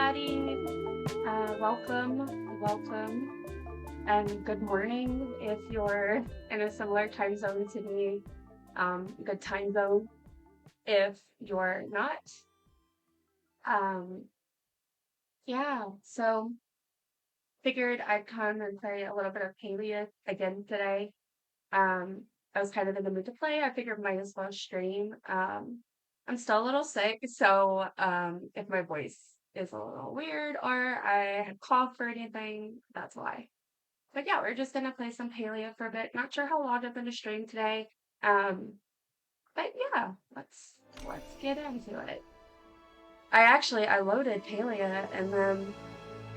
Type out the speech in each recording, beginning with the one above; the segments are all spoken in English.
everybody. Welcome, and good morning if you're in a similar time zone to me. Good time zone if you're not. Um, yeah, so figured I'd come and play a little bit of Palia again today. Um, I was kind of in the mood to play. I figured might as well stream. I'm still a little sick, so if my voice is a little weird or I have cough or anything, that's why. But yeah, we're just gonna play some Palia for a bit. Not sure how long I'm gonna stream today. Um, but yeah, let's get into it. I loaded Palia and then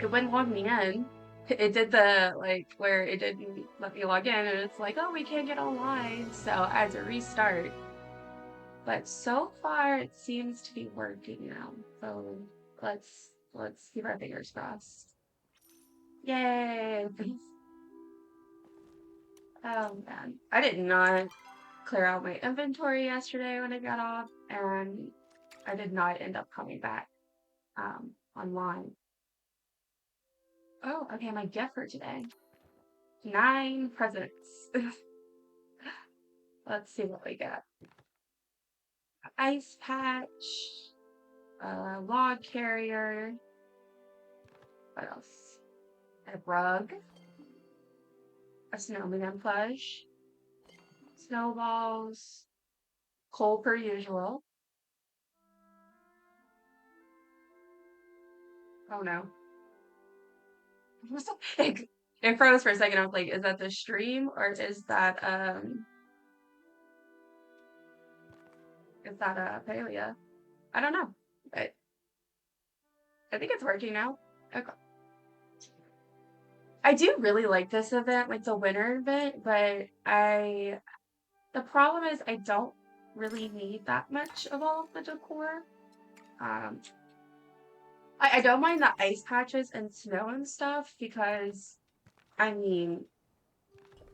it wouldn't log me in. It did the like where it didn't let me log in and it's like, oh, we can't get online. So I had to restart. But so far it seems to be working now. So let's keep our fingers crossed. Yay! Oh man. I did not clear out my inventory yesterday when I got off, and I did not end up coming back online. Oh, okay, my gift for today. 9 presents. Let's see what we got. Ice patch, log carrier. What else? A rug, a snowman plush, snowballs, coal per usual. Oh no. it, it froze for a second. I was like, is that the stream or is that a Palia? I don't know. But I think it's working now. Okay. I do really like this event, like the winter event, but the problem is I don't really need that much of all of the decor. Um, I don't mind the ice patches and snow and stuff because I mean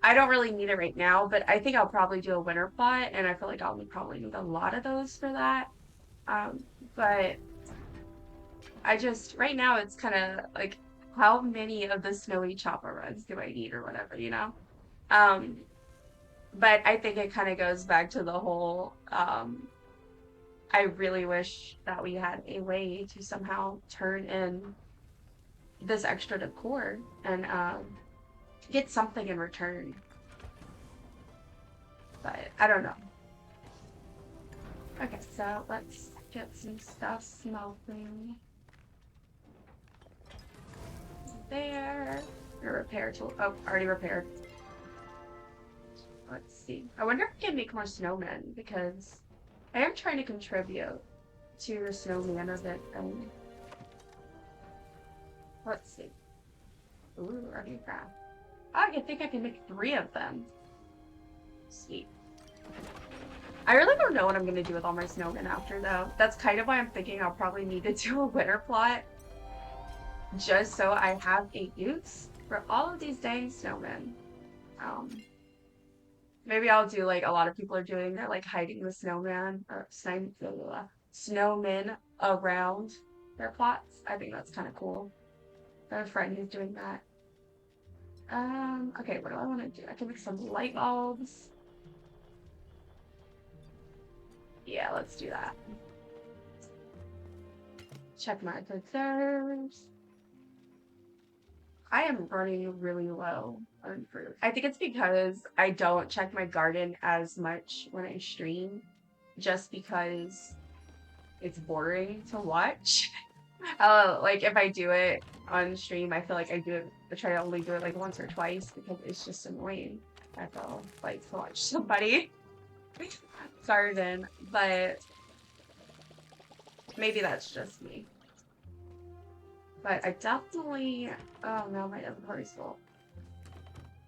I don't really need it right now, but I think I'll probably do a winter plot, and I feel like I'll probably need a lot of those for that. Um, but I just right now it's kind of like how many of the snowy chopper runs do I need or whatever, you know? Um, but I think it kind of goes back to the whole I really wish that we had a way to somehow turn in this extra decor and get something in return. But I don't know. Okay, so let's get some stuff smelting. There. A repair tool. Oh, already repaired. Let's see. I wonder if we can make more snowmen because I am trying to contribute to the snowman of it. Let's see. Ooh, already craft. Oh, I think I can make 3 of them. Sweet. I really don't know what I'm going to do with all my snowmen after, though. That's kind of why I'm thinking I'll probably need to do a winter plot. Just so I have a use for all of these dang snowmen. Um, Maybe I'll do like a lot of people are doing. They're like hiding the snowmen around their plots. I think that's kind of cool. I have a friend who's doing that. Okay, what do I want to do? I can make some light bulbs. Yeah, let's do that. Check my preserves. I am running really low on fruit. I think it's because I don't check my garden as much when I stream, just because it's boring to watch. Like if I do it on stream, I feel like I try to only do it like once or twice because it's just annoying. I feel like to watch somebody garden, but maybe that's just me. But I definitely, oh no, my inventory's full.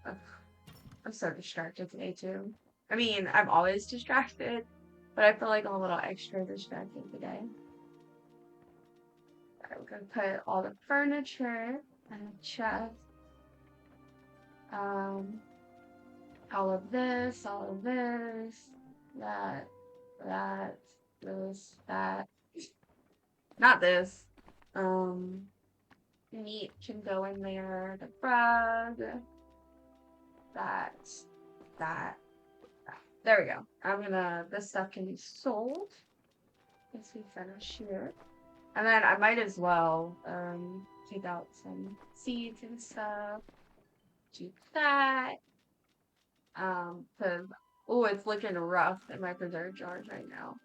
Ugh, I'm so distracted today too. I mean, I'm always distracted, but I feel like I'm a little extra distracted today. Alright, we're gonna put all the furniture and a chest. Um, all of this, that, this, that. Not this. Meat can go in there. The rug. That. That. There we go. This stuff can be sold. Once we finish here. And then I might as well take out some seeds and stuff. Do that. Cause oh, it's looking rough in my preserve jars right now.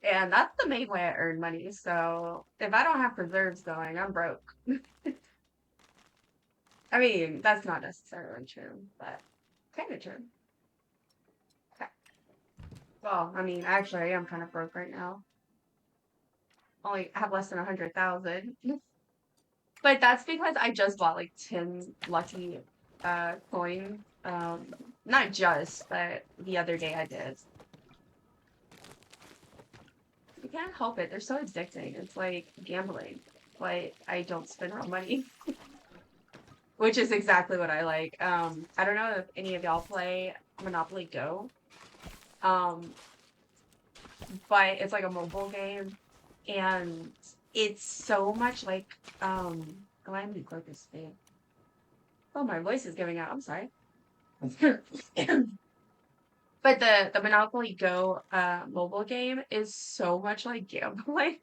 And that's the main way I earn money. So if I don't have preserves going, I'm broke. I mean, that's not necessarily true, but kind of true. Okay. Well, I mean, actually, I am kind of broke right now. Only have less than 100,000. But that's because I just bought like 10 lucky coins. Not just, but the other day I did. You can't help it. They're so addicting. It's like gambling. But I don't spend real money, which is exactly what I like. I don't know if any of y'all play Monopoly Go. But it's like a mobile game, and it's so much like oh, I'm the corpus thing. Oh, my voice is giving out. I'm sorry. But the Monopoly Go mobile game is so much like gambling.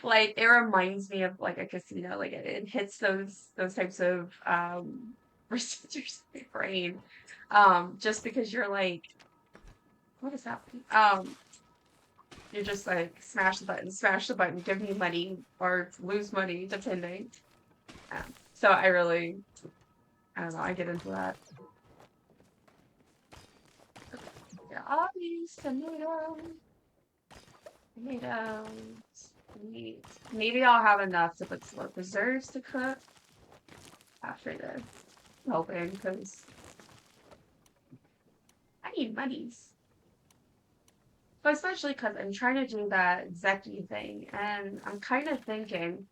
Like it reminds me of like a casino. Like it hits those types of receptors in your brain. Just because you're like, what is happening? You're just like smash the button, give me money or lose money, depending. So I don't know, I get into that. Yeah, all these tomatoes, meat. Maybe I'll have enough to put some more preserves to cook after this. I'm hoping, because I need monies. But especially because I'm trying to do that Zeki thing, and I'm kind of thinking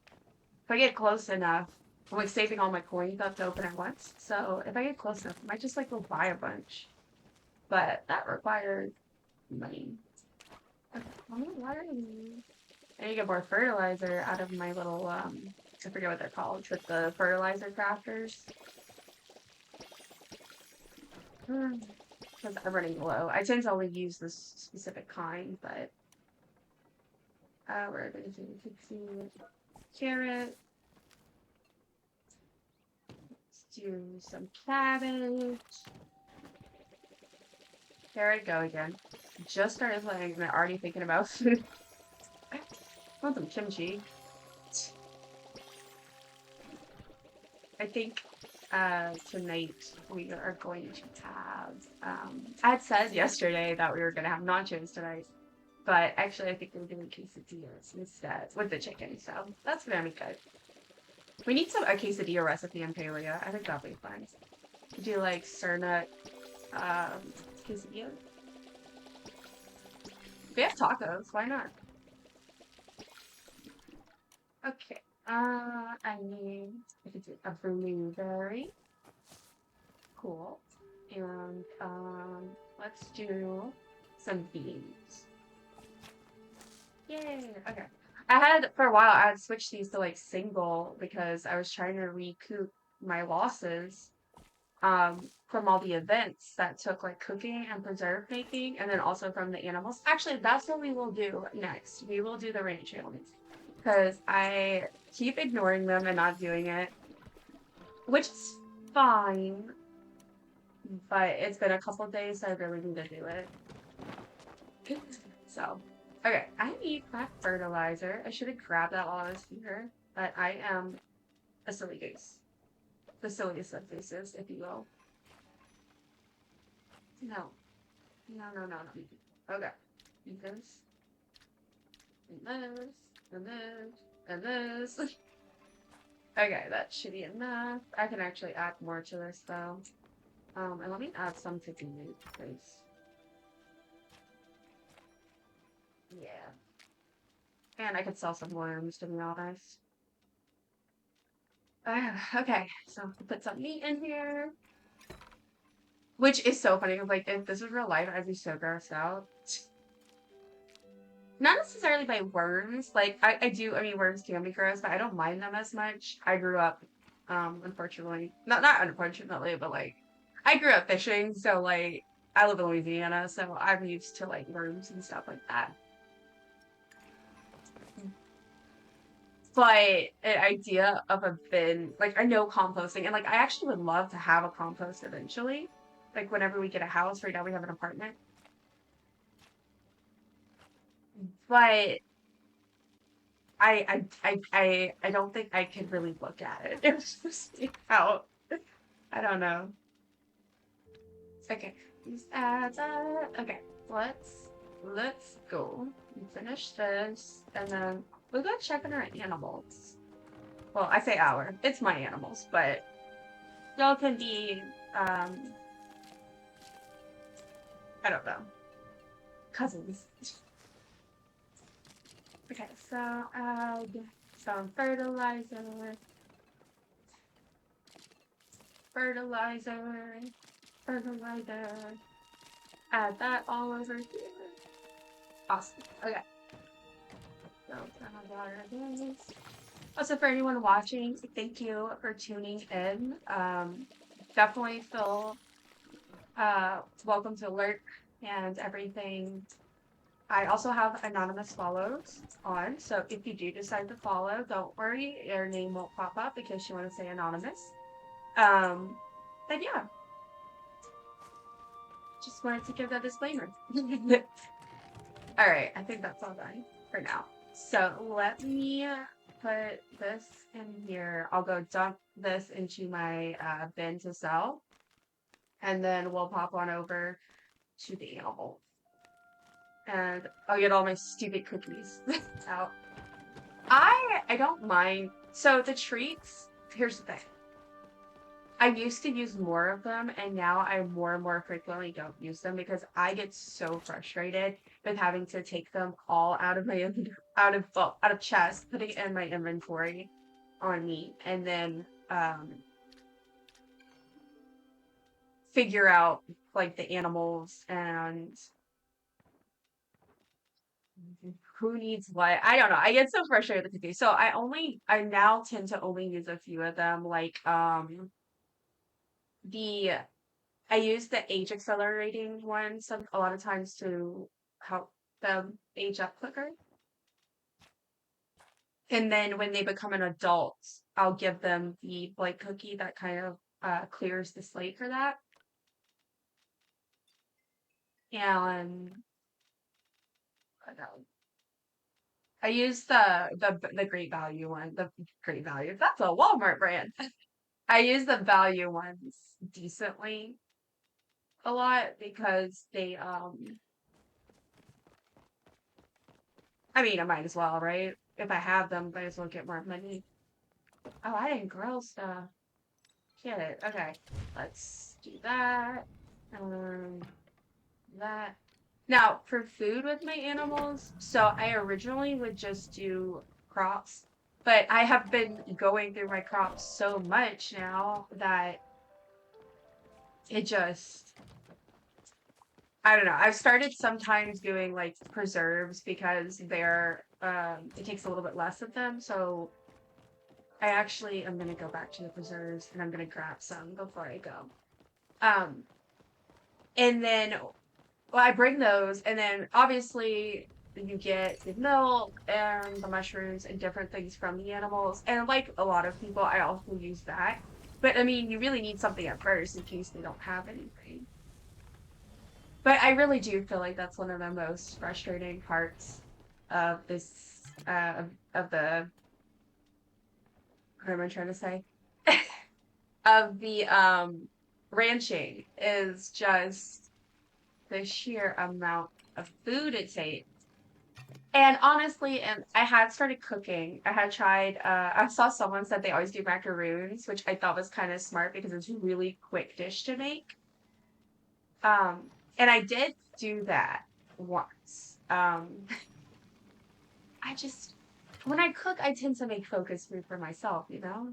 if I get close enough, I'm like saving all my coins up to open at once. So if I get close enough, I might just like go buy a bunch. But that requires money. Okay, how many water do you need? I need to get more fertilizer out of my little I forget what they're called, but the fertilizer crafters. Because I'm running low. I tend to only use this specific kind, but we're going to do Kitsuu carrot. Let's do some cabbage. There I go again. Just started playing and I'm already thinking about food. I want some kimchi. I think tonight we are going to have I had said yesterday that we were gonna have nachos tonight. But actually I think we're doing quesadillas instead with the chicken, so that's gonna be good. We need a quesadilla recipe in Palia. I think that'll be fun. Do like sernut quesadilla. We have tacos, why not? Okay. I need a blueberry. Cool. And let's do some beans. Yay. Okay. I had for a while I had switched these to like single because I was trying to recoup my losses from all the events that took like cooking and preserve making and then also from the animals. Actually, that's what we will do next. We will do the ranch animals because I keep ignoring them and not doing it, which is fine. But it's been a couple days, so I really need to do it. So, okay, I need plant fertilizer. I should have grabbed that while I was here, but I am a silly goose. The silliest of faces, if you will. No. No, no, no, no. Okay. This. And this. And this. And this. Okay, that should be enough. I can actually add more to this, though. And let me add some to the meat, please. Yeah. And I could sell some worms, to be honest. Okay, so put some meat in here. Which is so funny. Like, if this was real life, I'd be so grossed out. not necessarily by worms. Like I mean worms can be gross, but I don't mind them as much. I grew up, unfortunately, not unfortunately, but like I grew up fishing, so like I live in Louisiana, so I'm used to like worms and stuff like that. But an idea of a bin, like I know composting, and like I actually would love to have a compost eventually. Like whenever we get a house, right now we have an apartment. But I don't think I could really look at it. It was just out. I don't know. Okay. Okay. Let's go and finish this, and then we'll go check on our animals. Well, I say our. It's my animals, but y'all can be I don't know, cousins. Okay, so add some fertilizer, fertilizer. Add that all over here. Awesome. Okay. So also, for anyone watching, thank you for tuning in. Definitely feel welcome to alert and everything. I also have anonymous follows on, so if you do decide to follow, don't worry, your name won't pop up because you want to say anonymous. Um, but yeah, just wanted to give that disclaimer. All right, I think that's all done for now. So let me put this in here. I'll go dump this into my bin to sell, and then we'll pop on over to the animal. And I'll get all my stupid cookies out. I don't mind. So the treats, here's the thing. I used to use more of them, and now I more and more frequently don't use them because I get so frustrated with having to take them all out of my out of chest, putting it in my inventory on me, and then figure out like the animals and who needs what. I don't know. I get so frustrated with the cookies. So I now tend to only use a few of them, like the I use the age accelerating ones a lot of times to help them age up quicker. And then when they become an adult, I'll give them the blight cookie that kind of clears the slate for that. And I use the great value one, the great value. That's a Walmart brand. I use the value ones decently a lot because they I mean I might as well, right? If I have them, I might as well get more money. Oh, I didn't grill stuff. Shit. Okay. Let's do that. Um, that. Now, for food with my animals, so I originally would just do crops, but I have been going through my crops so much now that it just, I don't know. I've started sometimes doing like preserves because it takes a little bit less of them. So I actually am going to go back to the preserves and I'm going to grab some before I go. Um, and then, well, I bring those, and then obviously you get the milk and the mushrooms and different things from the animals. And like a lot of people, I also use that. But I mean, you really need something at first in case they don't have anything. But I really do feel like that's one of the most frustrating parts of this, of the, what am I trying to say? Of the ranching is just the sheer amount of food it takes. And honestly, and I had started cooking. I had tried, I saw someone said they always do macaroons, which I thought was kind of smart because it's a really quick dish to make. And I did do that once. I just, when I cook, I tend to make focus food for myself, you know?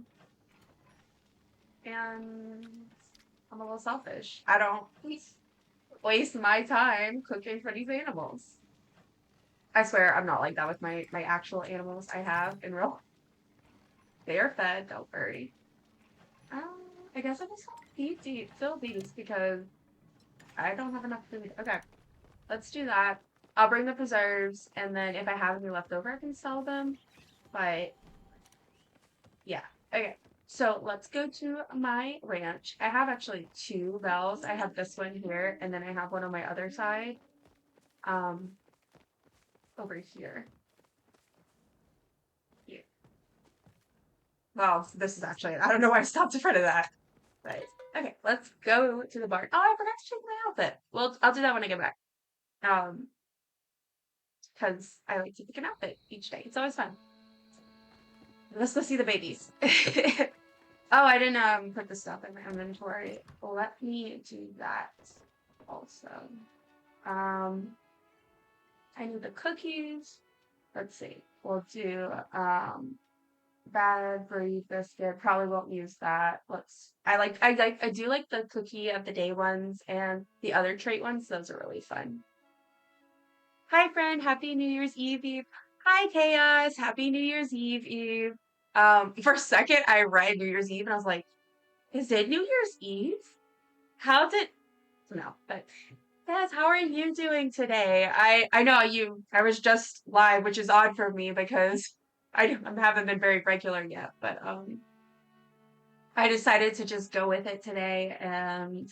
And I'm a little selfish. I don't waste my time cooking for these animals. I swear I'm not like that with my actual animals I have in real. They are fed, don't worry. I guess I just fill these because I don't have enough food. Okay, let's do that. I'll bring the preserves, and then if I have any left over, I can sell them. But yeah, okay. So let's go to my ranch. I have actually two bells. I have this one here, and then I have one on my other side, um, over here. Yeah. Well, this is actually, I don't know why I stopped in front of that. But okay, let's go to the barn. Oh, I forgot to change my outfit. Well, I'll do that when I get back. Um, because I like to pick an outfit each day. It's always fun. Let's go see the babies. Oh, I didn't put the stuff in my inventory. Let me do that also. Um, I need the cookies. Let's see. We'll do bad breed biscuit. Probably won't use that. I do like the cookie of the day ones and the other trait ones. Those are really fun. Hi friend, happy New Year's Eve Eve. Hi Chaos, happy New Year's Eve Eve. For a second I read New Year's Eve and I was like, is it New Year's Eve? How did no, but yes, how are you doing today? I know I was just live, which is odd for me because I haven't been very regular yet, but I decided to just go with it today and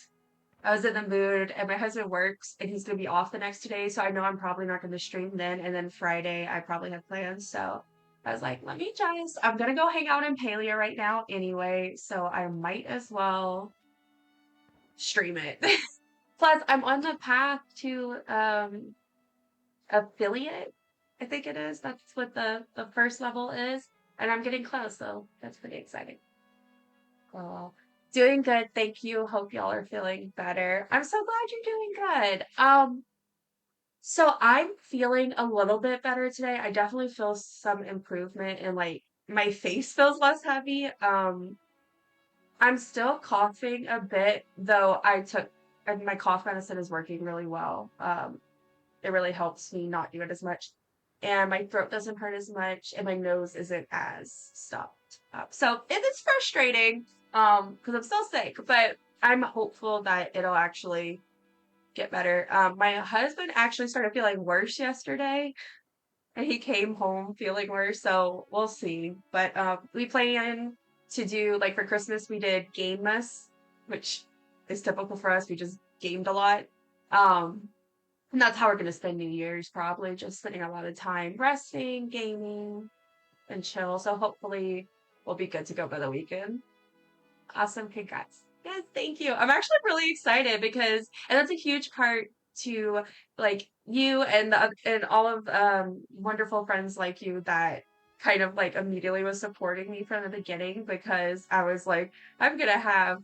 I was in the mood and my husband works and he's gonna be off the next 2 days, so I know I'm probably not gonna stream then and then Friday I probably have plans. So I was like, I'm gonna go hang out in Palia right now anyway, so I might as well stream it. Plus, I'm on the path to affiliate. I think it is. That's what the first level is, and I'm getting close, so that's pretty exciting. Well, doing good. Thank you. Hope y'all are feeling better. I'm so glad you're doing good. So I'm feeling a little bit better today. I definitely feel some improvement and like my face feels less heavy. I'm still coughing a bit, though I took and my cough medicine is working really well. It really helps me not do it as much. And my throat doesn't hurt as much, and my nose isn't as stopped up. So it is frustrating, because I'm still sick, but I'm hopeful that it'll actually get better. My husband actually started feeling worse yesterday, and he came home feeling worse, so we'll see. But we plan to do like for Christmas we did game mess, which is typical for us. We just gamed a lot. Um, and that's how we're gonna spend New Year's, probably just spending a lot of time resting, gaming, and chill. So hopefully we'll be good to go by the weekend. Awesome, congrats. Yes, thank you. I'm actually really excited because, and that's a huge part to like you and and all of wonderful friends like you that kind of like immediately was supporting me from the beginning because I was like, I'm gonna have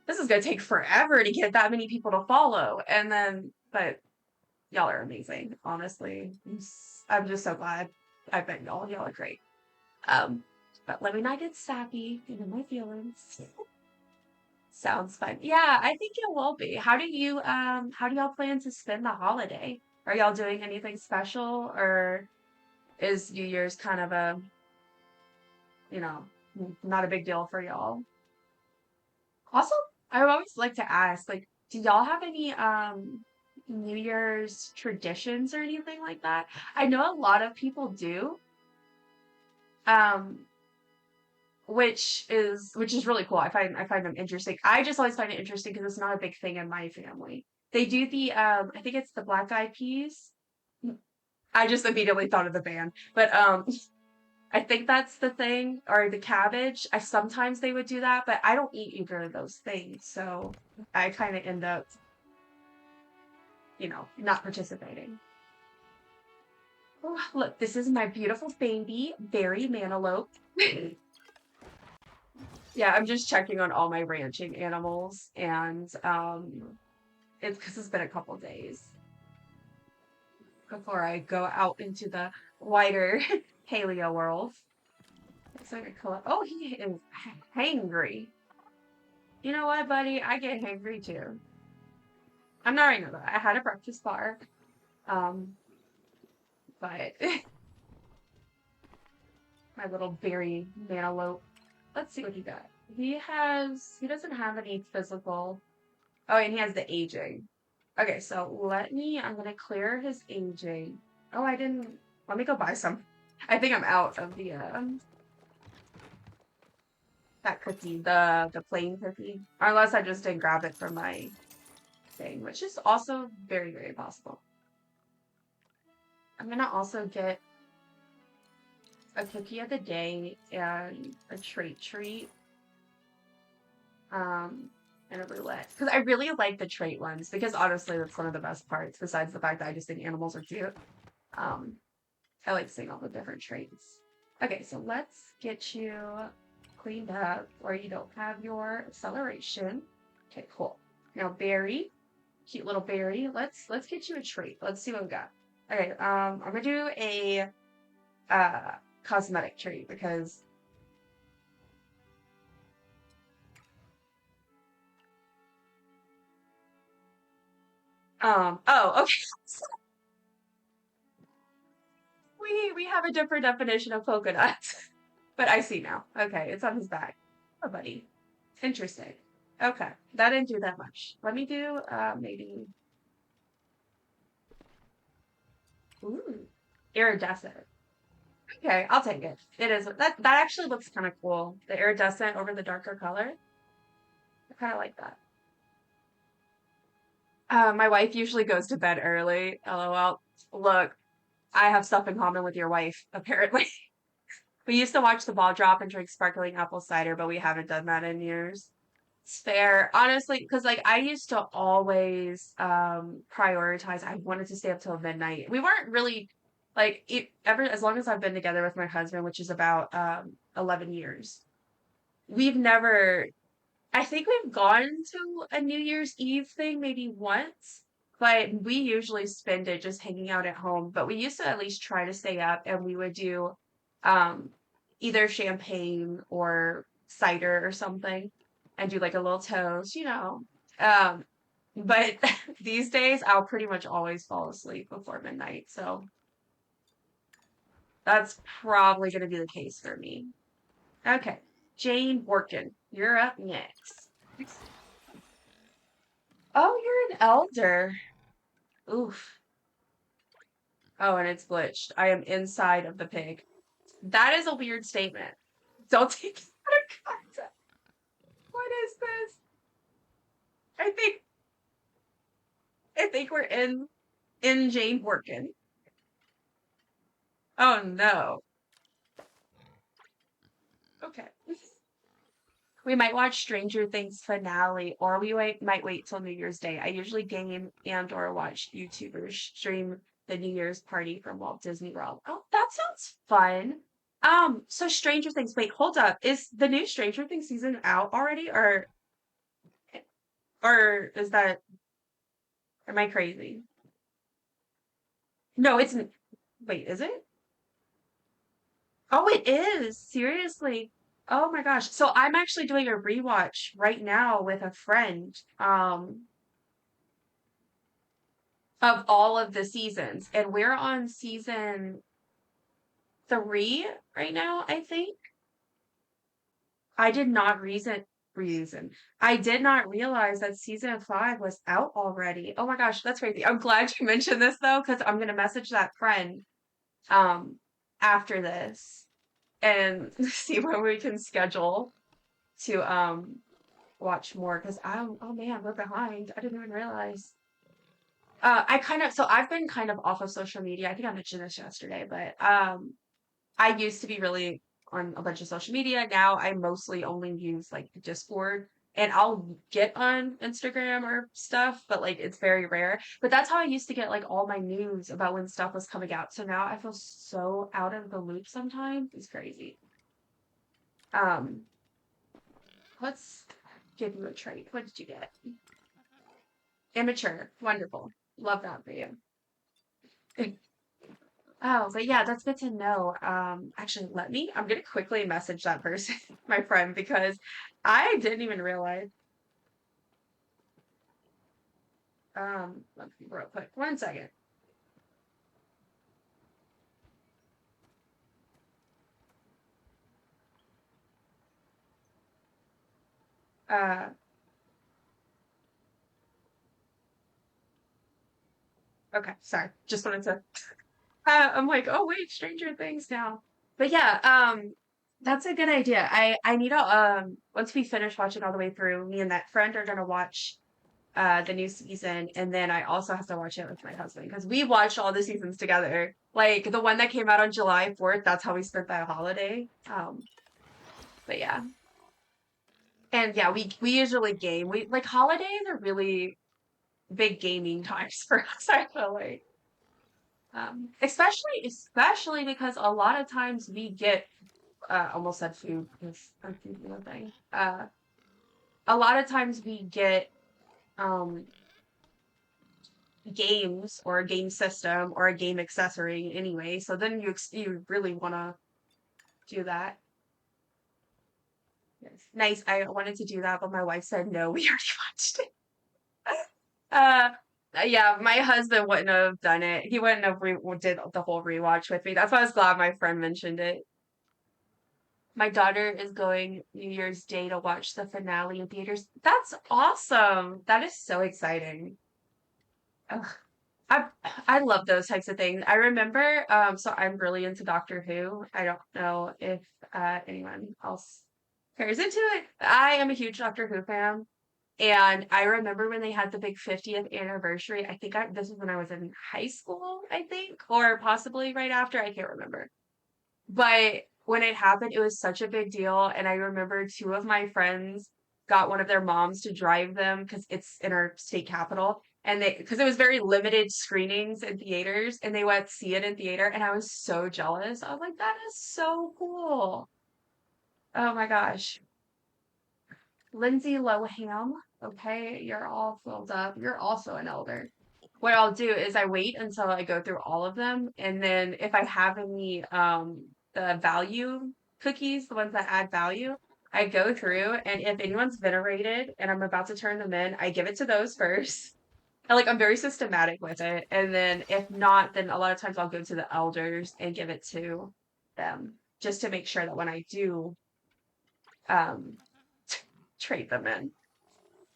this is gonna take forever to get that many people to follow. And then, but y'all are amazing, honestly. I'm just so glad I met y'all. Y'all are great. Um, but let me not get sappy in my feelings. Sounds fun. Yeah, I think it will be. How do y'all plan to spend the holiday? Are y'all doing anything special or is New Year's kind of a, you know, not a big deal for y'all? Also, I would always like to ask, like, do y'all have any New Year's traditions or anything like that? I know a lot of people do, um, which is really cool. I find them interesting. I just always find it interesting because it's not a big thing in my family. They do the I think it's the Black Eyed Peas. I just immediately thought of the band, but I think that's the thing, or the cabbage. I sometimes they would do that, but I don't eat either of those things, so I kind of end up, not participating. Oh, look, this is my beautiful baby, Berry Manilope. Yeah, I'm just checking on all my ranching animals, and it's because it's been a couple days before I go out into the wider paleo world. So oh, he is hangry. You know what, buddy? I get hangry too. I'm not right now though. I had a breakfast bar, um, but my little berry Manalope. Let's see what he got. He doesn't have any physical. Oh, and he has the aging. Okay, so I'm gonna clear his aging. Oh, I didn't, let me go buy some. I think I'm out of the, that cookie, the plain cookie. Or unless I just didn't grab it from my thing, which is also very, very possible. I'm gonna also get a cookie of the day and a treat. Um, and a roulette. Because I really like the trait ones, because honestly, that's one of the best parts, besides the fact that I just think animals are cute. Um, I like seeing all the different traits. Okay, so let's get you cleaned up where you don't have your acceleration. Okay, cool. Now berry, cute little berry. Let's get you a trait. Let's see what we got. Okay, I'm gonna do a cosmetic trait because oh, okay. We have a different definition of polka dots. But I see now. Okay, it's on his back. Oh, buddy. Interesting. Okay, that didn't do that much. Let me do maybe ooh, iridescent. Okay, I'll take it. It is that actually looks kind of cool. The iridescent over the darker color. I kind of like that. My wife usually goes to bed early. LOL. Look, I have stuff in common with your wife, apparently. We used to watch the ball drop and drink sparkling apple cider, but we haven't done that in years. It's fair. Honestly, because like I used to always prioritize, I wanted to stay up till midnight. We weren't really like ever as long as I've been together with my husband, which is about 11 years. We've never I think we've gone to a New Year's Eve thing maybe once, but we usually spend it just hanging out at home. But we used to at least try to stay up and we would do um, either champagne or cider or something and do like a little toast. Um, but these days, I'll pretty much always fall asleep before midnight. So that's probably going to be the case for me. Okay. Jane Borkin, you're up next. Oh, you're an elder. Oof. Oh, and it's glitched. I am inside of the pig. That is a weird statement. Don't take it out of context. What is this? I think we're in Jane Workin. Oh no. Okay. We might watch Stranger Things finale, or might wait till New Year's Day. I usually game and or watch YouTubers stream the New Year's party from Walt Disney World. Oh, that sounds fun. So Stranger Things. Wait, hold up. Is the new Stranger Things season out already, or is that am I crazy? No, it's wait, is it? Oh, it is. Seriously. Oh my gosh. So I'm actually doing a rewatch right now with a friend. Of all of the seasons. And we're on season 3 right now, I think. I did not reason. I did not realize that season 5 was out already. Oh my gosh, that's crazy. I'm glad you mentioned this though, because I'm gonna message that friend um after this and see when we can schedule to watch more because oh man, we're behind. I didn't even realize. I've been kind of off of social media. I think I mentioned this yesterday, but I used to be really on a bunch of social media. Now I mostly only use like Discord and I'll get on Instagram or stuff, but like it's very rare. But that's how I used to get like all my news about when stuff was coming out. So now I feel so out of the loop sometimes. It's crazy. Um, let's give you a trait. What did you get? Immature. Wonderful. Love that for you. Oh, but yeah, that's good to know. Actually, I'm gonna quickly message that person, my friend, because I didn't even realize. Let me real quick, 1 second. Uh, okay, sorry. Just wanted to I'm like, oh wait, Stranger Things now. But yeah, that's a good idea. I need to once we finish watching all the way through, me and that friend are gonna watch the new season, and then I also have to watch it with my husband because we watched all the seasons together. Like the one that came out on July 4th, that's how we spent that holiday. But yeah. And yeah, we usually game. We like holidays are really big gaming times for us, I feel like. Especially because a lot of times we get almost said food because I'm thinking of thing. A lot of times we get um games or a game system or a game accessory anyway. So then you really want to do that. Yes. Nice. I wanted to do that, but my wife said no. We already watched it. Uh, yeah, my husband wouldn't have done it. He wouldn't have did the whole rewatch with me. That's why I was glad my friend mentioned it. My daughter is going New Year's Day to watch the finale in theaters. That's awesome. That is so exciting. Ugh. I I love those types of things. I remember, so I'm really into Doctor Who. I don't know if anyone else cares into it. I am a huge Doctor Who fan. And I remember when they had the big 50th anniversary. This was when I was in high school, I think, or possibly right after. I can't remember. But when it happened, it was such a big deal. And I remember two of my friends got one of their moms to drive them because it's in our state capital. And because it was very limited screenings in theaters, and they went to see it in theater. And I was so jealous. I was like, that is so cool. Oh my gosh. Lindsay Lohan. Okay, you're all filled up. You're also an elder. What I'll do is I wait until I go through all of them, and then if I have any the value cookies, the ones that add value, I go through, and if anyone's venerated and I'm about to turn them in, I give it to those first. And like I'm very systematic with it. And then if not, then a lot of times I'll go to the elders and give it to them just to make sure that when I do um trade them in,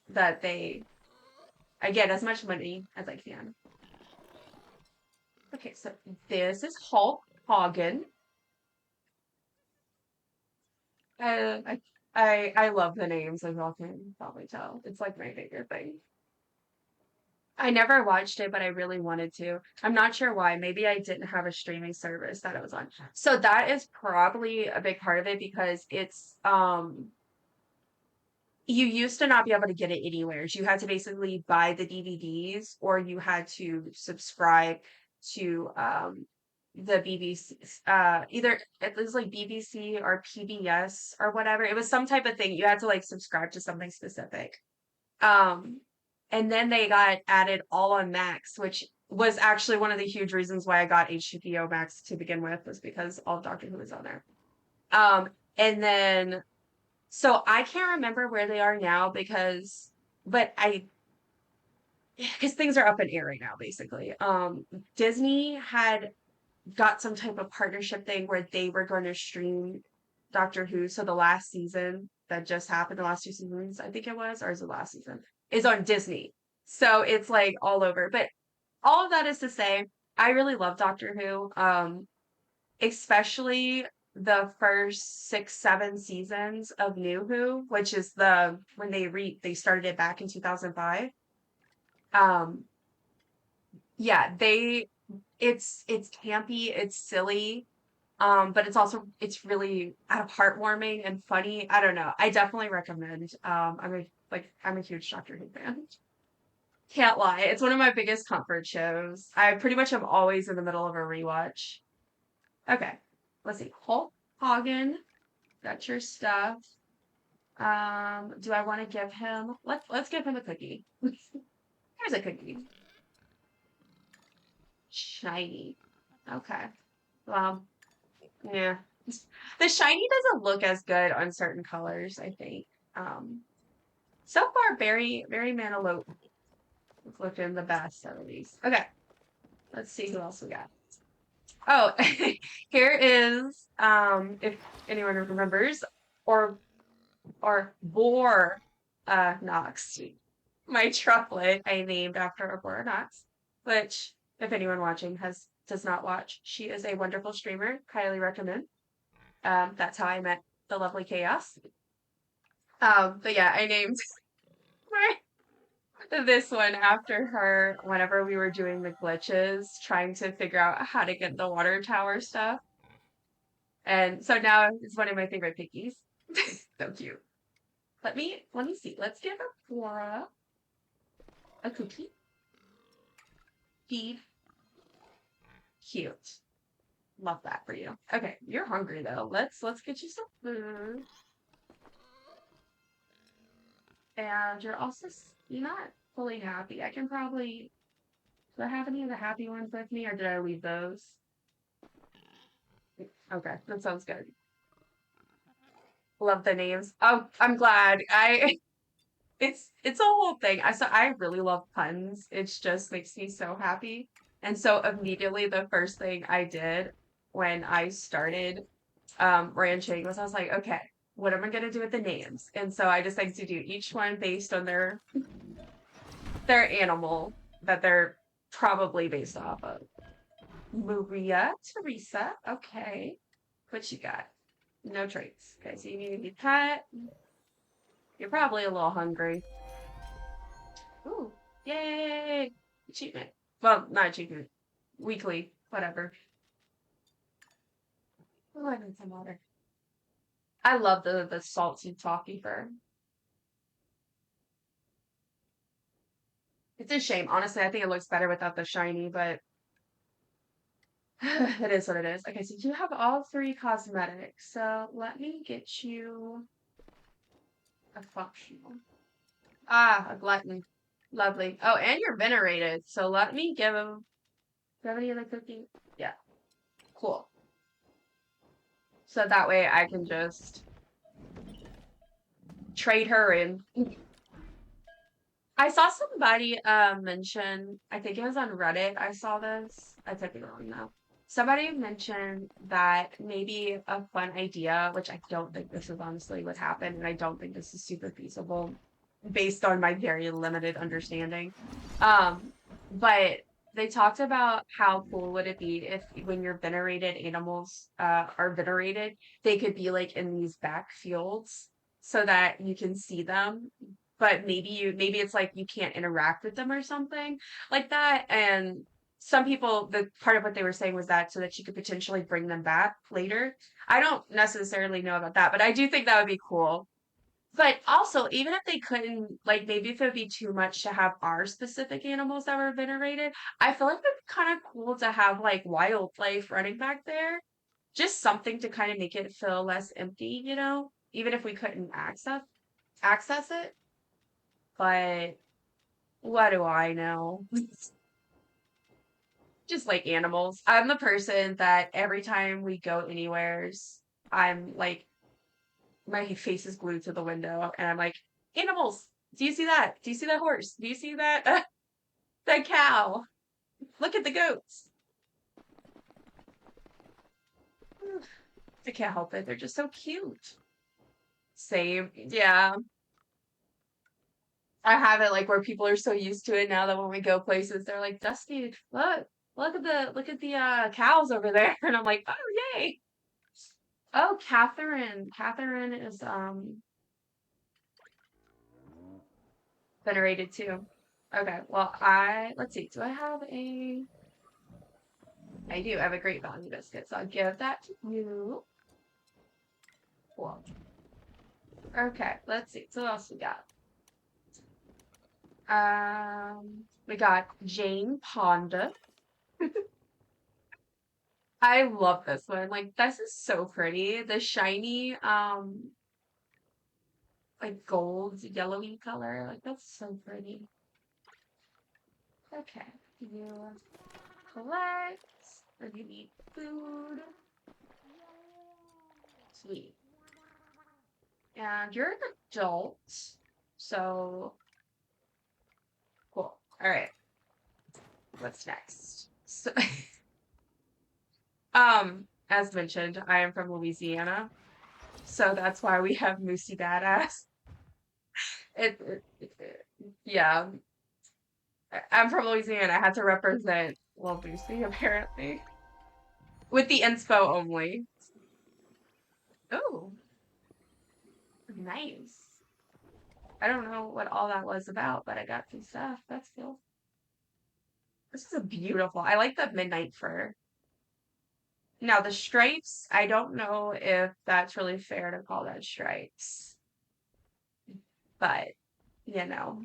that I get as much money as I can. Okay, so this is Hulk Hogan. I love the names, as y'all can probably tell. It's like my favorite thing. I never watched it, but I really wanted to. I'm not sure why. Maybe I didn't have a streaming service that it was on. So that is probably a big part of it because it's you used to not be able to get it anywhere. You had to basically buy the DVDs or you had to subscribe to the BBC, either it was like BBC or PBS or whatever. It was some type of thing. You had to like subscribe to something specific. Um, and then they got added all on Max, which was actually one of the huge reasons why I got HBO Max to begin with, was because all of Doctor Who was on there. And then so I can't remember where they are now but because things are up in air right now, basically. Disney had got some type of partnership thing where they were going to stream Doctor Who. So the last season that just happened, the last two seasons, I think it was, or is the last season, is on Disney. So it's like all over. But all of that is to say, I really love Doctor Who. Especially the first 6, 7 seasons of New Who, which is when they started it back in 2005. Um, yeah, it's campy, it's silly, but it's really heartwarming and funny. I don't know. I definitely recommend. I'm a huge Doctor Who fan. Can't lie. It's one of my biggest comfort shows. I pretty much am always in the middle of a rewatch. Okay, let's see. Hulk Hogan, that's your stuff. Do I want to give him? Let's give him a cookie. Here's a cookie. Shiny. Okay. Well, yeah. The shiny doesn't look as good on certain colors, I think. Um, so far, Barry Manilow is looking the best at least. Okay, let's see who else we got. Oh, here is if anyone remembers, or or Boar. Knox. My trucklet I named after Aurora Knox, which, if anyone watching does not watch, she is a wonderful streamer. Highly recommend. That's how I met the lovely Chaos. But yeah, I named this one after her whenever we were doing the glitches, trying to figure out how to get the water tower stuff. And so now it's one of my favorite pickies. So cute. Let me see. Let's give Aurora a cookie. Feed. Cute. Love that for you. Okay, you're hungry though. Let's get you some food. And you're not fully happy. I can probably do I have any of the happy ones with me or did I leave those? Okay, that sounds good. Love the names. Oh, I'm glad. I it's a whole thing. I really love puns. It just makes me so happy. And so immediately the first thing I did when I started ranching was I was like, okay, what am I gonna do with the names? And so I decided to do each one based on their animal that they're probably based off of. Maria Teresa, okay. What you got? No traits. Okay, so you need to be pet. You're probably a little hungry. Ooh, yay! Achievement. Well, not achievement. Weekly, whatever. Oh, I need some water. I love the salty toffee fur. It's a shame. Honestly, I think it looks better without the shiny, but it is what it is. Okay, so you have all three cosmetics. So let me get you a functional. Ah, a glutton. Lovely. Oh, and you're venerated. So let me give him. Do you have any other cooking? Yeah, cool. So that way I can just trade her in. I saw somebody mention, I think it was on Reddit, I saw this. I could be wrong now. Somebody mentioned that maybe a fun idea, which I don't think this is honestly what happened, and I don't think this is super feasible based on my very limited understanding. Um, but they talked about how cool would it be if when your venerated animals are venerated, they could be like in these back fields so that you can see them but maybe it's like you can't interact with them or something like that. And some people, the part of what they were saying was that so that you could potentially bring them back later. I don't necessarily know about that, but I do think that would be cool. But also, even if they couldn't, like maybe if it would be too much to have our specific animals that were venerated, I feel like it'd be kind of cool to have like wildlife running back there. Just something to kind of make it feel less empty, even if we couldn't access it. But what do I know? Just like animals. I'm the person that every time we go anywheres, I'm like, my face is glued to the window, and I'm like, animals. Do you see that? Do you see that horse? Do you see that that cow? Look at the goats. I can't help it. They're just so cute. Same. Yeah. I have it like where people are so used to it now that when we go places, they're like, Dusty, look at the cows over there. And I'm like, oh yay. Oh, Catherine. Catherine is venerated too. Okay, well let's see. Do I have a I do have a great value biscuit, so I'll give that to you. Cool. Okay, let's see. So what else we got? We got Jane Ponda. I love this one. Like this is so pretty. The shiny like gold yellowy color. Like that's so pretty. Okay. You collect or you need food. Sweet. And you're an adult. So cool. All right. What's next? So as mentioned, I am from Louisiana. So that's why we have Moosey Badass. Yeah. I'm from Louisiana. I had to represent Lil Boosie, apparently. With the inspo only. Oh, nice. I don't know what all that was about, but I got some stuff. That's cool. This is a beautiful. I like the midnight fur. Now the stripes, I don't know if that's really fair to call that stripes, but you know,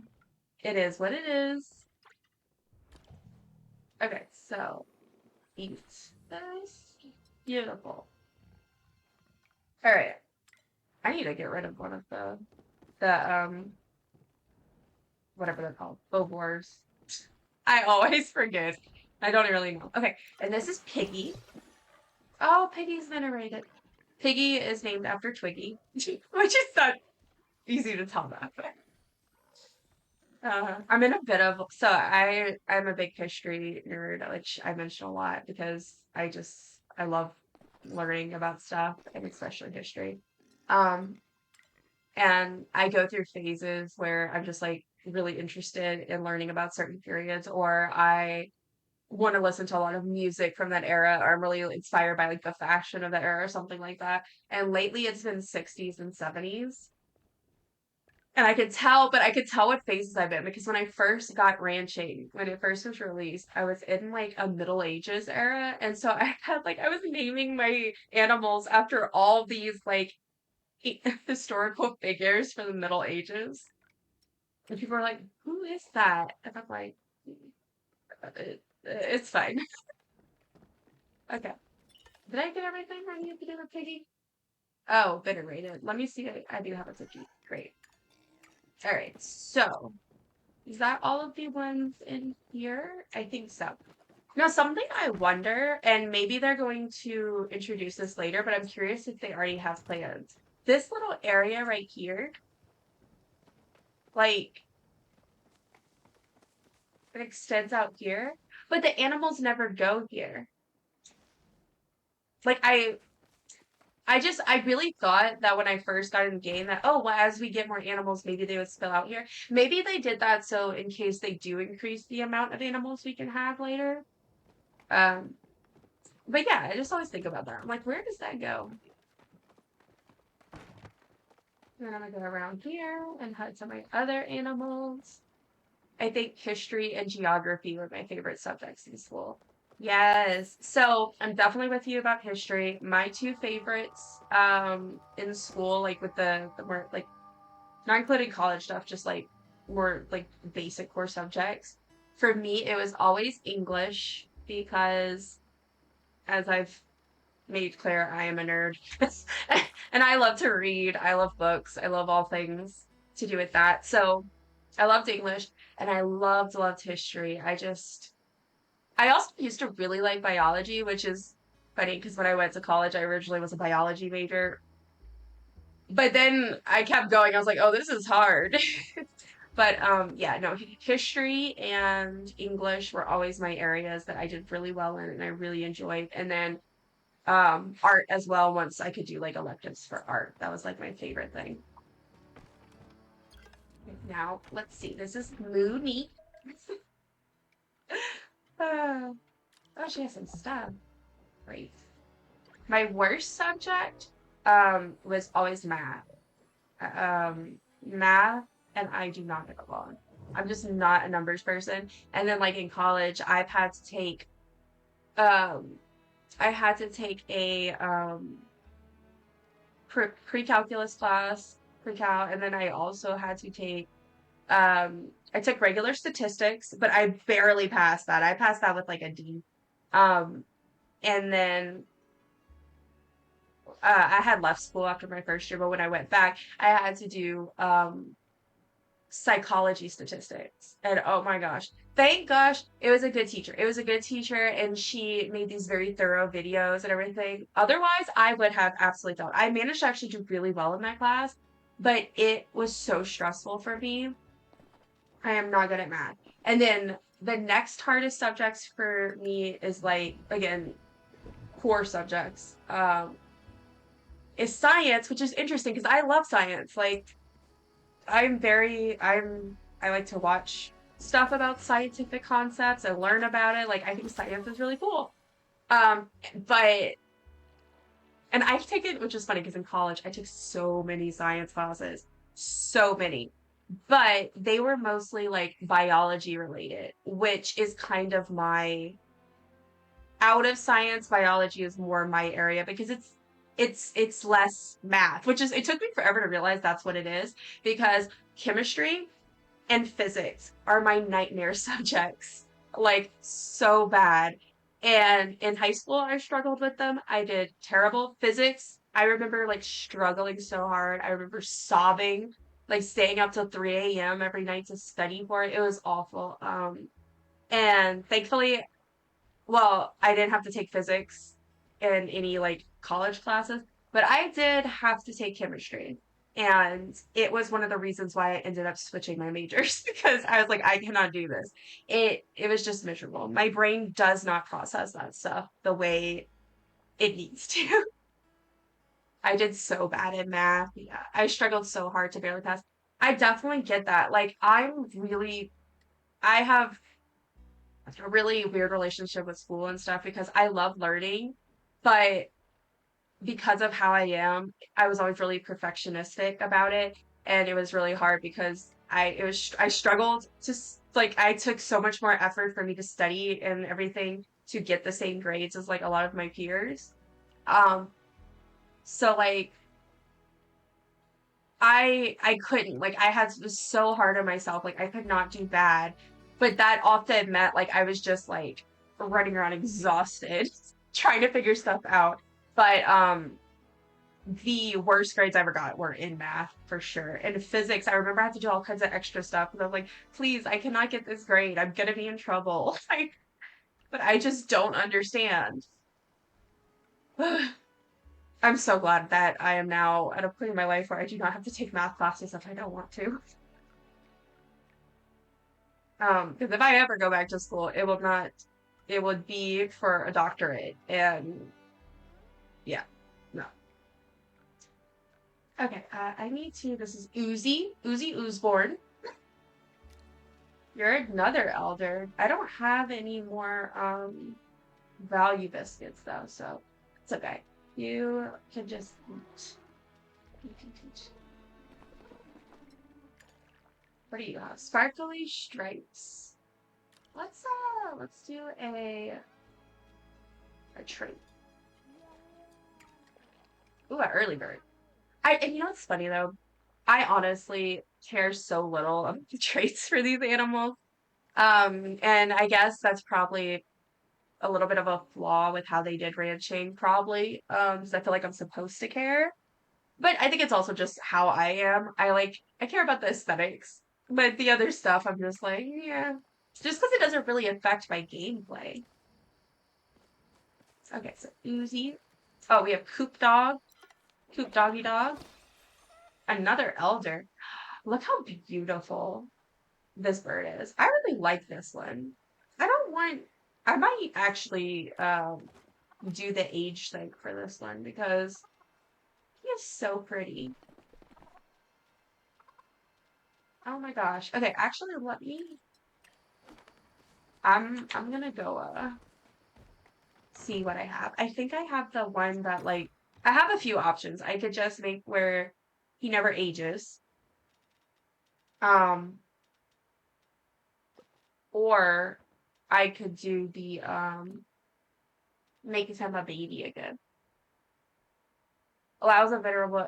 it is what it is. Okay, so eat this. Beautiful. All right. I need to get rid of one of the whatever they're called, bovors. I always forget. I don't really know. Okay, and this is Piggy. Oh, Piggy's venerated. Piggy is named after Twiggy, which is not easy to tell that. I'm in a bit of I'm a big history nerd, which I mention a lot because I love learning about stuff and especially history. Um, and I go through phases where I'm just like really interested in learning about certain periods, or I want to listen to a lot of music from that era, or I'm really inspired by like the fashion of that era or something like that. And lately it's been 60s and 70s. And I could tell what phases I'm in because when I first got ranching, when it first was released, I was in like a Middle Ages era. And so I was naming my animals after all these like historical figures from the Middle Ages. And people are like, who is that? And I'm like, it's fine. Okay. Did I get everything I needed to do with Piggy? Oh, bitter rated. Let me see. I do have a cookie. Great. All right. So, is that all of the ones in here? I think so. Now, something I wonder, and maybe they're going to introduce this later, but I'm curious if they already have plans. This little area right here, like, it extends out here, but the animals never go here. Like, I really thought that when I first got in the game that, oh, well, as we get more animals, maybe they would spill out here. Maybe they did that so in case they do increase the amount of animals we can have later. Um, but yeah, I just always think about that. I'm like, where does that go? Then I'm gonna go around here and hunt some of my other animals. I think history and geography were my favorite subjects in school. Yes. So I'm definitely with you about history. My two favorites in school, like with the more like not including college stuff, just like more like basic core subjects. For me, it was always English because as I've made clear, I am a nerd. And I love to read. I love books. I love all things to do with that. So I loved English and I loved history. I also used to really like biology, which is funny because when I went to college, I originally was a biology major. But then I kept going. I was like, oh, this is hard. But yeah, no, history and English were always my areas that I did really well in and I really enjoyed. And then art as well once I could do like electives for art. That was like my favorite thing. Now, let's see. This is Mooney. Uh, oh, she has some stuff. Great. My worst subject was always math. Math and I do not get along. I'm just not a numbers person. And then like in college, um I had to take a pre-calculus class, pre-cal, and then I also had to take I took regular statistics, but I barely passed that. I passed that with like a D. Um and then I had left school after my first year, but when I went back, I had to do psychology statistics. And oh my gosh, thank gosh, it was a good teacher. It was a good teacher, and she made these very thorough videos and everything. Otherwise, I would have absolutely failed. I managed to actually do really well in that class, but it was so stressful for me. I am not good at math. And then the next hardest subjects for me is like, again, core subjects. Is science, which is interesting because I love science. Like, I like to watch stuff about scientific concepts and learn about it. Like I think science is really cool. But and I've taken, which is funny because in college I took so many science classes, so many, but they were mostly like biology related, which is kind of my out of science. Biology is more my area because it's less math, which is it took me forever to realize that's what it is because chemistry and physics are my nightmare subjects, like so bad. And in high school, I struggled with them. I did terrible physics. I remember like struggling so hard. I remember sobbing, like staying up till 3 a.m. every night to study for it. It was awful. And thankfully, well, I didn't have to take physics in any like college classes, but I did have to take chemistry. And it was one of the reasons why I ended up switching my majors because I was like, I cannot do this. It was just miserable. My brain does not process that stuff the way it needs to. I did so bad in math. Yeah, I struggled so hard to barely pass. I definitely get that. Like, I have a really weird relationship with school and stuff because I love learning, but because of how I am, I was always really perfectionistic about it, and it was really hard because I struggled to like I took so much more effort for me to study and everything to get the same grades as like a lot of my peers. Um, so like I couldn't like I had was so hard on myself like I could not do bad, but that often meant like I was just like running around exhausted trying to figure stuff out. But the worst grades I ever got were in math for sure. And physics, I remember I had to do all kinds of extra stuff because I was like, please, I cannot get this grade. I'm gonna be in trouble. Like, but I just don't understand. I'm so glad that I am now at a point in my life where I do not have to take math classes if I don't want to. Because if I ever go back to school, it will not, it would be for a doctorate. And yeah, no. Okay, I need to, this is Uzi Oozborn. You're another elder. I don't have any more value biscuits though, so it's okay. You can just eat. You can teach. What do you have? Sparkly stripes. Let's do a trait. Ooh, an early bird. I and you know what's funny though? I honestly care so little of the traits for these animals. And I guess that's probably a little bit of a flaw with how they did ranching, probably. Because I feel like I'm supposed to care. But I think it's also just how I am. I care about the aesthetics. But the other stuff I'm just like, yeah. Just because it doesn't really affect my gameplay. Okay, so Uzi. Oh, we have Coop Dog, Coop Doggy Dog. Another elder. Look how beautiful this bird is. I really like this one. I don't want I might actually do the age thing for this one because he is so pretty. Oh my gosh. Okay, actually let me I'm gonna go see what I have. I think I have the one that like I have a few options. I could just make where he never ages. Um or I could do the make him a baby again. Allows a venerable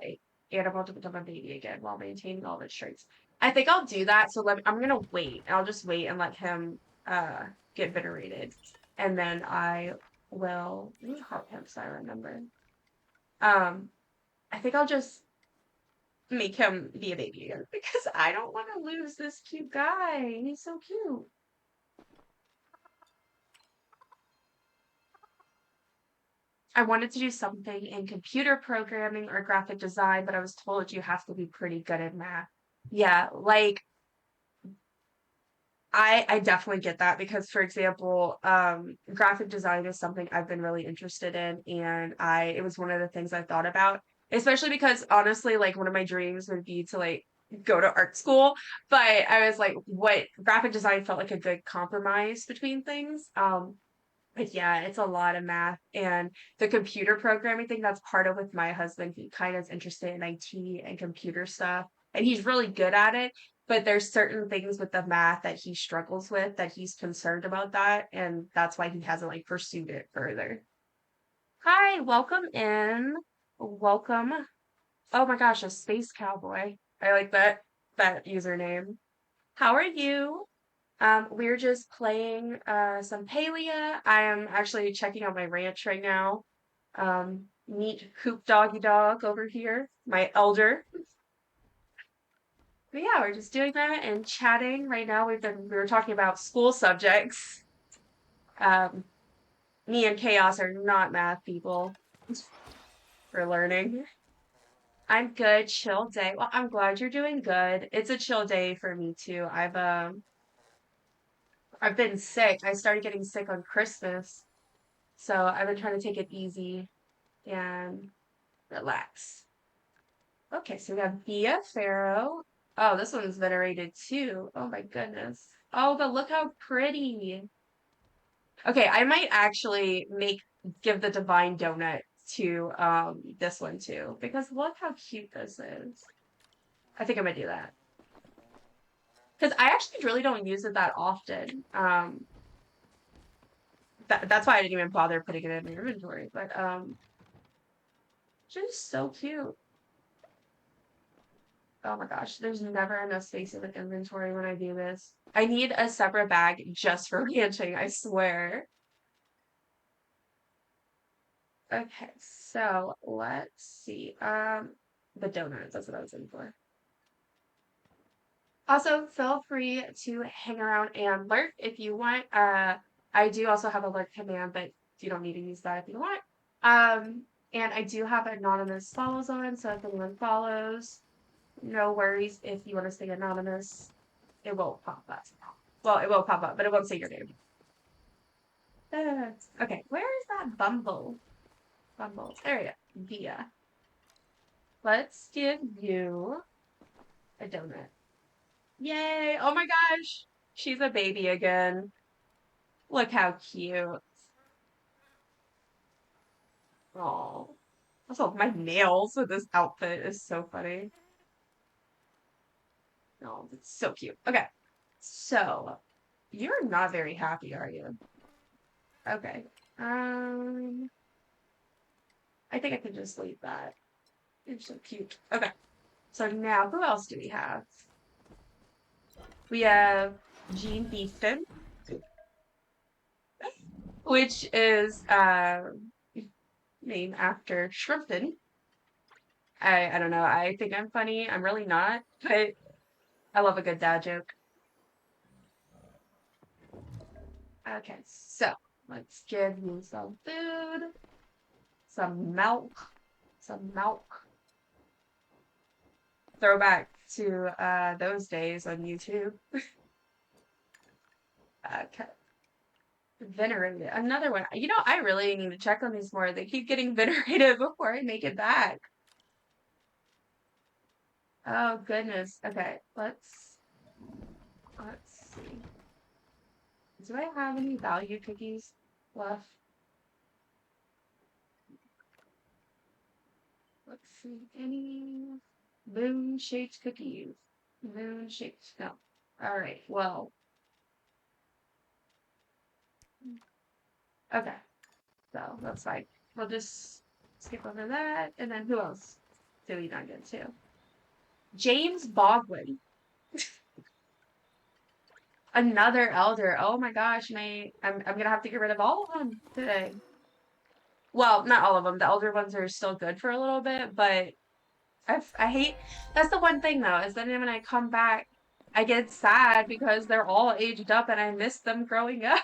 animal to become a baby again while maintaining all of its traits. I think I'll do that. So I'm gonna wait. I'll just wait and let him get venerated, and then I will let me help him so I remember. Um, I think I'll just make him be a baby again because I don't want to lose this cute guy. He's so cute. I wanted to do something in computer programming or graphic design, but I was told you have to be pretty good at math. Yeah, like I definitely get that because, for example, graphic design is something I've been really interested in, and I it was one of the things I thought about, especially because honestly, like one of my dreams would be to like go to art school, but I was like, what graphic design felt like a good compromise between things. But yeah, it's a lot of math and the computer programming thing that's part of with my husband. He kind of is interested in IT and computer stuff, and he's really good at it. But there's certain things with the math that he struggles with that he's concerned about that, and that's why he hasn't like pursued it further. Hi, welcome in. Welcome. Oh my gosh, a space cowboy. I like that username. How are you? We're just playing some Palia. I am actually checking out my ranch right now. Meet Hoop Doggy Dog over here, my elder. But yeah, we're just doing that and chatting right now. We were talking about school subjects. Um, Me and Chaos are not math people for learning. I'm good, chill day. Well, I'm glad you're doing good. It's a chill day for me too. I've been sick. I started getting sick on Christmas. So I've been trying to take it easy and relax. Okay, so we have Bia Pharaoh. Oh, this one's venerated too. Oh my goodness. Oh, but look how pretty. Okay, I might actually make give the divine donut to this one too because look how cute this is. I think I'm gonna do that because I actually really don't use it that often. That's why I didn't even bother putting it in my inventory. But just so cute. Oh my gosh, there's never enough space in the inventory when I do this. I need a separate bag just for ranching, I swear. Okay, so let's see. The donuts, that's what I was in for. Also, feel free to hang around and lurk if you want. I do also have a lurk command, but you don't need to use that if you want. And I do have anonymous follows on, so if anyone follows, no worries if you want to stay anonymous. It won't pop up. Well, it will pop up, but it won't say your name. Okay, where is that Bumble? Bumble. There you go. Via. Let's give you a donut. Yay! Oh my gosh! She's a baby again. Look how cute. Oh. Also, my nails with this outfit is so funny. Oh, it's so cute. Okay. So, you're not very happy, are you? Okay. Um, I think I can just leave that. You're so cute. Okay. So now, who else do we have? We have Jean Beeston, which is named after Shrimpton. I don't know. I think I'm funny. I'm really not, but I love a good dad joke. Okay, so let's give you some food, some milk, some milk. Throwback to those days on YouTube. Okay. Venerated. Another one. You know, I really need to check on these more. They keep getting venerated before I make it back. Oh goodness. Okay, let's see. Do I have any value cookies left? Let's see. Any moon shaped cookies? Moon shaped. No. All right. Well. Okay. So that's fine. We'll just skip over that. And then who else do we not get to? James Baldwin. Another elder. Oh my gosh, I'm gonna have to get rid of all of them today. Well, not all of them. The elder ones are still good for a little bit, but I hate that's the one thing though, is that when I come back, I get sad because they're all aged up and I miss them growing up.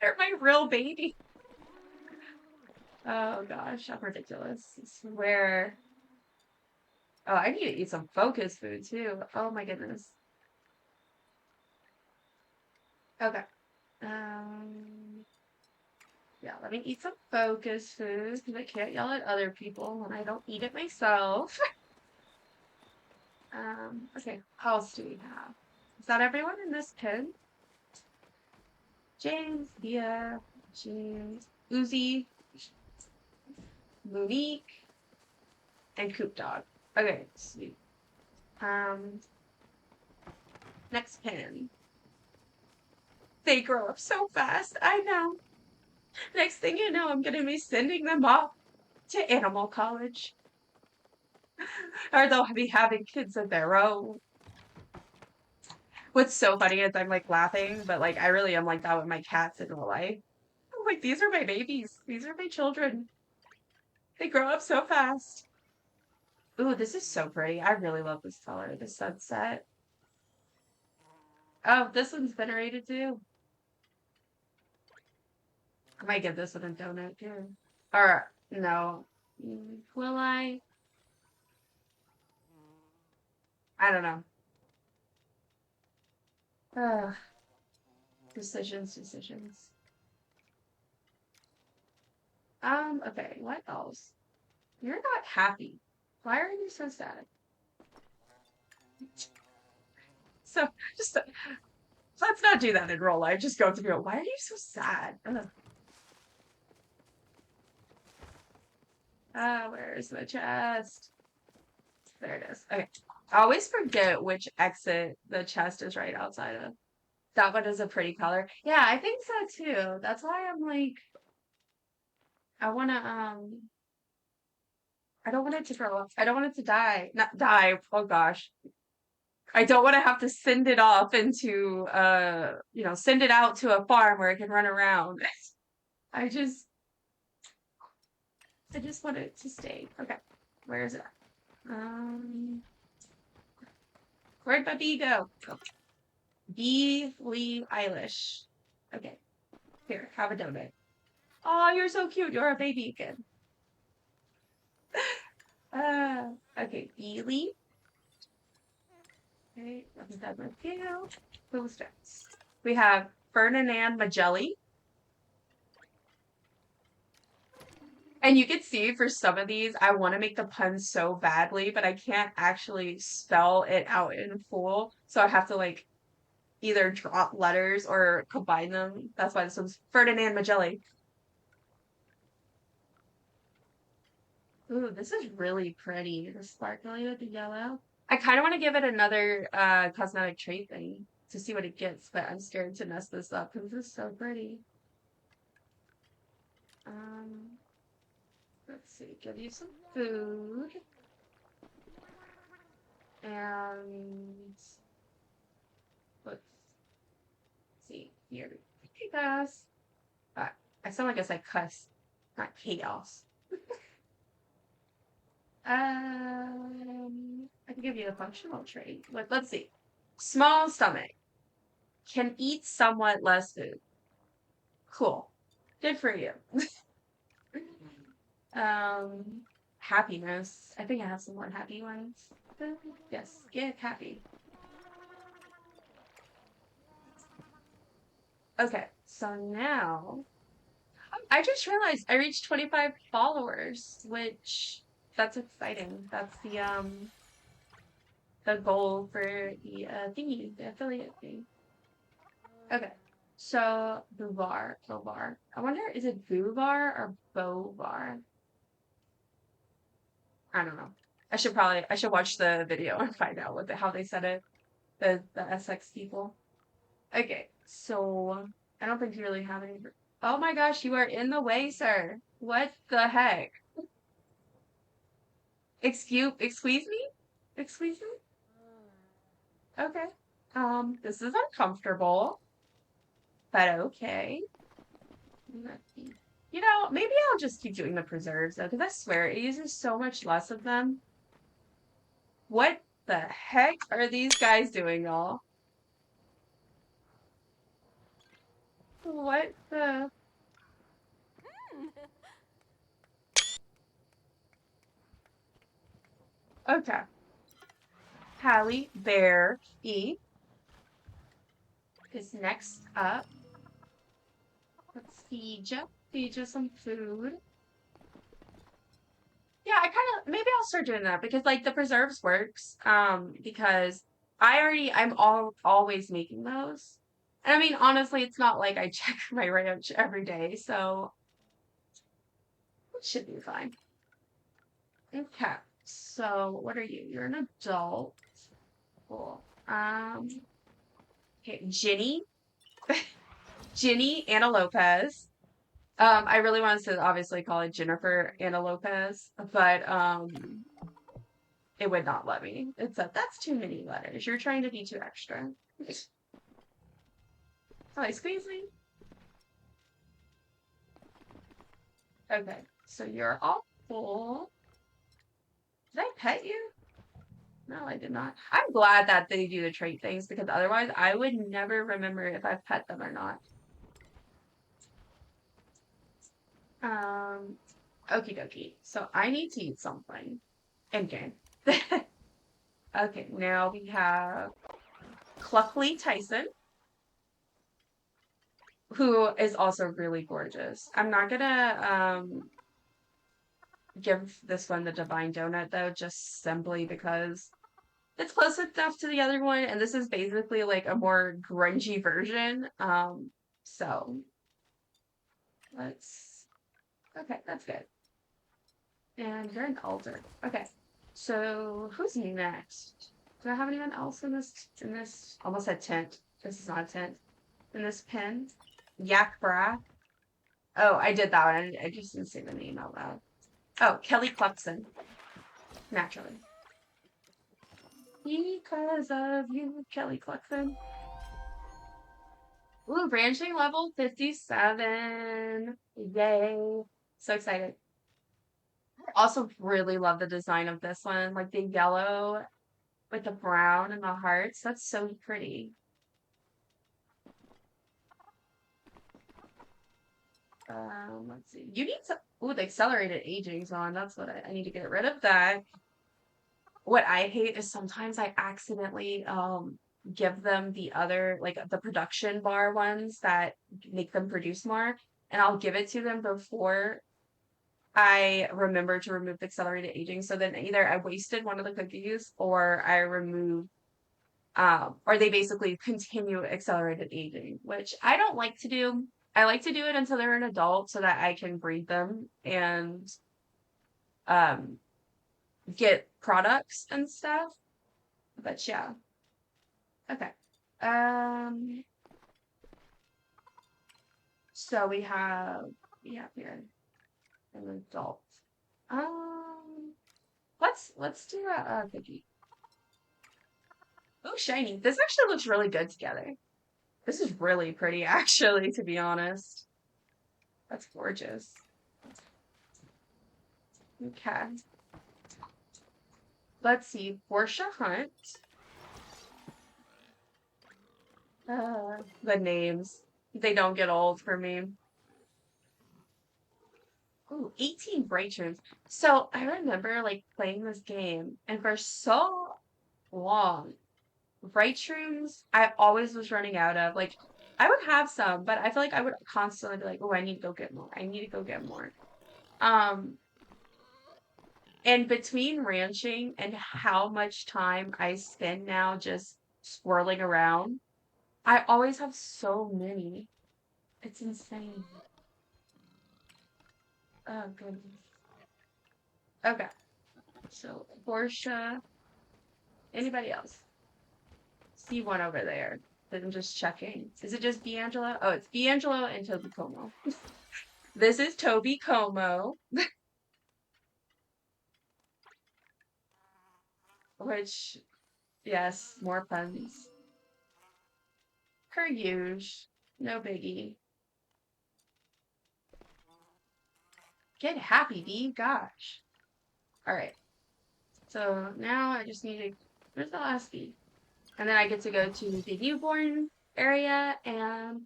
They're my real baby. Oh gosh, I'm ridiculous. I swear. Oh, I need to eat some focus food too. Oh my goodness. Okay. Um, yeah, let me eat some focus food because I can't yell at other people when I don't eat it myself. Okay, how else do we have? Is that everyone in this pin? James, Thea, James, Uzi, Monique, and Coop Dog. Okay, sweet. Um, next pin. They grow up so fast. I know. Next thing you know, I'm gonna be sending them off to animal college. Or they'll be having kids of their own. What's so funny is I'm like laughing, but like I really am like that with my cats in real life. I'm like, these are my babies. These are my children. They grow up so fast. Ooh, this is so pretty. I really love this color, the sunset. Oh, this one's venerated too. I might give this one a donut too. Or no. Will I? I don't know. Ugh, decisions, decisions. Okay, what else? You're not happy. Why are you so sad? So just let's not do that in real life. Just go through it. Why are you so sad? Ugh. Ah, where's the chest? There it is. Okay. I always forget which exit the chest is right outside of. That one is a pretty color. Yeah, I think so too. That's why I'm like, I wanna I don't want it to grow up. I don't want it to die. Not die. Oh gosh. I don't want to have to send it off into send it out to a farm where it can run around. I just I just want it to stay. Okay. Where is it? Um where'd my bee go? Bee Lee Eilish. Okay. Here, have a donut. Oh, you're so cute. You're a baby again. Okay, Bee Lee. Okay, I'm done with you. Who's next? We have Ferdinand Magelli. And you can see for some of these, I want to make the puns so badly, but I can't actually spell it out in full. So I have to like either drop letters or combine them. That's why this one's Ferdinand Magelli. Ooh, this is really pretty. The sparkly with the yellow. I kind of want to give it another cosmetic trait thing to see what it gets, but I'm scared to mess this up because this is so pretty. Um, let's see, give you some food. And let's see here. Chaos. I sound like I said cuss, not chaos. I can give you a functional trait. Let's see. Small stomach. Can eat somewhat less food. Cool. Good for you. Um, happiness. I think I have some more happy ones. Yes, get happy. Okay, so now I just realized I reached 25 followers, which that's exciting. That's the goal for the thingy, the affiliate thing. Okay. So Bovar. I wonder, is it Bovar or Bovar? I don't know. I should watch the video and find out how they said it. The SX people. Okay, so I don't think you really have any. Oh my gosh, you are in the way, sir. What the heck? Excuse me? Excuse me? Okay. This is uncomfortable, but okay. You know, maybe I'll just keep doing the preserves though, because I swear it uses so much less of them. What the heck are these guys doing, y'all? What the? Okay. Hallie Bear E is next up. Let's feed you some food. Yeah, maybe I'll start doing that because like the preserves works. Because I'm always making those. And I mean, honestly, it's not like I check my ranch every day, so it should be fine. Okay. So what are you? You're an adult. Cool. Okay, Ginny Anna Lopez. I really wanted to obviously call it Jennifer Anna Lopez, but it would not let me. It said that's too many letters. You're trying to be too extra. Oh, excuse me. Okay, so you're all full. Did I pet you? No, I did not. I'm glad that they do the trait things because otherwise I would never remember if I pet them or not. Um, Okie dokie. So I need to eat something. Okay. Okay, now we have Cluckley Tyson, who is also really gorgeous. I'm not gonna give this one the Divine Donut though, just simply because it's close enough to the other one, and this is basically like a more grungy version. So let's okay, that's good. And you're an altar. Okay. So who's next? Do I have anyone else in this almost a tent? This is not a tent. In this pen? Yak Bra. Oh, I did that one. I just didn't say the name out loud. Oh, Kelly Clarkson. Naturally. Because of you, Kelly Clarkson. Ooh, branching level 57. Yay. So excited. I also really love the design of this one. Like the yellow with the brown and the hearts. That's so pretty. Let's see. You need some. Ooh, the accelerated aging's on. That's what I need to get rid of that. What I hate is sometimes I accidentally give them the other like the production bar ones that make them produce more, and I'll give it to them before I remember to remove the accelerated aging. So then either I wasted one of the cookies or I remove or they basically continue accelerated aging, which I don't like to do. I like to do it until they're an adult so that I can breed them and um, get products and stuff. But yeah, okay. Um, so we have here an adult. Um, let's do a cookie. Oh, shiny. This actually looks really good together. This is really pretty, actually, to be honest. That's gorgeous. Okay. Let's see. Portia Hunt. The names. They don't get old for me. Ooh, 18 bright rooms. So I remember like playing this game, and for so long, bright rooms I always was running out of. Like I would have some, but I feel like I would constantly be like, oh, I need to go get more. I need to go get more. Um, and between ranching and how much time I spend now just swirling around, I always have so many. It's insane. Oh, goodness. Okay. So, Portia, anybody else? See one over there. That I'm just checking. Is it just D'Angelo? Oh, it's D'Angelo and Toby Como. This is Toby Como, which, yes, more puns. Per use. No biggie. Get happy, D. Gosh. All right. So now I just need to. Where's the last bee? And then I get to go to the newborn area and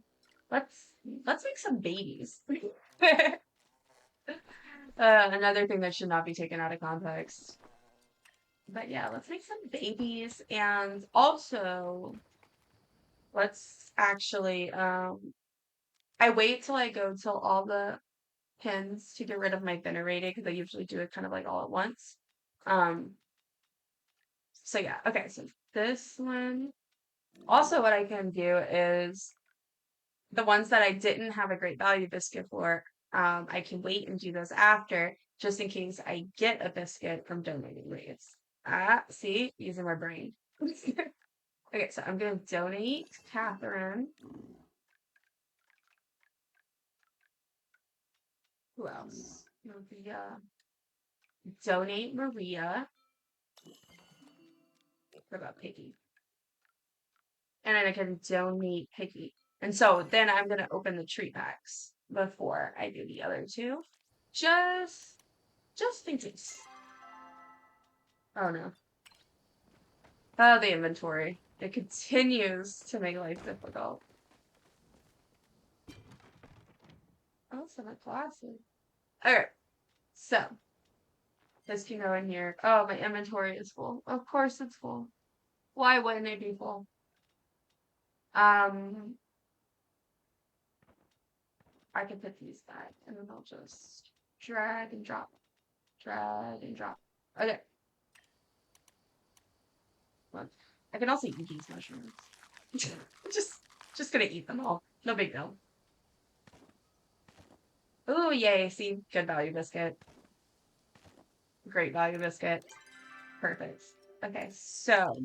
let's let's make some babies. Another thing that should not be taken out of context. But yeah, let's make some babies and also let's actually I wait till I go till all the pins to get rid of my venerated because I usually do it kind of like all at once. Um, so yeah, okay, so this one. Also, what I can do is the ones that I didn't have a great value biscuit for, I can wait and do those after, just in case I get a biscuit from donating rates. Ah, see, using my brain. Okay, so I'm gonna donate Catherine. Who else? Maria. Donate Maria. What about Piggy? And then I can donate Piggy. And so then I'm gonna open the treat packs before I do the other two. Just just in case. Oh no. Oh, the inventory. It continues to make life difficult. Oh, so my glasses. Alright, so this can go in here. Oh, my inventory is full. Of course it's full. Why wouldn't it be full? Um, I can put these back and then I'll just drag and drop. Drag and drop. Okay. Well, I can also eat these mushrooms. just just gonna eat them all. No big deal. Ooh, yay. See, good value biscuit. Great value biscuit. Perfect. Okay, so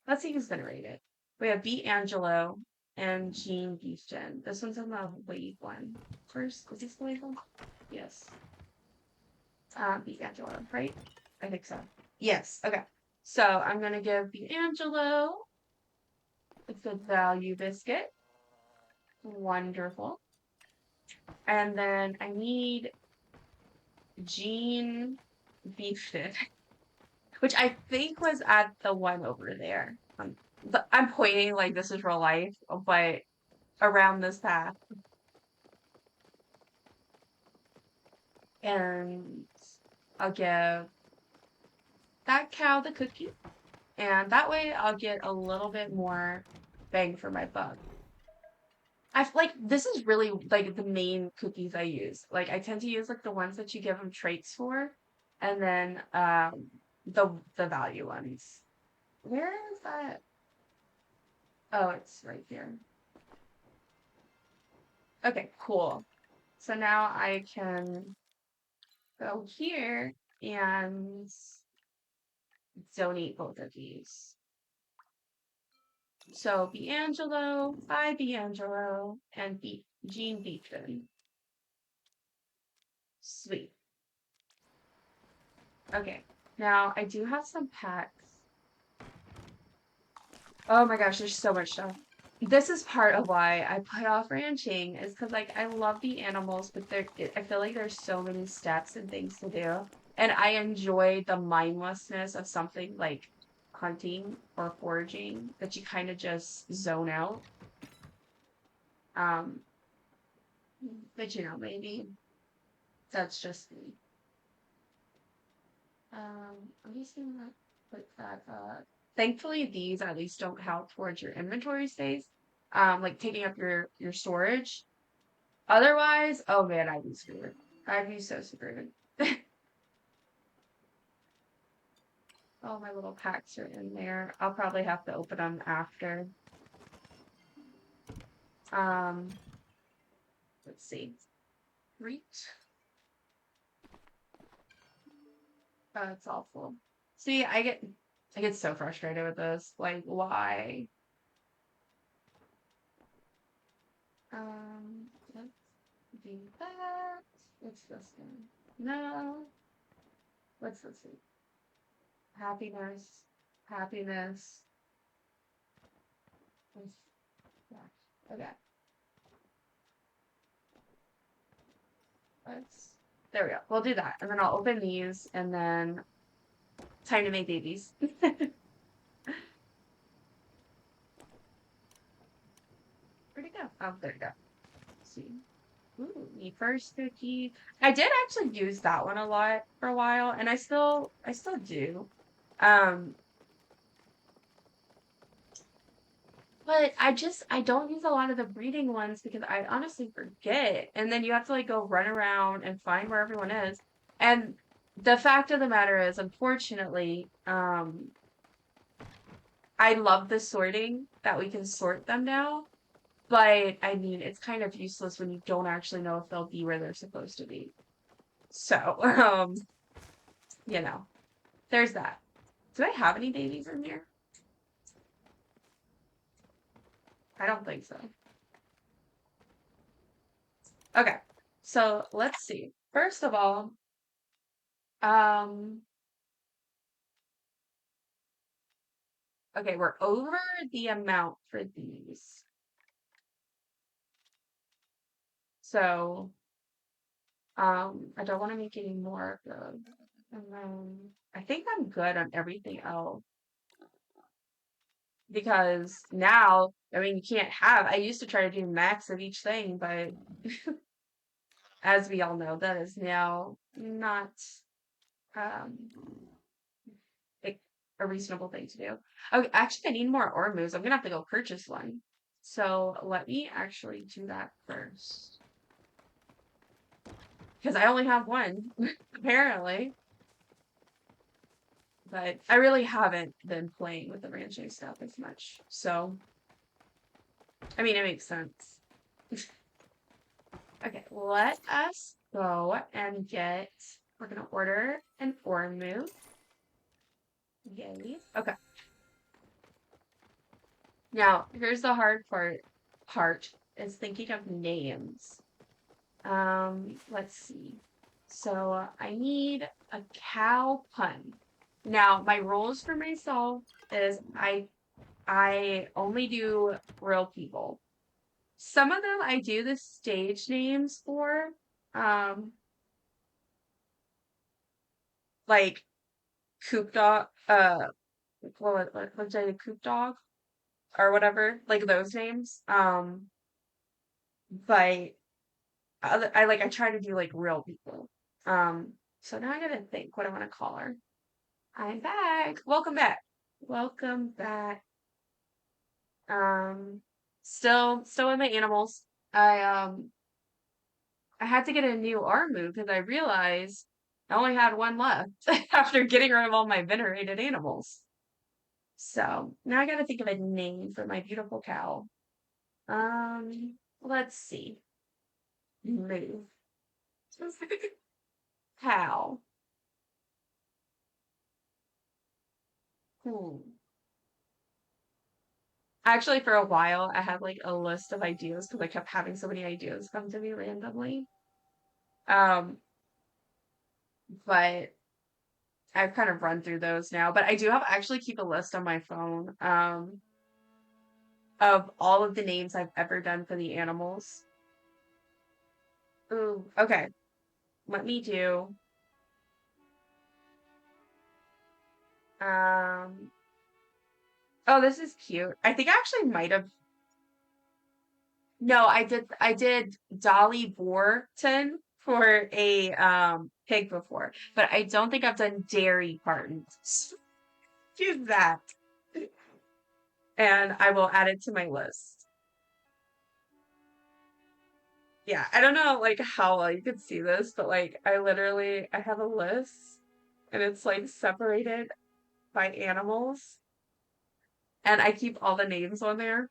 let's see who's gonna rate it. We have Beat Angelo and Jean Beeston. This one's on the wave one. First, is this the wave one? Yes. Beat Angelo, right? I think so. Yes. Okay. So I'm gonna give Beat Angelo a good value biscuit. Wonderful. And then I need Jean Beefton, which I think was at the one over there. I'm pointing like this is real life, but around this path. And I'll give that cow the cookie. And that way I'll get a little bit more bang for my buck. I feel like this is really like the main cookies I use. Like I tend to use like the ones that you give them traits for, and then the value ones. Where is that? Oh, it's right here. Okay, cool. So now I can go here and donate both of these. So Beangelo, by Beangelo, and Jean Beaton. Sweet. Okay. Now I do have some packs. Oh my gosh, there's so much stuff. This is part of why I put off ranching is because like I love the animals, but I feel like there's so many steps and things to do. And I enjoy the mindlessness of something like hunting or foraging that you kind of just zone out. Um, but you know, maybe that's just me. I'm just gonna put that thankfully these at least don't count towards your inventory space. Like taking up your storage. Otherwise, oh man, I'd be screwed. I'd be so screwed. All my little packs are in there. I'll probably have to open them after. Um, let's see. Reach. Oh, it's awful. See, I get so frustrated with this. Like, why? Let's do that. What's this one? No. What's this one? Happiness. Happiness. Yeah. Okay. Let's. There we go. We'll do that, and then I'll open these, and then time to make babies. Where'd it go? Oh, there you go. Let's see. Ooh, me first cookie. I did actually use that one a lot for a while, and I still do. Um, but I don't use a lot of the breeding ones because I honestly forget, and then you have to like go run around and find where everyone is. And the fact of the matter is, unfortunately, I love the sorting that we can sort them now, but I mean, it's kind of useless when you don't actually know if they'll be where they're supposed to be. So, you know, there's that. Do I have any babies in here? I don't think so. Okay, so let's see. First of all, um, okay, we're over the amount for these. So, I don't want to make any more of those. And then I think I'm good on everything else because now, I mean, you can't have, I used to try to do max of each thing, but as we all know, that is now not um like a reasonable thing to do. Oh, actually, I need more ore moves. I'm gonna have to go purchase one. So let me actually do that first. Because I only have one, apparently. But I really haven't been playing with the ranching stuff as much. So, I mean, it makes sense. Okay, let us go and get, we're gonna order an ore move. Yay. Okay. Now, here's the hard part is thinking of names. Let's see. So I need a cow pun. Now, my rules for myself is I only do real people. Some of them I do the stage names for, um, like Coop Dog, what did I do? Coop Dog or whatever, like those names. But I try to do like real people. So now I gotta think what I want to call her. I'm back. Welcome back. Welcome back. Um, still with my animals. I had to get a new arm move because I realized I only had one left after getting rid of all my venerated animals. So now I gotta think of a name for my beautiful cow. Let's see. Move. Cow. Hmm. Actually, for a while, I had like a list of ideas because I kept having so many ideas come to me randomly. Um, but I've kind of run through those now. But I do have actually keep a list on my phone, of all of the names I've ever done for the animals. Ooh, okay. Let me do, um, oh, this is cute. I think I actually might have, no, I did Dolly Borton for a, pig before, but I don't think I've done dairy partners. Do that. And I will add it to my list. Yeah, I don't know like how well you could see this, but like I have a list and it's like separated by animals and I keep all the names on there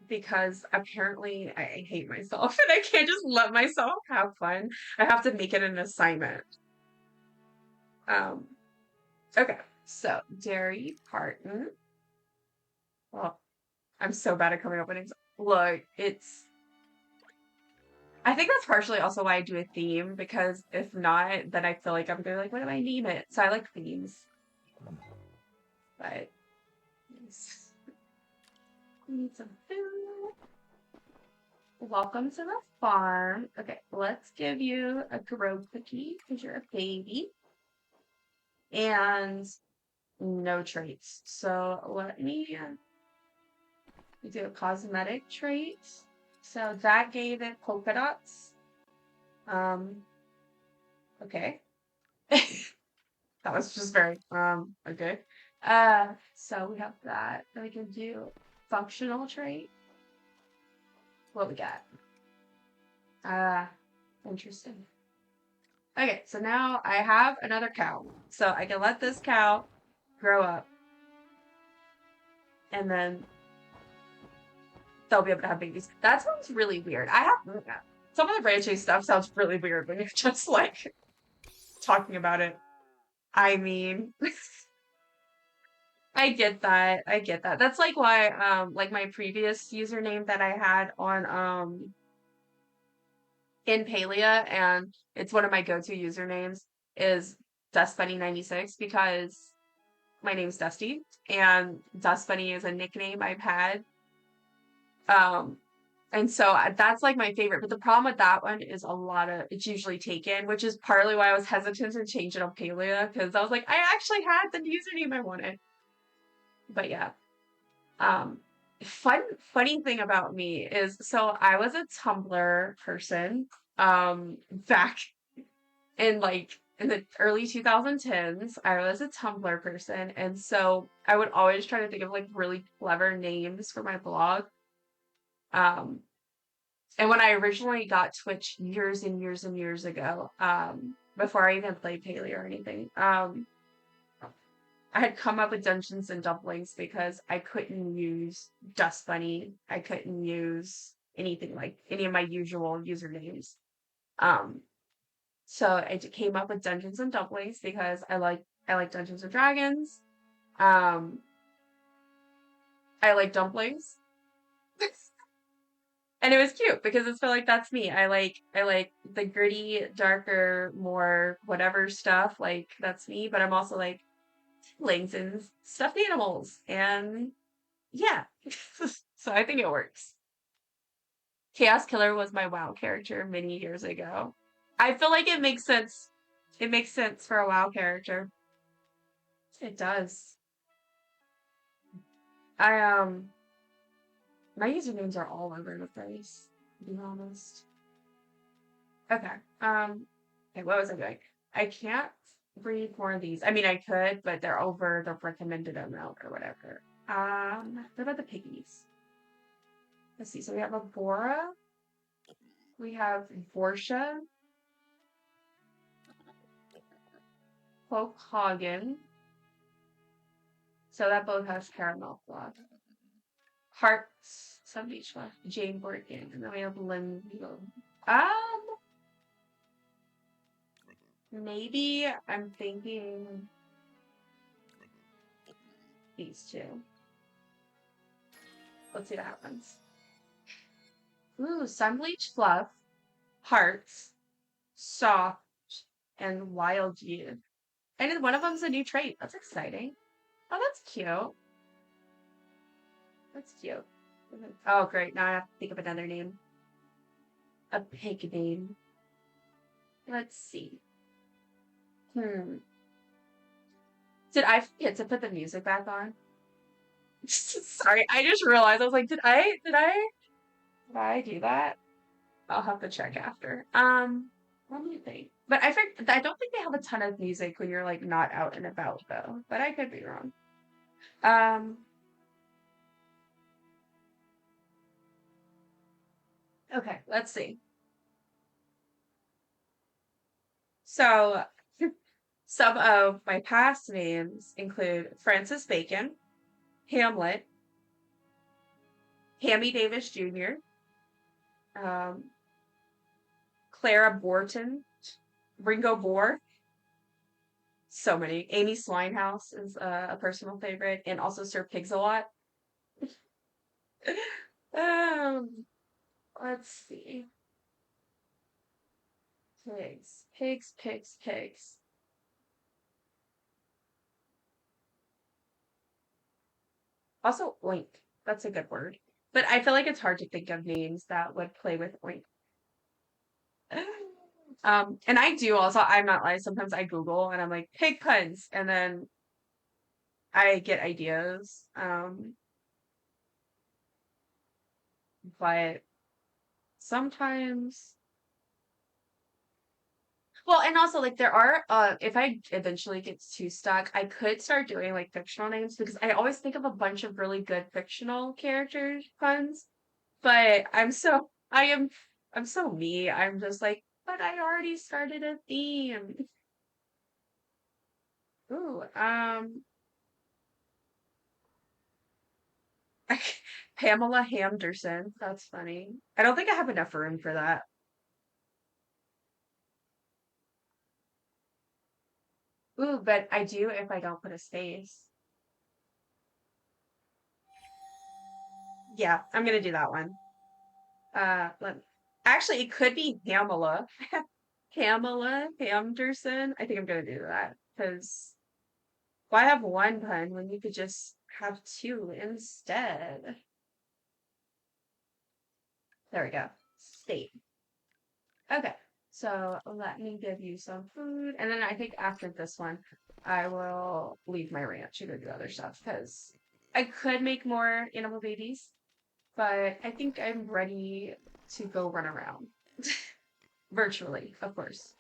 because apparently I hate myself and I can't just let myself have fun. I have to make it an assignment. Um, okay, so Dairy Parton. Well, I'm so bad at coming up with names. Look, it's I think that's partially also why I do a theme because if not, then I feel like I'm gonna be like, what do I name it? So I like themes. But need some food. Welcome to the farm. Okay, let's give you a grow cookie because you're a baby and no traits. So let me do a cosmetic trait. So that gave it polka dots. Um, okay. That was just very okay. So we have that. Then we can do functional trait. What we got? Ah, interesting. Okay, so now I have another cow. So I can let this cow grow up and then they'll be able to have babies. That sounds really weird. I have some of the ranching stuff sounds really weird when you're just like talking about it. I mean, I get that. I get that. That's like why like my previous username that I had on in Palia, and it's one of my go-to usernames, is DustBunny96 because my name's Dusty and Dust Bunny is a nickname I've had. Um and so that's like my favorite. But the problem with that one is it's usually taken, which is partly why I was hesitant to change it on Palia because I was like, I actually had the username I wanted. But yeah. Um, funny thing about me is so I was a Tumblr person back in like in the early 2010s. I was a Tumblr person, and so I would always try to think of like really clever names for my blog. Um, and when I originally got Twitch years and years and years ago, before I even played Paleo or anything, I had come up with Dungeons and Dumplings because I couldn't use Dust Bunny. I couldn't use anything like any of my usual usernames. Um, so I came up with Dungeons and Dumplings because I like Dungeons and Dragons. Um, I like dumplings, and it was cute because it's felt like that's me. I like the gritty, darker, more whatever stuff. Like that's me. But I'm also like lings and stuffed animals and yeah. So I think it works. Chaos Killer was my WoW character many years ago. I feel like it makes sense. It makes sense for a WoW character. It does. I my usernames are all over the place, to be honest. Okay. Okay, what was I doing? I can't read more of these. I mean I could, but they're over the recommended amount or whatever. What about the piggies? Let's see. So we have a Bora, we have Borsha, Cloakhagen. So that both has caramel blood. Hearts, some each left. Jane Borkin, and then we have Limbo. Um, maybe I'm thinking these two. Let's see what happens. Ooh, Sunbleach Fluff, Hearts, Soft, and Wild Youth. And then one of them's a new trait. That's exciting. Oh, that's cute. That's cute. Oh, great. Now I have to think of another name. A pig name. Let's see. Hmm. Did I forget to put the music back on? Sorry, I just realized I was like, did I do that? I'll have to check after. Let me think. But I don't think they have a ton of music when you're like not out and about though. But I could be wrong. Um, okay, let's see. So some of my past names include Francis Bacon, Hamlet, Hammy Davis Jr., um, Clara Borton, Ringo Bohr, so many. Amy Swinehouse is a personal favorite, and also Sir Pigs-a-Lot. um, let's see. Pigs, pigs, pigs, pigs. Also, oink. That's a good word. But I feel like it's hard to think of names that would play with oink. And I do also, I'm not lying, sometimes I Google and I'm like, pig puns, and then I get ideas. But sometimes well, and also like there are if I eventually get too stuck, I could start doing like fictional names because I always think of a bunch of really good fictional character puns. But I am I'm so me. I'm just like, but I already started a theme. Ooh, Pamela Hamderson. That's funny. I don't think I have enough room for that. Ooh, but I do if I don't put a space. Yeah, I'm gonna do that one. Let actually, it could be Pamela. Pamela Hamderson. I think I'm gonna do that because why have one pun when you could just have two instead? There we go. State. Okay, so let me give you some food, and then I think after this one, I will leave my ranch and go do other stuff because I could make more animal babies, but I think I'm ready to go run around virtually, of course.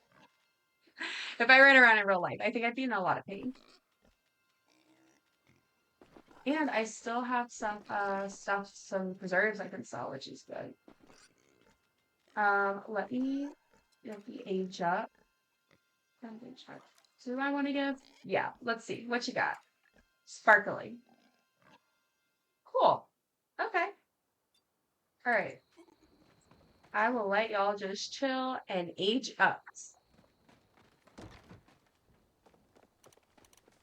If I ran around in real life, I think I'd be in a lot of pain. And I still have some preserves I can sell, which is good. Let me get the age up. So do I want to give? Yeah, let's see. What you got? Sparkling. Cool. Okay. All right. I will let y'all just chill and age up.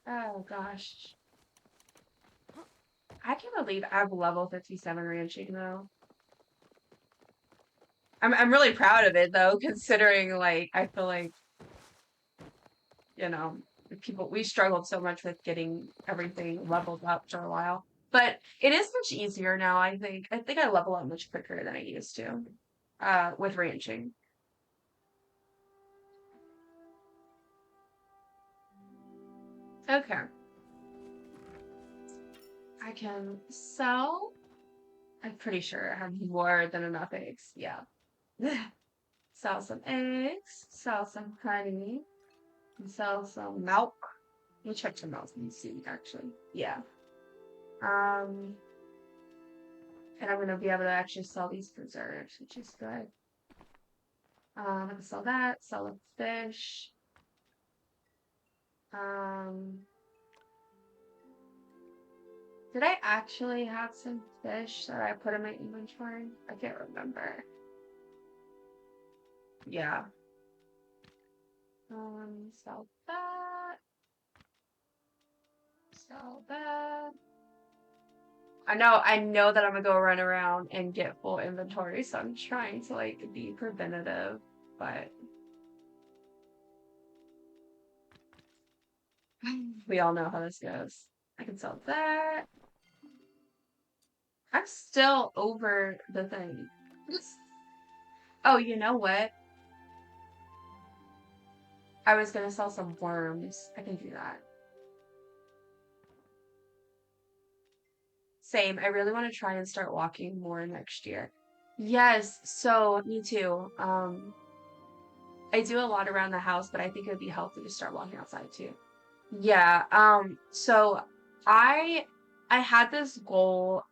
Oh gosh. I can't believe I have level 57 ranching though. I'm really proud of it though, considering like I feel like, you know, people we struggled so much with getting everything leveled up for a while. But it is much easier now, I think. I think I level up much quicker than I used to, with ranching. Okay. I can sell. I'm pretty sure I have more than enough eggs. Yeah. Sell some eggs, sell some honey, and sell some milk. Let me check some milk and see actually. Yeah. Um, and I'm gonna be able to actually sell these preserves, which is good. I can sell that, sell a fish. Um, did I actually have some fish that I put in my inventory? I can't remember. Yeah. Sell that, sell that. I know that I'm gonna go run around and get full inventory, so I'm trying to like be preventative, but we all know how this goes. I can sell that. I'm still over the thing. Oh, you know what? I was gonna sell some worms. I can do that. Same. I really want to try and start walking more next year. Yes, so me too. I do a lot around the house, but I think it would be healthy to start walking outside too. Yeah, so I I had this goal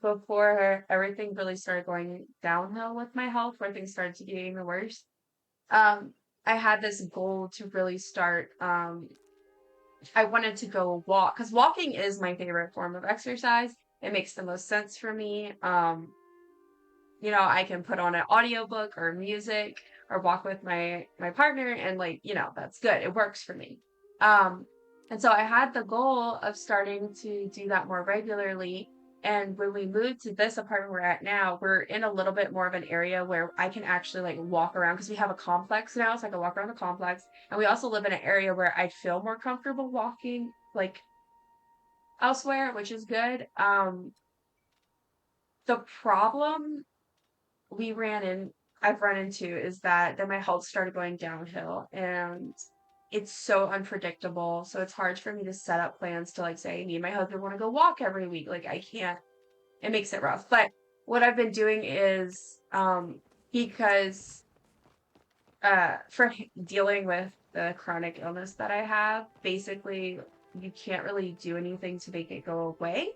before everything really started going downhill with my health, where things started to get even worse. Um, I had this goal to really start I wanted to go walk because walking is my favorite form of exercise. It makes the most sense for me. I can put on an audiobook or music or walk with my partner and like, that's good. It works for me. Um, and so I had the goal of starting to do that more regularly. And when we moved to this apartment we're at now, we're in a little bit more of an area where I can actually like walk around because we have a complex now, so I can walk around the complex. And we also live in an area where I feel more comfortable walking like elsewhere, which is good. The problem we ran in I've run into is that then my health started going downhill and it's so unpredictable. So it's hard for me to set up plans to like say me and my husband want to go walk every week. Like I can't. It makes it rough. But what I've been doing is because for dealing with the chronic illness that I have, basically you can't really do anything to make it go away.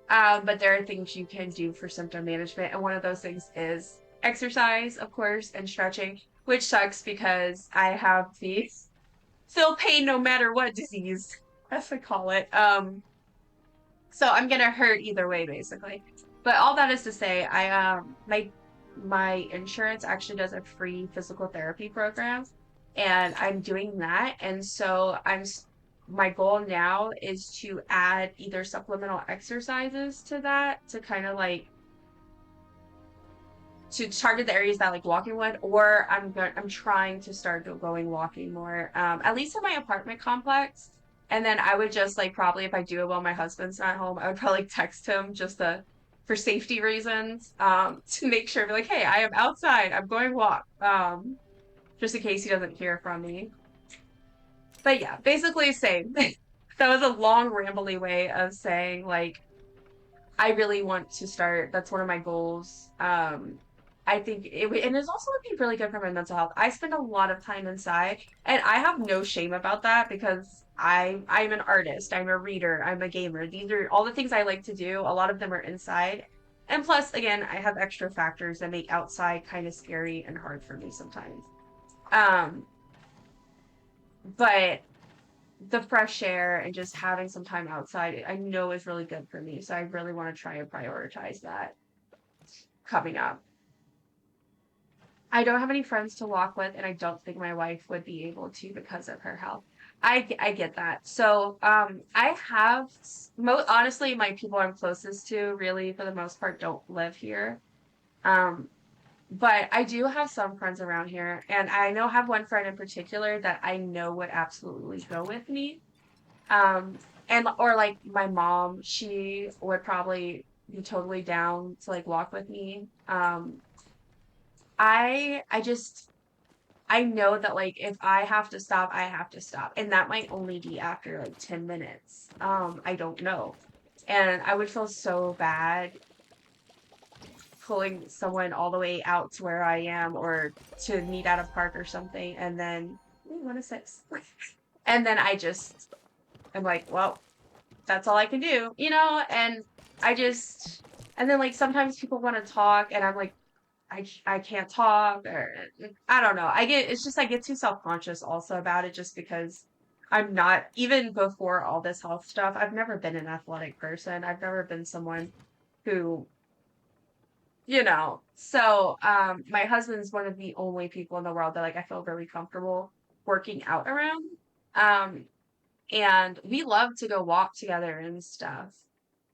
But there are things you can do for symptom management, and one of those things is exercise, of course, and stretching, which sucks because I have the feel pain no matter what disease, as I call it. So I'm gonna hurt either way, basically. But all that is to say, my insurance actually does a free physical therapy program, and I'm doing that. And so my goal now is to add either supplemental exercises to that to kind of like to target the areas that like walking would, or I'm trying to start going walking more, at least in my apartment complex. And then I would just like probably if I do it while my husband's not home, I would probably text him just to for safety reasons, to make sure be like, hey, I am outside, I'm going walk, just in case he doesn't hear from me. But yeah, basically same. That was a long rambly way of saying like I really want to start. That's one of my goals. I think and it's also would be really good for my mental health. I spend a lot of time inside, and I have no shame about that because I'm an artist, I'm a reader, I'm a gamer. These are all the things I like to do. A lot of them are inside. And plus, again, I have extra factors that make outside kind of scary and hard for me sometimes. Um, but the fresh air and just having some time outside, I know is really good for me. So I really want to try and prioritize that coming up. I don't have any friends to walk with, and I don't think my wife would be able to because of her health. I get that. So, I have honestly, my people I'm closest to, really, for the most part, don't live here. Um, but I do have some friends around here, and I know I have one friend in particular that I know would absolutely go with me. Um, and or like my mom, she would probably be totally down to like walk with me. I just I know that like if I have to stop, I have to stop. And that might only be after like 10 minutes. I don't know. And I would feel so bad pulling someone all the way out to where I am or to meet at a park or something. And then, ooh, 106. And then I just am like, well, that's all I can do, you know? And I just, and then like sometimes people want to talk and I'm like, I can't talk or I don't know. It's just I get too self-conscious also about it just because I'm not even before all this health stuff. I've never been an athletic person. I've never been someone who, so my husband's one of the only people in the world that like I feel very comfortable working out around. Um and we love to go walk together and stuff.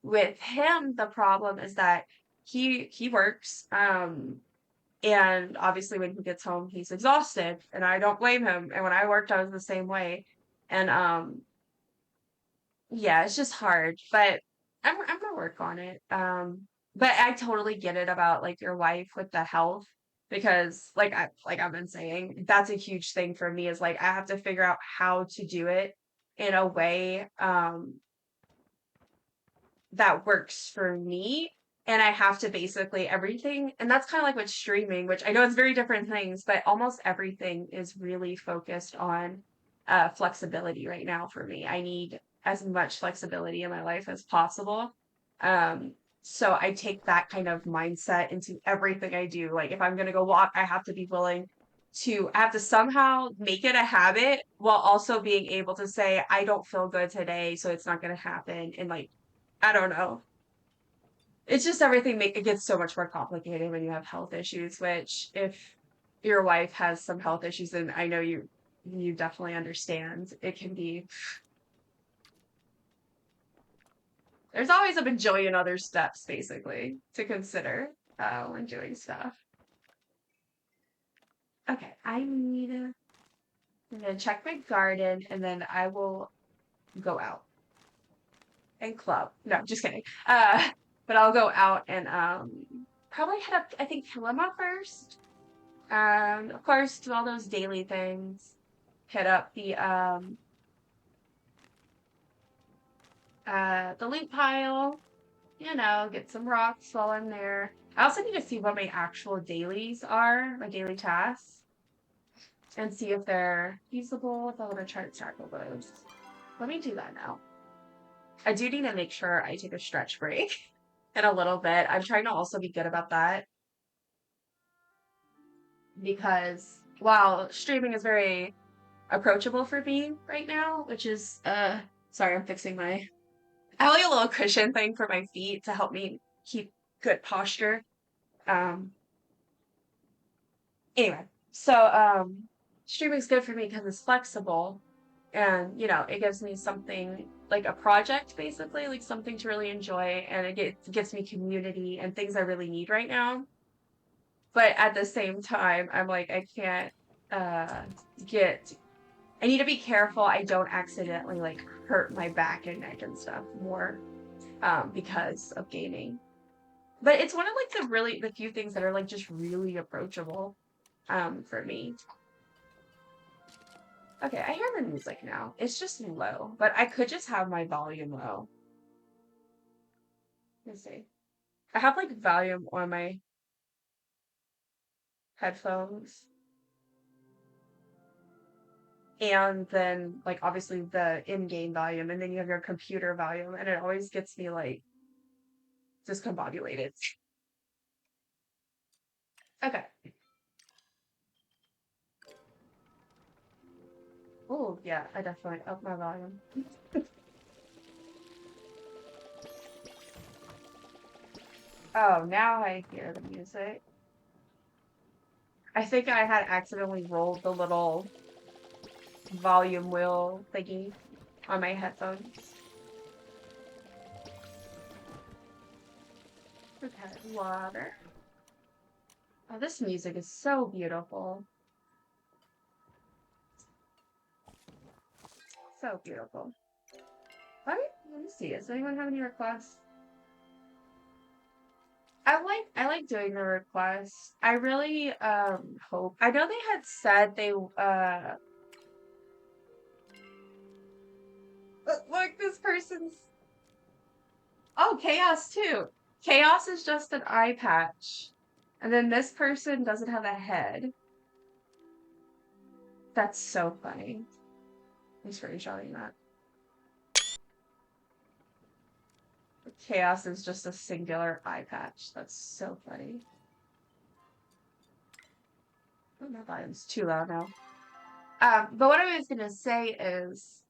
With him, the problem is that he works. And obviously, when he gets home, he's exhausted, and I don't blame him. And when I worked, I was the same way. And yeah, it's just hard, but I'm gonna work on it. But I totally get it about like your wife with the health because like I've been saying, that's a huge thing for me is like I have to figure out how to do it in a way that works for me. And I have to basically everything, and that's kind of like with streaming, which I know it's very different things, but almost everything is really focused on flexibility right now for me. I need as much flexibility in my life as possible. Um, so I take that kind of mindset into everything I do. Like if I'm gonna go walk, I have to be willing I have to somehow make it a habit while also being able to say, I don't feel good today, so it's not gonna happen. And like I don't know. It's just everything it gets so much more complicated when you have health issues, which if your wife has some health issues, and I know you definitely understand, it can be there's always a bajillion other steps basically to consider when doing stuff. Okay, I'm gonna check my garden and then I will go out and club. No, just kidding. But I'll go out and probably head up I think Kilima first. Of course, do all those daily things. Hit up the loot pile, get some rocks while I'm there. I also need to see what my actual dailies are, my daily tasks, and see if they're feasible, if I want to try to tackle those. Let me do that now. I do need to make sure I take a stretch break in a little bit. I'm trying to also be good about that. because while streaming is very approachable for me right now, which is sorry, I'm fixing my I have like a little cushion thing for my feet to help me keep good posture. Um anyway, so streaming is good for me because it's flexible and it gives me something like a project basically, like something to really enjoy and gives me community and things I really need right now. But at the same time, I'm like I can't uh get I need to be careful I don't accidentally like hurt my back and neck and stuff more because of gaming. But it's one of like the few things that are like just really approachable for me. Okay, I hear the music now. It's just low, but I could just have my volume low. Let's see. I have like volume on my headphones and then like obviously the in-game volume and then you have your computer volume and it always gets me like discombobulated. Okay. Oh, yeah, I definitely up my volume. Oh, now I hear the music. I think I had accidentally rolled the little volume wheel thingy on my headphones. Okay, water. Oh, this music is so beautiful. So beautiful. Let me see. Does anyone have any requests? I like doing the requests. I really hope. I know they had said they look, this person's oh, Chaos too. Chaos is just an eye patch. And then this person doesn't have a head. That's so funny. I'm screenshotting that. Chaos is just a singular eye patch. That's so funny. Oh, my volume's too loud now. But what I was gonna say is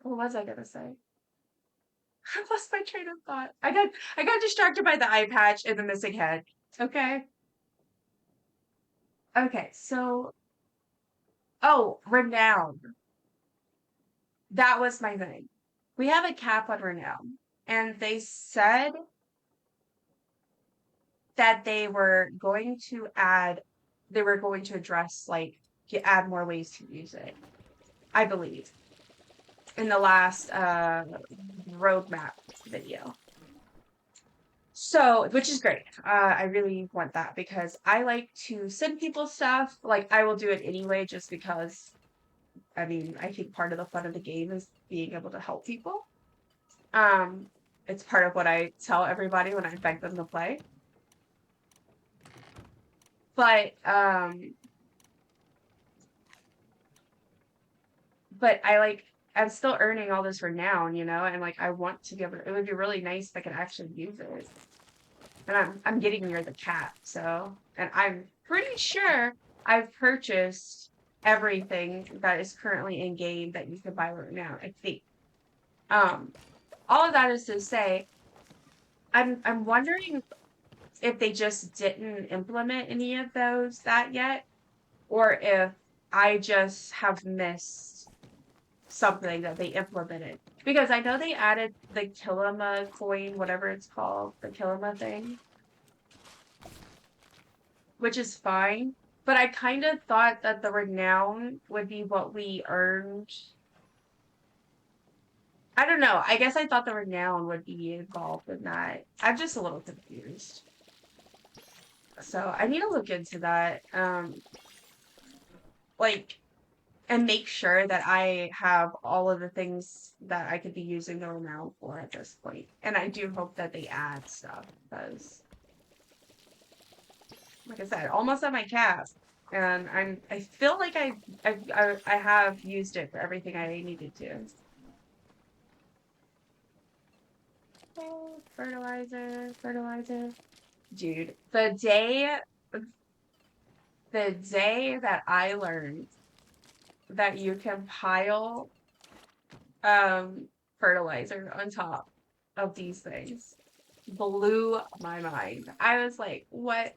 what was I gonna say? I lost my train of thought. I got distracted by the eye patch and the missing head. Okay. Okay, so oh, renown. That was my thing. We have a cap on renown, and they said that they were going to address like add more ways to use it. I believe in the last roadmap video. So, which is great. I really want that because I like to send people stuff. Like, I will do it anyway, just because, I mean, I think part of the fun of the game is being able to help people. Um, it's part of what I tell everybody when I beg them to play. But, but I'm still earning all this renown, and like, I want to be able to, it would be really nice if I could actually use it. And I'm getting near the cap, so and I'm pretty sure I've purchased everything that is currently in game that you can buy right now, I think. Um, all of that is to say, I'm wondering if they just didn't implement any of those that yet, or if I just have missed something that they implemented. Because I know they added the Kilima coin, whatever it's called, the Kilima thing, which is fine. But I kind of thought that the renown would be what we earned. I don't know. I guess I thought the renown would be involved in that. I'm just a little confused. So I need to look into that. Like, and make sure that I have all of the things that I could be using the renown for at this point. And I do hope that they add stuff because, like I said, almost at my cap. And I feel like I have used it for everything I needed to. Oh, fertilizer, fertilizer. Dude, the day that I learned that you can pile fertilizer on top of these things blew my mind. I was like, what?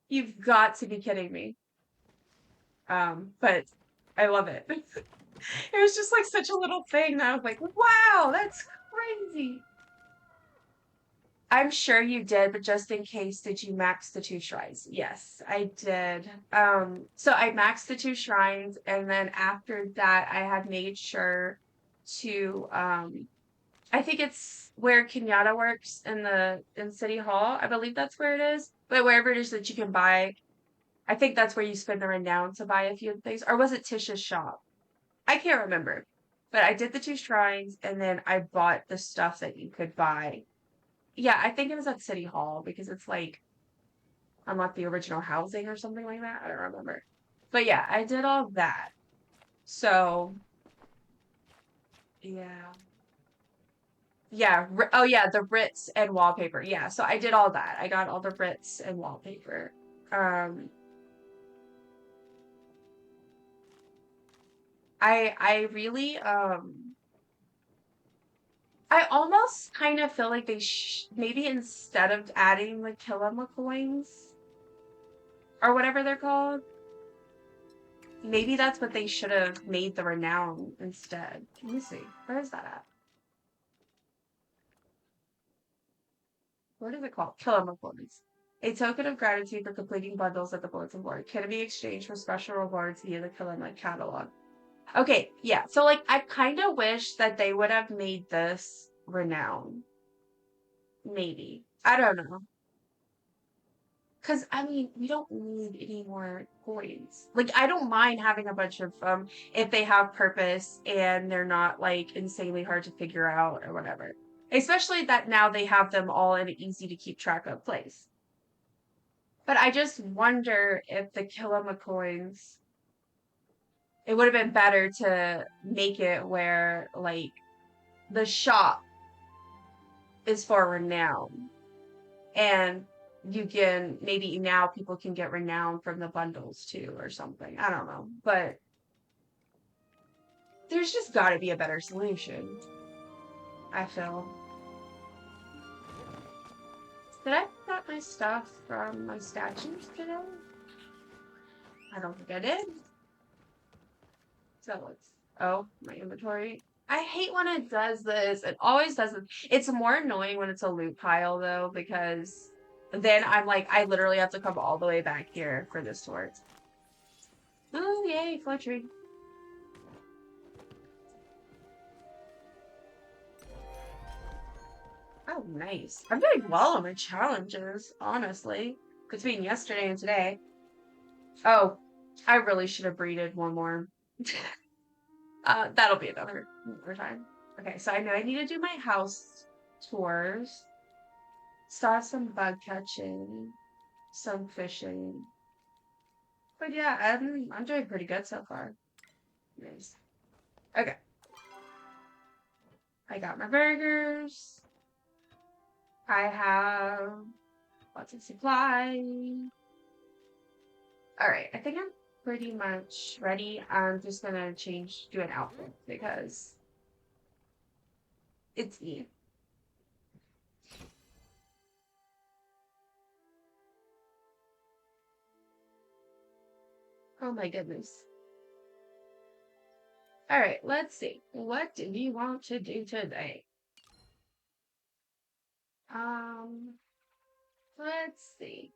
You've got to be kidding me. But I love it. It was just like such a little thing. I was like, wow, that's crazy. I'm sure you did, but just in case, did you max the two shrines? Yes, I did. So I maxed the two shrines, and then after that, I had made sure to I think it's where Kenyatta works in City Hall. I believe that's where it is. But wherever it is that you can buy, I think that's where you spend the renown to buy a few things. Or was it Tisha's shop? I can't remember. But I did the two shrines, and then I bought the stuff that you could buy. Yeah, I think it was at City Hall because it's like unlock the original housing or something like that. I don't remember. But yeah, I did all that. So yeah. Yeah. Oh yeah, the Ritz and wallpaper. Yeah. So I did all that. I got all the Ritz and wallpaper. Um I really I almost kind of feel like they maybe instead of adding the Kilima coins or whatever they're called, maybe that's what they should have made the renown instead. Let me see. Where is that at? What is it called? Kilima coins. A token of gratitude for completing bundles at the bulletin board can be exchanged for special rewards via the Kilima catalog. Okay, yeah. So like I kind of wish that they would have made this renown. Maybe. I don't know. Cause I mean, we don't need any more coins. Like I don't mind having a bunch of if they have purpose and they're not like insanely hard to figure out or whatever. Especially that now they have them all in an easy to keep track of place. But I just wonder if the Kilima coins, it would have been better to make it where like the shop is for renown and you can maybe now people can get renown from the bundles too or something. I don't know. But there's just got to be a better solution, I feel. Did I got my stuff from my statues today? I don't think I did. So let's, oh, my inventory. I hate when it does this. It always does it. It's more annoying when it's a loot pile though, because then I'm like, I literally have to come all the way back here for this to work. Oh, yay, fletching. Oh, nice. I'm doing well on my challenges, honestly, between yesterday and today. Oh, I really should have breeded one more. That'll be another time. Okay, so I know I need to do my house tours. Saw some bug catching, some fishing. But yeah, I'm doing pretty good so far. Nice. Okay, I got my burgers. I have lots of supplies. All right, I think I'm pretty much ready. I'm just gonna do an outfit because it's me. Oh my goodness. All right, let's see. What do we want to do today? Um, let's see.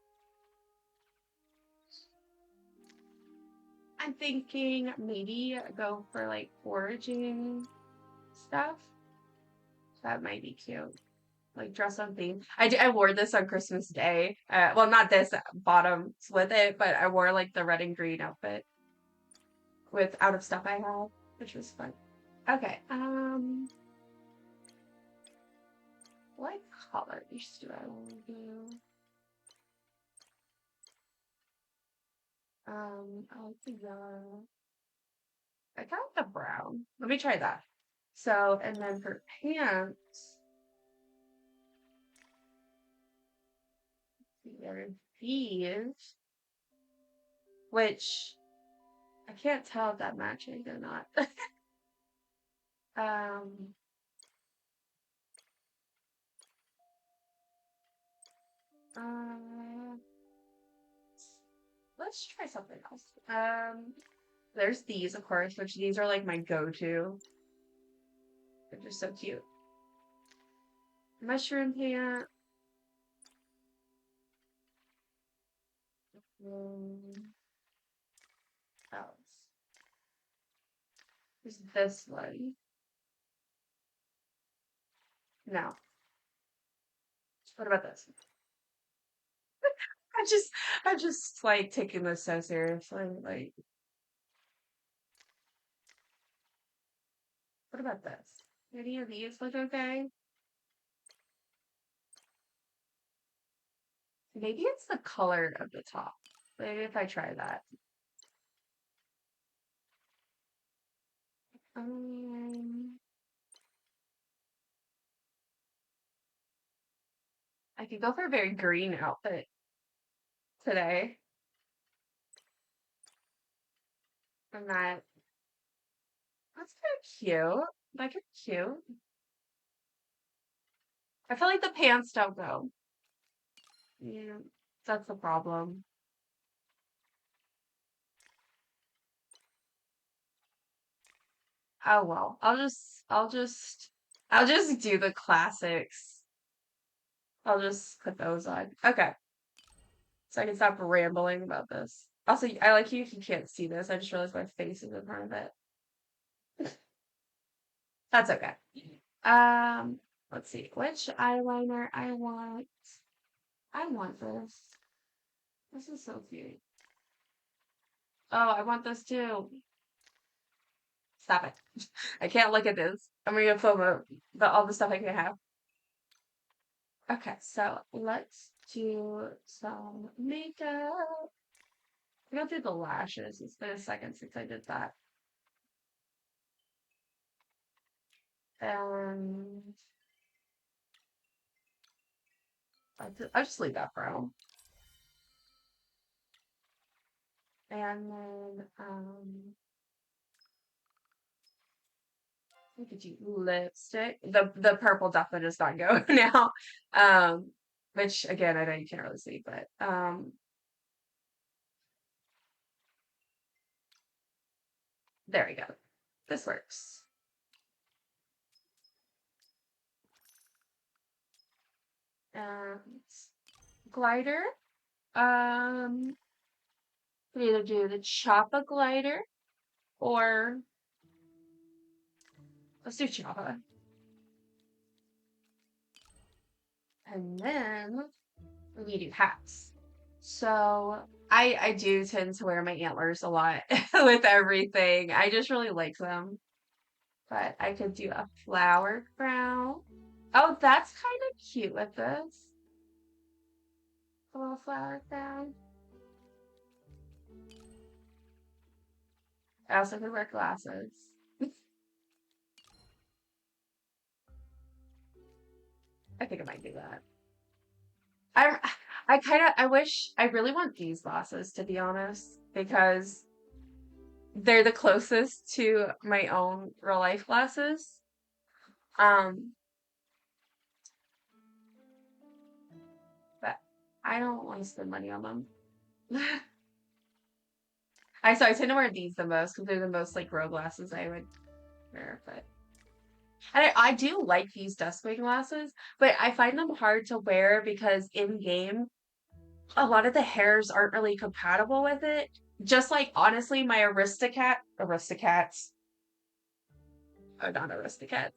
I'm thinking maybe go for like foraging stuff. That might be cute. Like dress up theme. I wore this on Christmas Day. Well, not this bottoms with it, but I wore like the red and green outfit with out of stuff I had, which was fun. Okay. What colors do I want to do? I like the yellow. I kind of like the brown. Let me try that. So, and then for pants, there are these, which I can't tell if that matching or not. um, uh, let's try something else. There's these, of course, which these are like my go-to. They're just so cute. Mushroom pant. Else. There's this one. No. What about this? I just, I'm just like taking this so seriously. Like, what about this? Any of these look okay? Maybe it's the color of the top. Maybe if I try that. Um, I could go for a very green outfit today. And that's kind of cute. Like it's cute. I feel like the pants don't go. Yeah, that's the problem. Oh well. I'll just do the classics. I'll just put those on. Okay. So I can stop rambling about this. Also, I like you if you can't see this. I just realized my face is in front of it. That's okay. Um, let's see. Which eyeliner I want. I want this. This is so cute. Oh, I want this too. Stop it. I can't look at this. I'm gonna film all the stuff I can have. Okay, so let's do some makeup. I go through the lashes. It's been a second since I did that. And I'll just leave that brown. And then we could do lipstick. The purple definitely does not go now. Um, which again I know you can't really see, but there we go. This works. And glider. Um, we can either do the Choppa glider or let's do Choppa. And then we can do hats. So I do tend to wear my antlers a lot with everything. I just really like them. But I could do a flower crown. Oh, that's kind of cute with this. A little flower crown. I also could wear glasses. I think I might do that. I I wish I really want these glasses to be honest because they're the closest to my own real life glasses. Um, but I don't want to spend money on them. I tend to wear these the most because they're the most like real glasses I would wear. But and I do like these duskwing glasses, but I find them hard to wear because in game a lot of the hairs aren't really compatible with it. Just like honestly, my Aristocats, oh not Aristocats,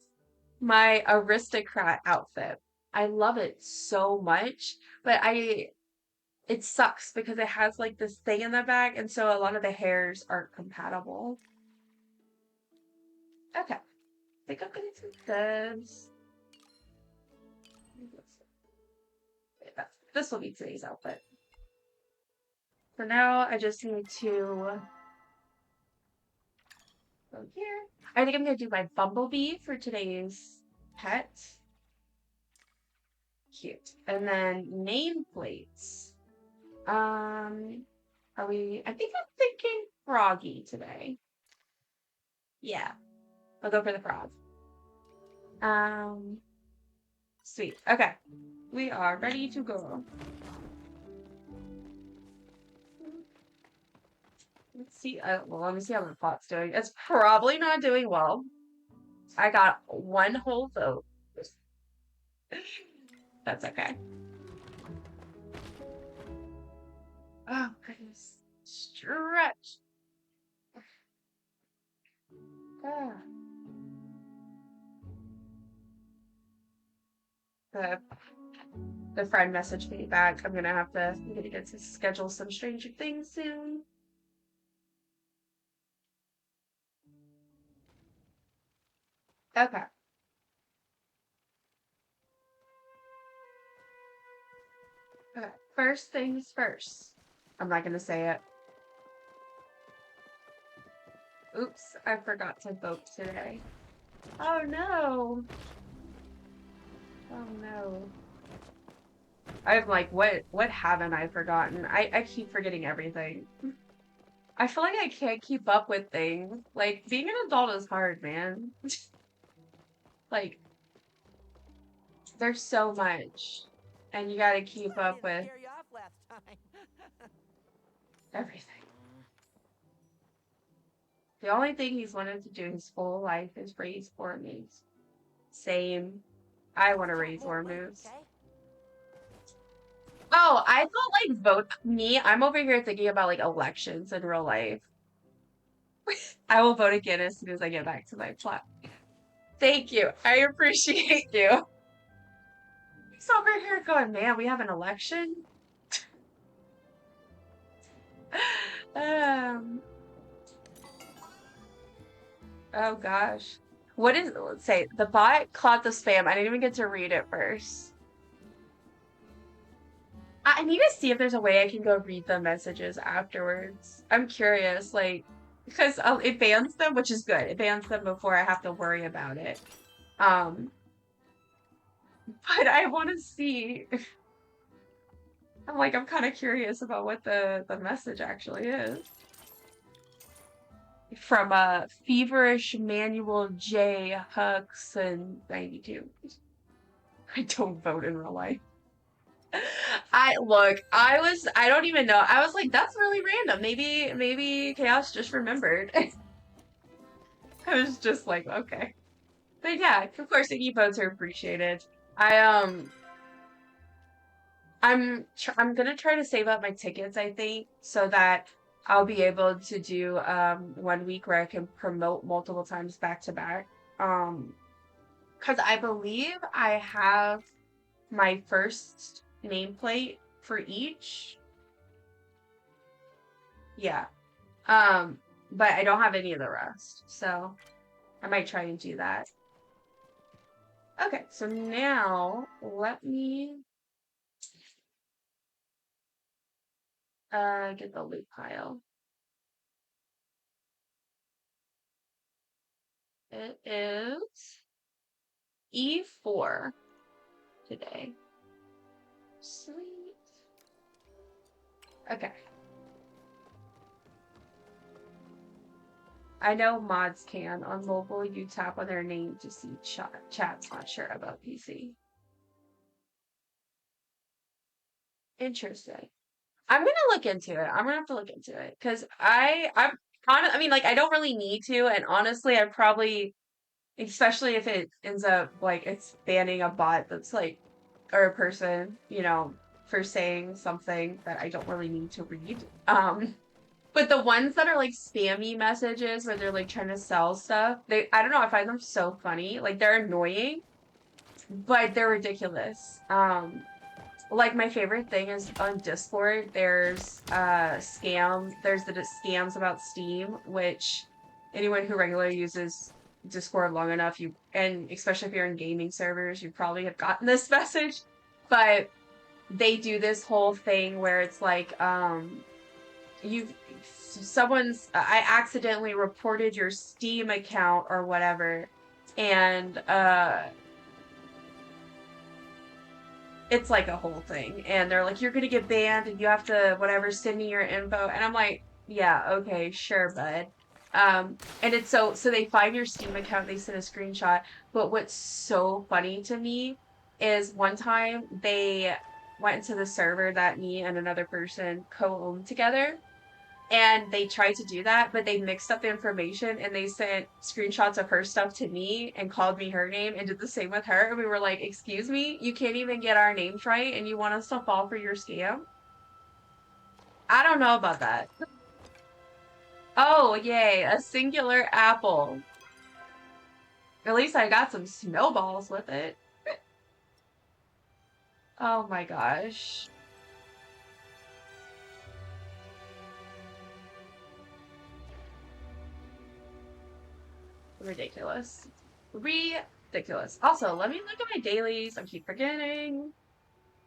my aristocrat outfit. I love it so much, but it sucks because it has like this thing in the back, and so a lot of the hairs aren't compatible. Okay, I think I'm gonna do this. This will be today's outfit. For now, I just need to go here. I think I'm gonna do my bumblebee for today's pet. Cute. And then nameplates. Are we? I think I'm thinking froggy today. Yeah, I'll go for the frog. Um, Sweet. Okay, we are ready to go. Let's see. Well, let me see how the pot's doing. It's probably not doing well. I got one whole vote. That's okay. Oh, goodness. Stretch. Ah. The, the friend messaged me back. I'm gonna get to schedule some Stranger Things soon. Okay. Okay. First things first. I'm not gonna say it. Oops, I forgot to vote today. Oh no. Oh no. I'm like, what haven't I forgotten? I keep forgetting everything. I feel like I can't keep up with things. Like being an adult is hard, man. Like there's so much. And you gotta keep I up didn't with scare you off last time. everything. The only thing he's wanted to do his whole life is raise Ormuz. Same. I want to Chat raise more later, Ormuz. okay? Oh, I thought like vote me. I'm over here thinking about like elections in real life. I will vote again as soon as I get back to my plot. Thank you. I appreciate you. He's over here going, man, we have an election. Um, oh gosh. What is, let's say, the bot caught the spam. I didn't even get to read it first. I need to see if there's a way I can go read the messages afterwards. I'm curious, like, because it bans them, which is good. It bans them before I have to worry about it. Um, but I want to see. I'm kind of curious about what the message actually is. From Feverish Manual J Hux and 92. I don't vote in real life. I don't even know. I was like, that's really random. Maybe Chaos just remembered. I was just like, okay. But yeah, of course any votes are appreciated. I I'm gonna try to save up my tickets, I think, so that I'll be able to do 1 week where I can promote multiple times back to back. Um, because I believe I have my first nameplate for each. Yeah. Um, but I don't have any of the rest. So I might try and do that. Okay, so now let me get the loot pile. It is E4 today. Sweet. Okay. I know mods can. On mobile, you tap on their name to see chats. Not sure about PC. Interesting. I'm gonna look into it. I'm gonna have to look into it because I mean, like, I don't really need to, and honestly, I probably, especially if it ends up like it's banning a bot that's like, or a person, for saying something that I don't really need to read. But the ones that are like spammy messages where they're like trying to sell stuff, I don't know, I find them so funny. Like they're annoying, but they're ridiculous. Like my favorite thing is on Discord, there's the scams about Steam, which anyone who regularly uses Discord long enough, and especially if you're in gaming servers, you probably have gotten this message. But they do this whole thing where it's like, you I accidentally reported your Steam account or whatever, and it's like a whole thing. And they're like, you're gonna get banned and you have to whatever, send me your info. And I'm like, yeah, okay, sure, bud. And it's so they find your Steam account, they send a screenshot. But what's so funny to me is one time they went into the server that me and another person co-owned together and they tried to do that, but they mixed up the information and they sent screenshots of her stuff to me and called me her name and did the same with her. And we were like, excuse me, you can't even get our names right and you want us to fall for your scam? I don't know about that. Oh, yay, a singular apple. At least I got some snowballs with it. Oh my gosh. Ridiculous. Ridiculous. Also, let me look at my dailies. I keep forgetting.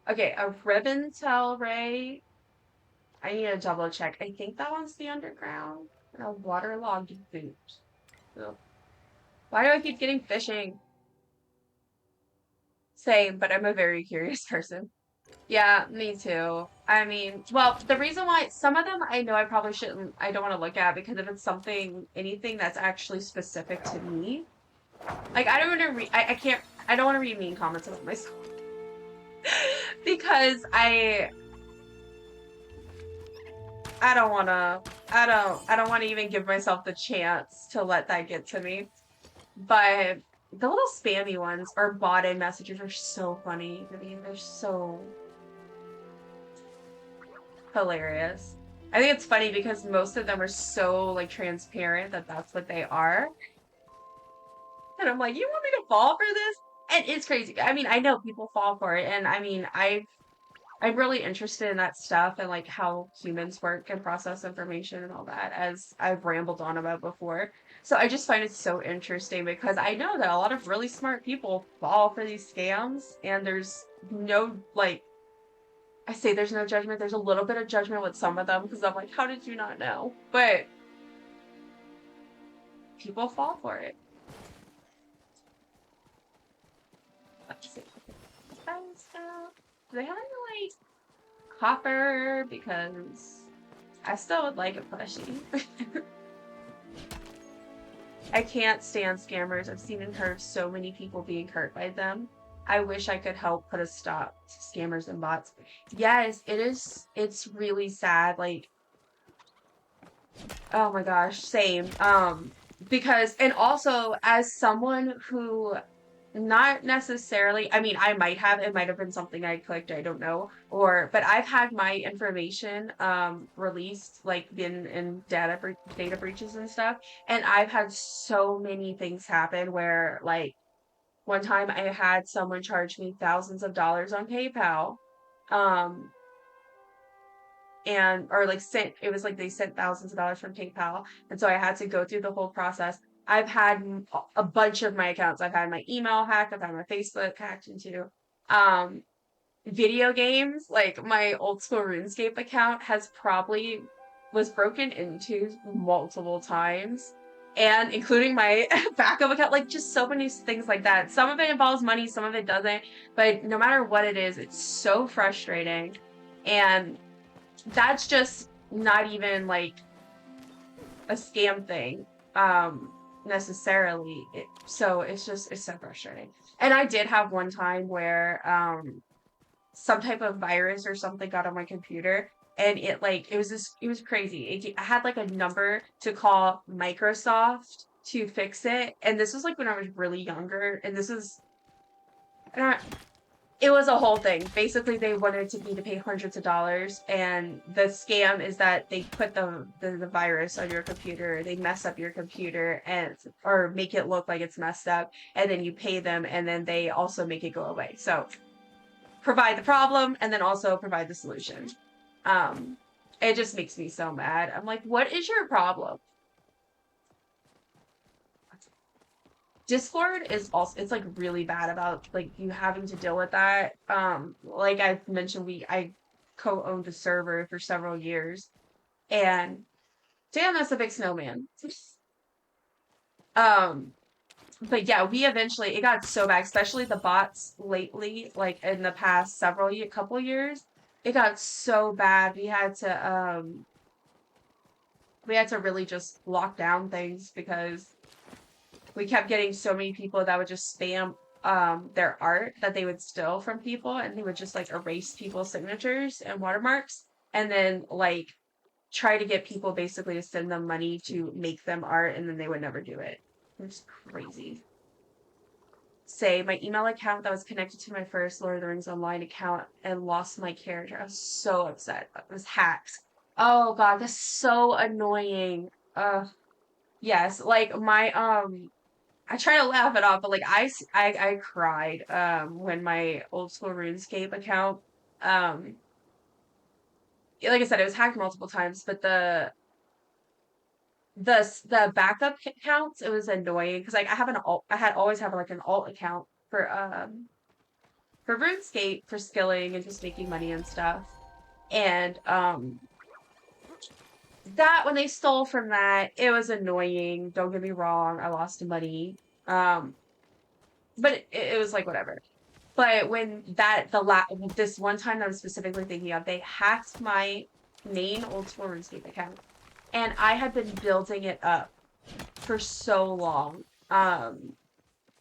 Okay, a ribbon tell Ray. I need to double check. I think that one's the underground. A waterlogged boot. Ugh. Why do I keep getting fishing? Same, but I'm a very curious person. Yeah, me too. I mean, well, the reason why some of them I know I probably shouldn't, I don't want to look at because if it's something, anything that's actually specific to me, like I don't want to read, I can't, I don't want to read mean comments about myself because I don't want to, I don't want to even give myself the chance to let that get to me. But the little spammy ones or botted messages are so funny. I mean, they're so hilarious. I think it's funny because most of them are so like transparent that that's what they are. And I'm like, you want me to fall for this? And it's crazy. I mean, I know people fall for it, and I mean, I'm really interested in that stuff and like how humans work and process information and all that, as I've rambled on about before. So I just find it so interesting because I know that a lot of really smart people fall for these scams, and there's no like I say there's no judgment. There's a little bit of judgment with some of them because I'm like, how did you not know? But people fall for it. Let's see. Do they have any like copper? Because I still would like a plushie. I can't stand scammers. I've seen and heard of so many people being hurt by them. I wish I could help put a stop to scammers and bots. Yes, it is. It's really sad. Like, oh my gosh, same. Because, and also as someone who not necessarily, I mean, I might have, it might have been something I clicked, I don't know. Or, but I've had my information released, like been in data breaches and stuff. And I've had so many things happen where like one time I had someone charge me thousands of dollars on PayPal. Um, and or like sent it was like they sent thousands of dollars from PayPal, and so I had to go through the whole process. I've had a bunch of my accounts. I've had my email hacked. I've had my Facebook hacked into. Um, Video games, like my old school RuneScape account has probably was broken into multiple times. And including my backup account, like just so many things like that. Some of it involves money, some of it doesn't. But no matter what it is, it's so frustrating. And that's just not even like a scam thing necessarily so it's so frustrating. And I did have one time where some type of virus or something got on my computer, and it was crazy. I had like a number to call Microsoft to fix it, and this was like when I was really younger, and this is I don't it was a whole thing. Basically, they wanted to me to pay hundreds of dollars, and the scam is that they put the virus on your computer, they mess up your computer and or make it look like it's messed up, and then you pay them, and then they also make it go away. So provide the problem and then also provide the solution. Um, it just makes me so mad. I'm like, what is your problem? Discord is also it's like really bad about like you having to deal with that. Like I mentioned, I co-owned the server for several years, and damn, that's a big snowman. Um, but yeah, we eventually, it got so bad, especially the bots lately, like in the past couple years, it got so bad. We had to really just lock down things because we kept getting so many people that would just spam their art that they would steal from people, and they would just like erase people's signatures and watermarks, and then like try to get people basically to send them money to make them art, and then they would never do it. It's crazy. Say my email account that was connected to my first Lord of the Rings online account and lost my character. I was so upset. It was hacked. Oh god, that's so annoying. Yes, like my I try to laugh it off, but like I cried when my old school RuneScape account um like I said, it was hacked multiple times, but the backup accounts, it was annoying because like I had always have like an alt account for RuneScape for skilling and just making money and stuff. And that when they stole from that, it was annoying. Don't get me wrong, I lost money. Um, but it was like whatever. But when this one time that I'm specifically thinking of, they hacked my main old school RuneScape account, and I had been building it up for so long. I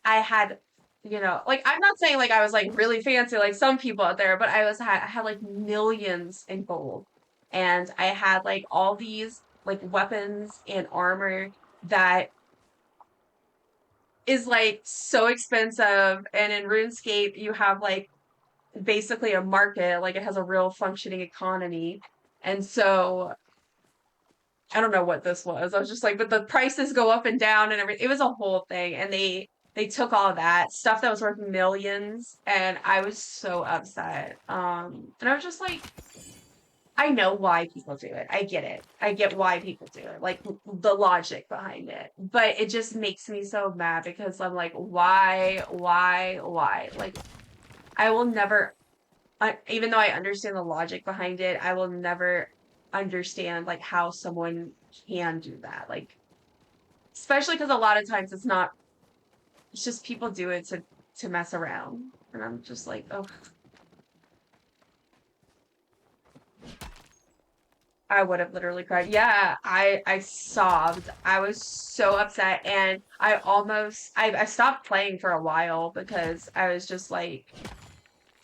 had, like I'm not saying like I was like really fancy like some people out there, but I had like millions in gold, and I had like all these like weapons and armor that is like so expensive. And in RuneScape, you have like basically a market, like it has a real functioning economy. And so I don't know what this was. I was just like, but the prices go up and down and everything. It was a whole thing. And they took all that stuff that was worth millions, and I was so upset. And I was just like, I know why people do it. I get it. I get why people do it. Like the logic behind it. But it just makes me so mad because I'm like, why? Like I will never even though I understand the logic behind it, I will never understand like how someone can do that. Like, especially because a lot of times it's just people do it to mess around. And I'm just like, oh, I would have literally cried. Yeah, I sobbed. I was so upset, and I stopped playing for a while because I was just like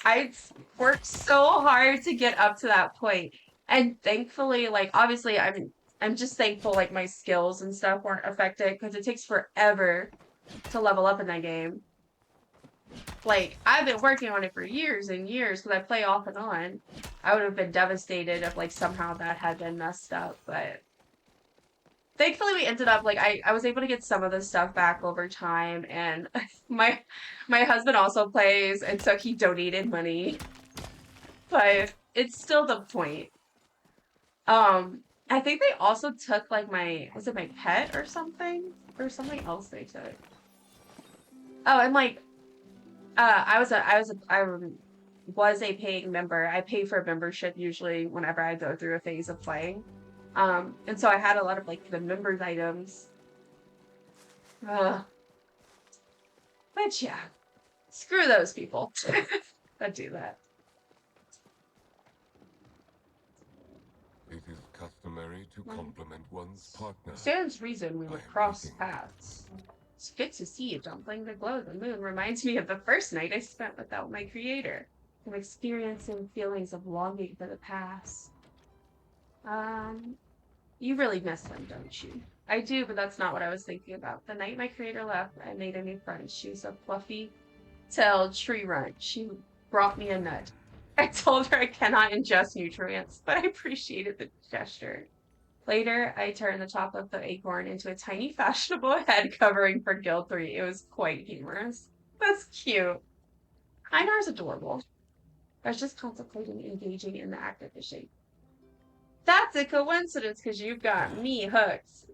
I worked so hard to get up to that point. And thankfully, like obviously I'm just thankful like my skills and stuff weren't affected because it takes forever to level up in that game. Like I've been working on it for years and years because I play off and on. I would have been devastated if like somehow that had been messed up, but thankfully we ended up like I was able to get some of the stuff back over time. And my my husband also plays, and so he donated money, but it's still the point. I think they also took like was it my pet or something else they took. Oh, and like I was a paying member. I pay for a membership usually whenever I go through a phase of playing. And so I had a lot of like the members items. Uh, but yeah, screw those people that do that. It is customary to compliment one's partner. Stands reason we I would am cross eating. paths. It's good to see you, Dumpling. The glow of the moon reminds me of the first night I spent without my creator. I'm experiencing feelings of longing for the past. Um, you really miss him, don't you? I do, but that's not what I was thinking about. The night my creator left, I made a new friend. She was a fluffy tailed tree runt. She brought me a nut. I told her I cannot ingest nutrients, but I appreciated the gesture. Later, I turned the top of the acorn into a tiny fashionable head covering for Guild 3. It was quite humorous. That's cute. Einar's adorable. I was just contemplating engaging in the act of fishing. That's a coincidence because you've got me hooked.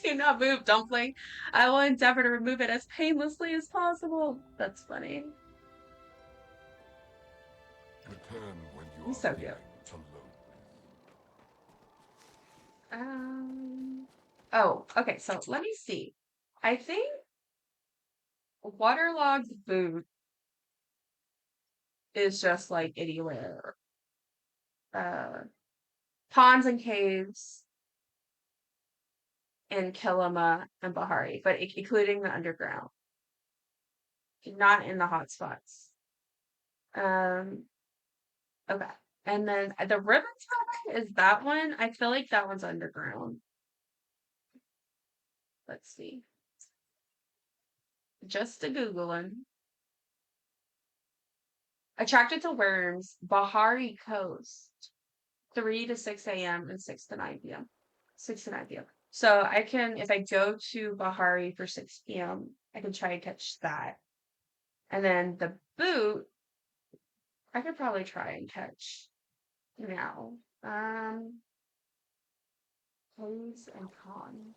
Do not move, Dumpling. I will endeavor to remove it as painlessly as possible. That's funny. Return when you He's are so feeling cute. alone. Oh, okay, so let me see. I think waterlogged boot is just like anywhere. Uh, ponds and caves in Kilima and Bahari, but including the underground, not in the hot spots. Um, okay. And then the river tide is that one. I feel like that one's underground. Let's see. Just a Googling. Attracted to worms, Bahari Coast, 3 to 6 a.m. and 6 to 9 p.m. 6 to 9 p.m. So I can, if I go to Bahari for 6 p.m., I can try and catch that. And then the boot, I could probably try and catch now. Pros and cons.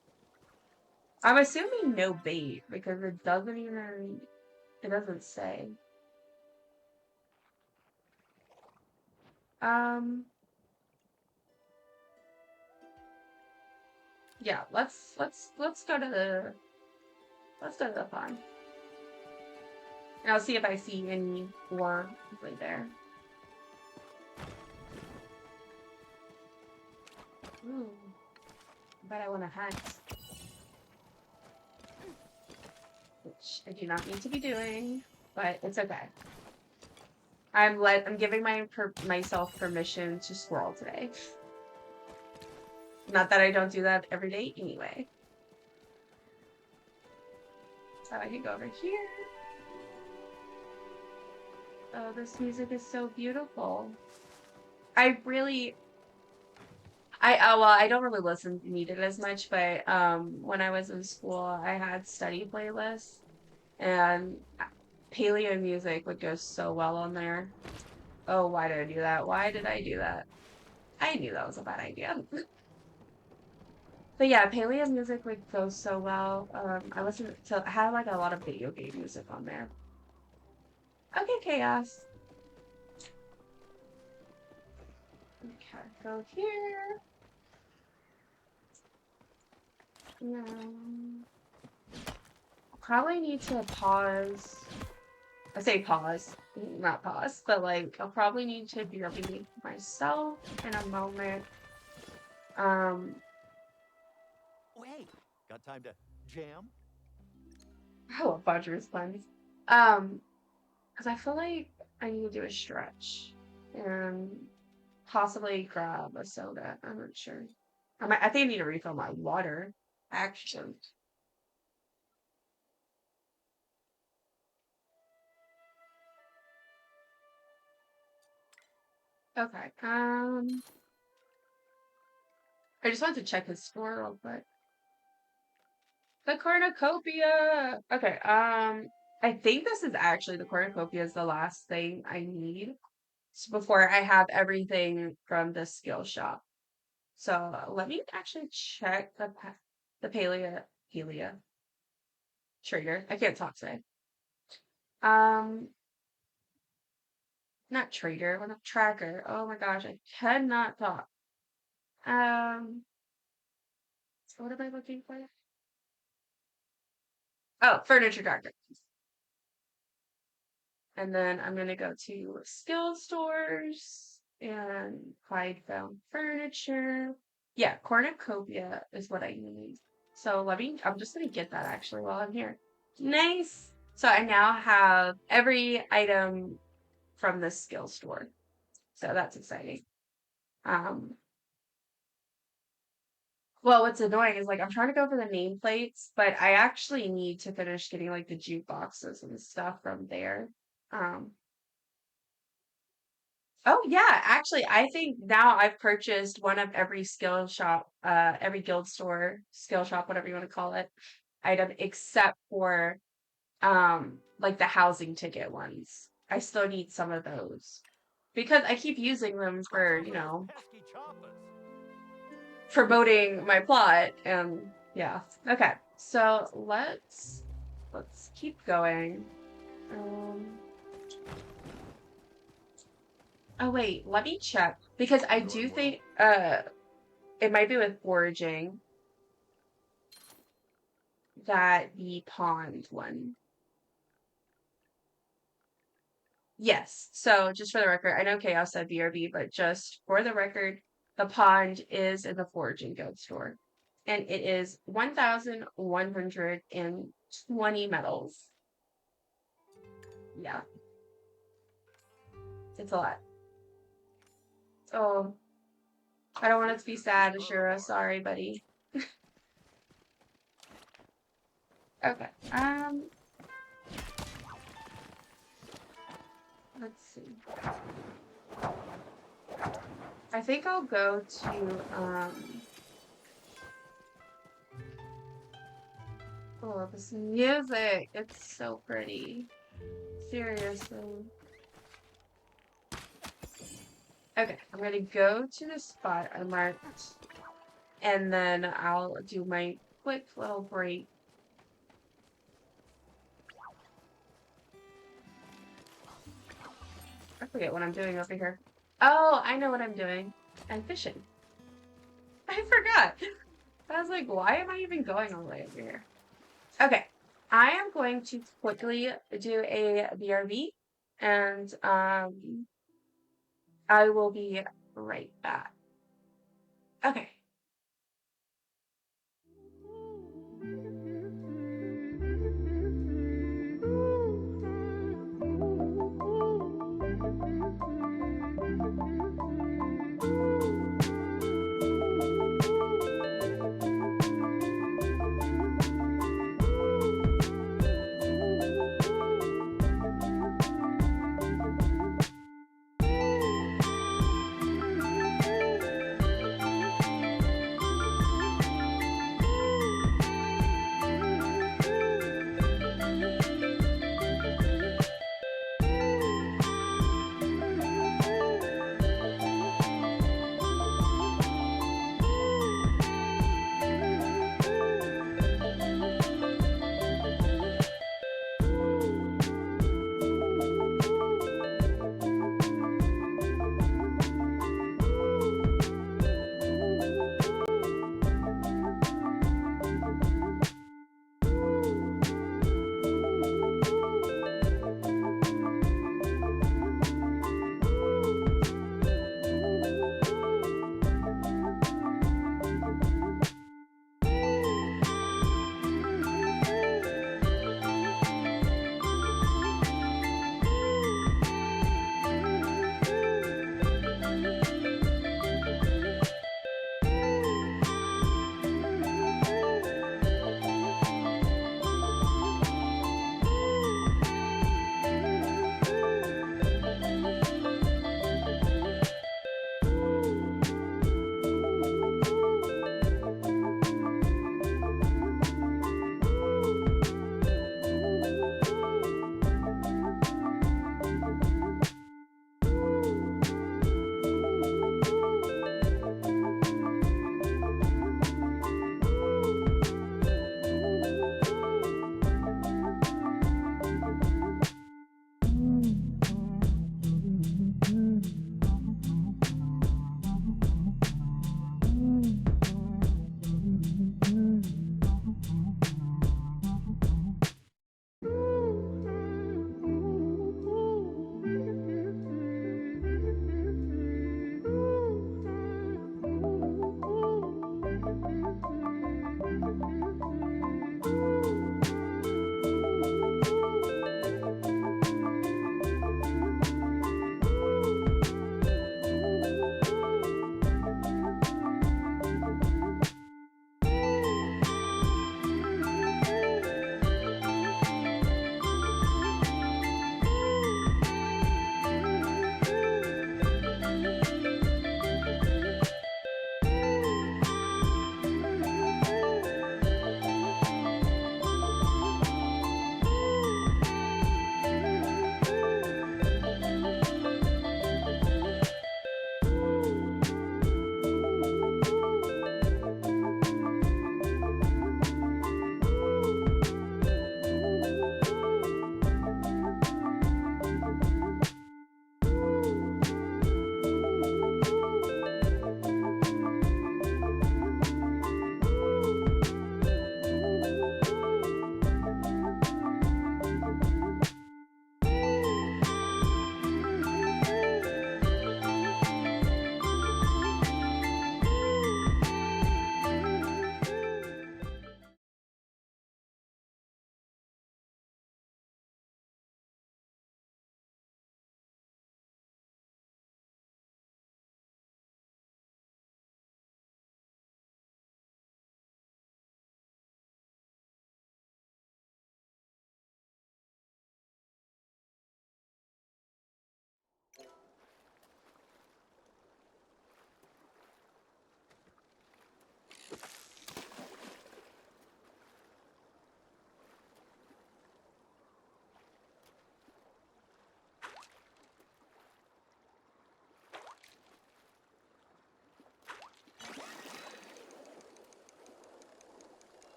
I'm assuming no bait because it doesn't say. Um, yeah, let's go to the pond. And I'll see if I see any ore right there. Ooh, but I want to hunt, which I do not need to be doing, but it's okay. I'm giving myself permission to scroll today. Not that I don't do that every day anyway. So I can go over here. Oh, this music is so beautiful. I really well, I don't really need it as much, but when I was in school, I had study playlists and paleo music would go so well on there. Oh, why did I do that? Why did I do that? I knew that was a bad idea. But yeah, paleo music would go so well. I had like a lot of video game music on there. Okay, chaos. Okay, go here. No. Probably need to pause. I say pause, not pause, but like I'll probably need to BRB myself in a moment. Um, Oh, hey, got time to jam? I love Bodger's puns. Because I feel like I need to do a stretch and possibly grab a soda. I'm not sure. I think I need to refill my water. Actually, okay. I just wanted to check his score real quick. The cornucopia. Okay. I think this is actually the cornucopia is the last thing I need before I have everything from the skill shop. So let me actually check the Palia trader. I can't talk today. Um, not trader, what a tracker. Oh my gosh, I cannot talk. Um, what am I looking for? Oh, furniture tracker. And then I'm gonna go to skill stores and Clyde found furniture. Yeah, cornucopia is what I need. So I'm just gonna get that actually while I'm here. Nice. So I now have every item from the skill store. So that's exciting. Um, well, what's annoying is like I'm trying to go for the nameplates, but I actually need to finish getting like the jukeboxes and stuff from there. Um, Oh yeah, actually, I think now I've purchased one of every skill shop, every guild store, skill shop, whatever you want to call it, item, except for like the housing ticket ones. I still need some of those because I keep using them What's for, up with those pesky choppers? promoting my plot and yeah. Okay, so let's keep going. Um, oh wait, let me check because I Going do well? think it might be with foraging that the pond one. Yes. So just for the record, I know Chaos said BRB, but just for the record, the pond is in the foraging guild store. And it is 1,120 medals. Yeah. It's a lot. Oh, I don't want it to be sad, Ashura. Sorry, buddy. Okay. Let's see. I think I'll go to oh, this music. It's so pretty. Seriously. Okay, I'm gonna go to the spot I marked, and then I'll do my quick little break. I forget what I'm doing over here. Oh, I know what I'm doing. I'm fishing. I forgot. I was like, why am I even going all the way over here? Okay, I am going to quickly do a BRB, and I will be right back. Okay.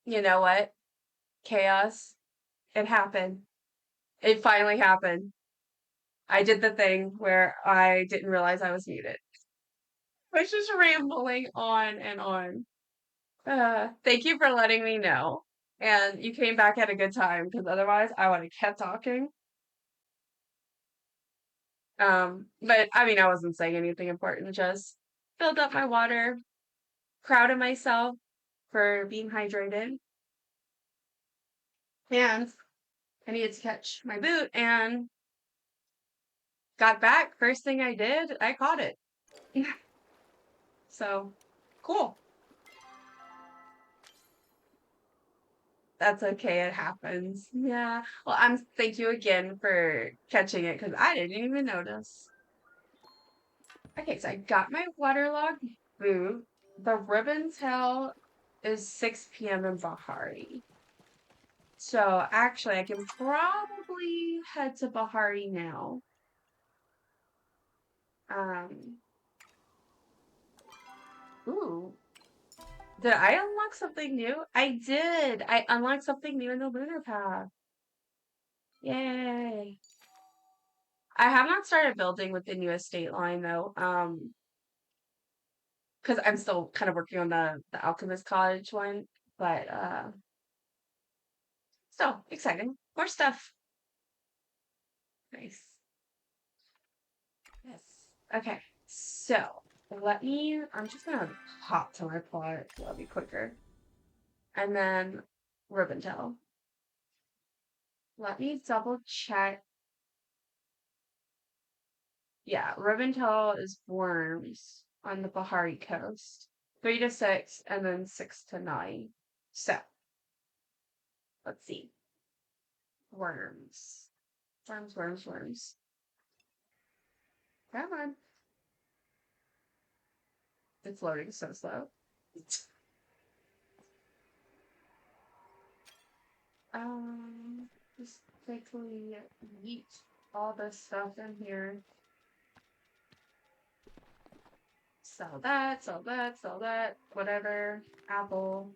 You know what? Chaos. It happened. It finally happened. I did the thing where I didn't realize I was muted. I was just rambling on and on. Thank you for letting me know. And you came back at a good time because otherwise I would have kept talking. But I mean, I wasn't saying anything important, just filled up my water, proud of myself for being hydrated. And I needed to catch my boot and got back. First thing I did, I caught it. So cool. That's okay. It happens. Yeah. Well, thank you again for catching it because I didn't even notice. Okay, so I got my waterlogged boot. The ribbon tail is 6 p.m. in Bahari. So actually, I can probably head to Bahari now. Um, ooh. Did I unlock something new? I did. I unlocked something new in the lunar path. Yay. I have not started building with the new estate line though. Because I'm still kind of working on the Alchemist Cottage one, but still exciting. More stuff. Nice. Yes. Okay. So I'm just gonna hop to my plot. That'll be quicker. And then Rivendell. Let me double check. Yeah, Rivendell is worms on the Bahari coast. 3 to 6 and then 6 to 9. So let's see. Worms. Worms, worms, worms. Come on. It's loading so slow. Just quickly eat all this stuff in here. Sell that, sell that, sell that, whatever. Apple.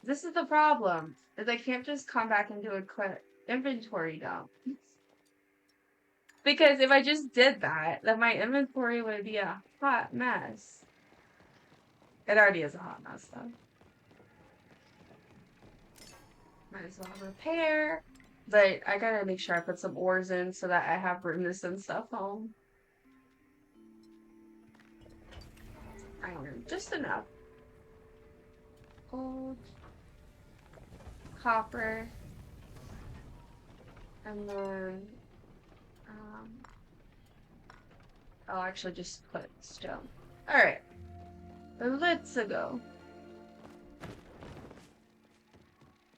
This is the problem, is I can't just come back and do a quick inventory dump. Because if I just did that, then my inventory would be a hot mess. It already is a hot mess, though. Might as well repair. But I gotta make sure I put some ores in so that I have room to send stuff home. Iron, just enough. Gold, copper, and then I'll actually just put stone. Alright, let's go.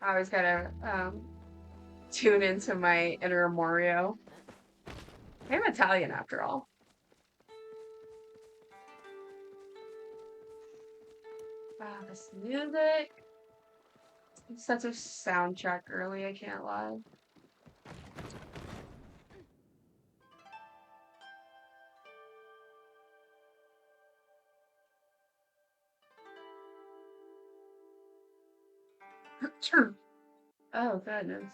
I always gotta tune into my inner Mario. I'm Italian after all. Wow, this music. It's such a soundtrack early, I can't lie. Oh, goodness.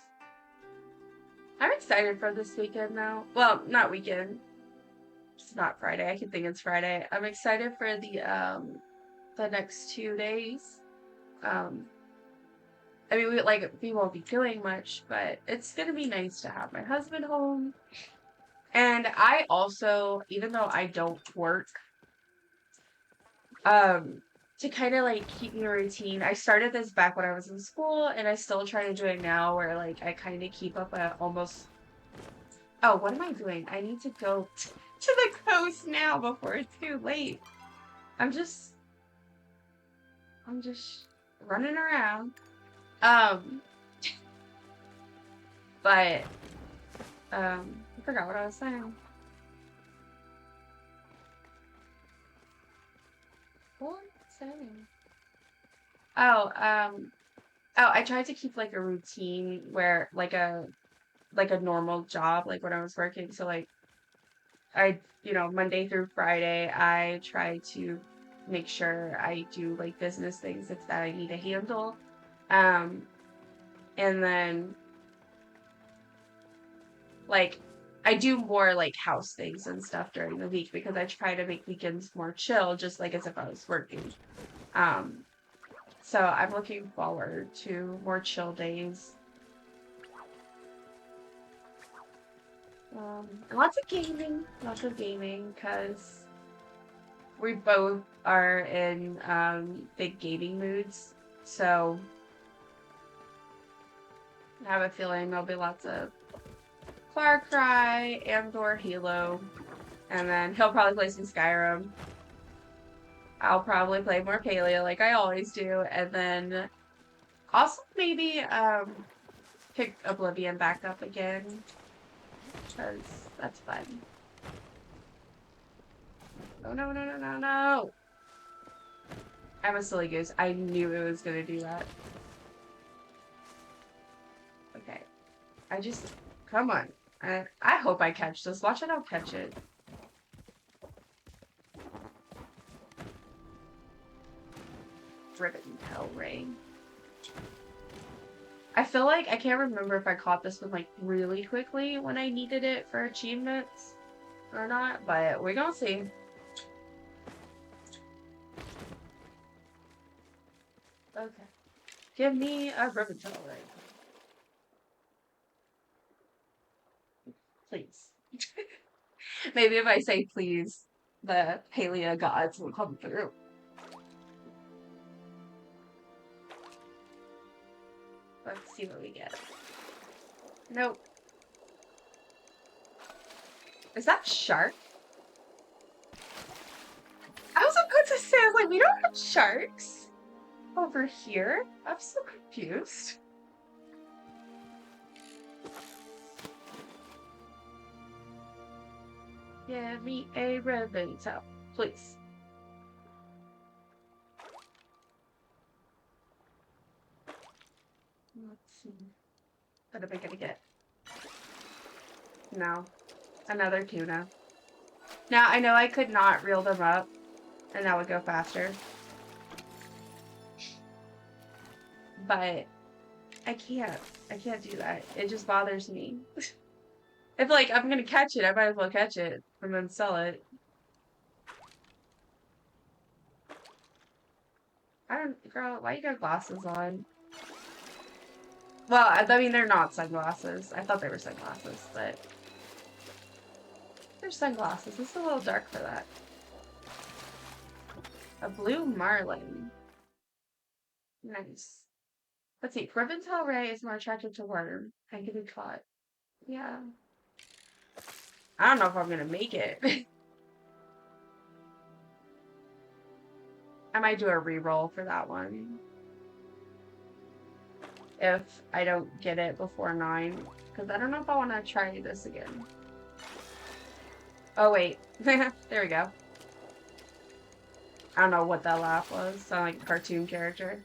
I'm excited for this weekend now. Well, not weekend. It's not Friday. I keep thinking it's Friday. I'm excited for the next 2 days. I mean, we won't be doing much, but it's gonna be nice to have my husband home. And I also, even though I don't work, to kind of like keep me a routine. I started this back when I was in school, and I still try to do it now, where like I kind of keep up at almost. Oh, what am I doing? I need to go to the coast now before it's too late. I'm just running around. Um, but I forgot what I was saying. What was I saying? Oh, I tried to keep like a routine where like a normal job, like when I was working. So like Monday through Friday, I try to make sure I do like business things that I need to handle. And then like I do more like house things and stuff during the week because I try to make weekends more chill, just like as if I was working. So I'm looking forward to more chill days. And lots of gaming, because we both are in big gaming moods. So I have a feeling there'll be lots of Far Cry, and/or Halo, and then he'll probably play some Skyrim. I'll probably play more Palia like I always do, and then also maybe pick Oblivion back up again, because that's fun. Oh no, no, no, no, no! I'm a silly goose. I knew it was gonna do that. Okay. Come on. I hope I catch this. Watch it, I'll catch it. Ribbon tail ring. I feel like I can't remember if I caught this one like really quickly when I needed it for achievements or not, but we're gonna see. Okay. Give me a ribbon tail ring. Please. Maybe if I say please, the Palia gods will come through. Let's see what we get. Nope. Is that shark? I was about to say, I was like, we don't have sharks over here. I'm so confused. Give me a ribbon tail, please. Let's see. What am I gonna get? No. Another tuna. Now, I know I could not reel them up, and that would go faster. But I can't. I can't do that. It just bothers me. If, like, I'm gonna catch it, I might as well catch it and then sell it. Girl, why you got glasses on? Well, I mean, they're not sunglasses. I thought they were sunglasses, but they're sunglasses. It's a little dark for that. A blue marlin. Nice. Let's see. Ribbon-tail ray is more attracted to worm and can be caught. Yeah. I don't know if I'm gonna make it. I might do a reroll for that one. If I don't get it before 9. Because I don't know if I want to try this again. Oh, wait. There we go. I don't know what that laugh was. Sound like a cartoon character.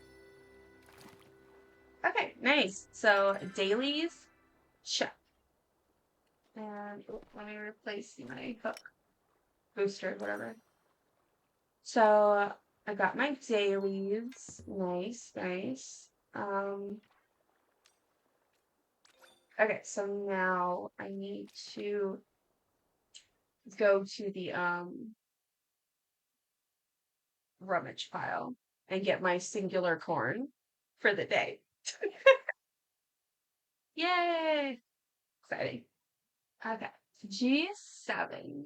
Okay, nice. So, dailies, check. And let me replace my hook. Booster, whatever. So, I got my dailies. Nice, nice. Okay, so now I need to go to the rummage pile and get my singular corn for the day. Yay! Exciting. Okay. G7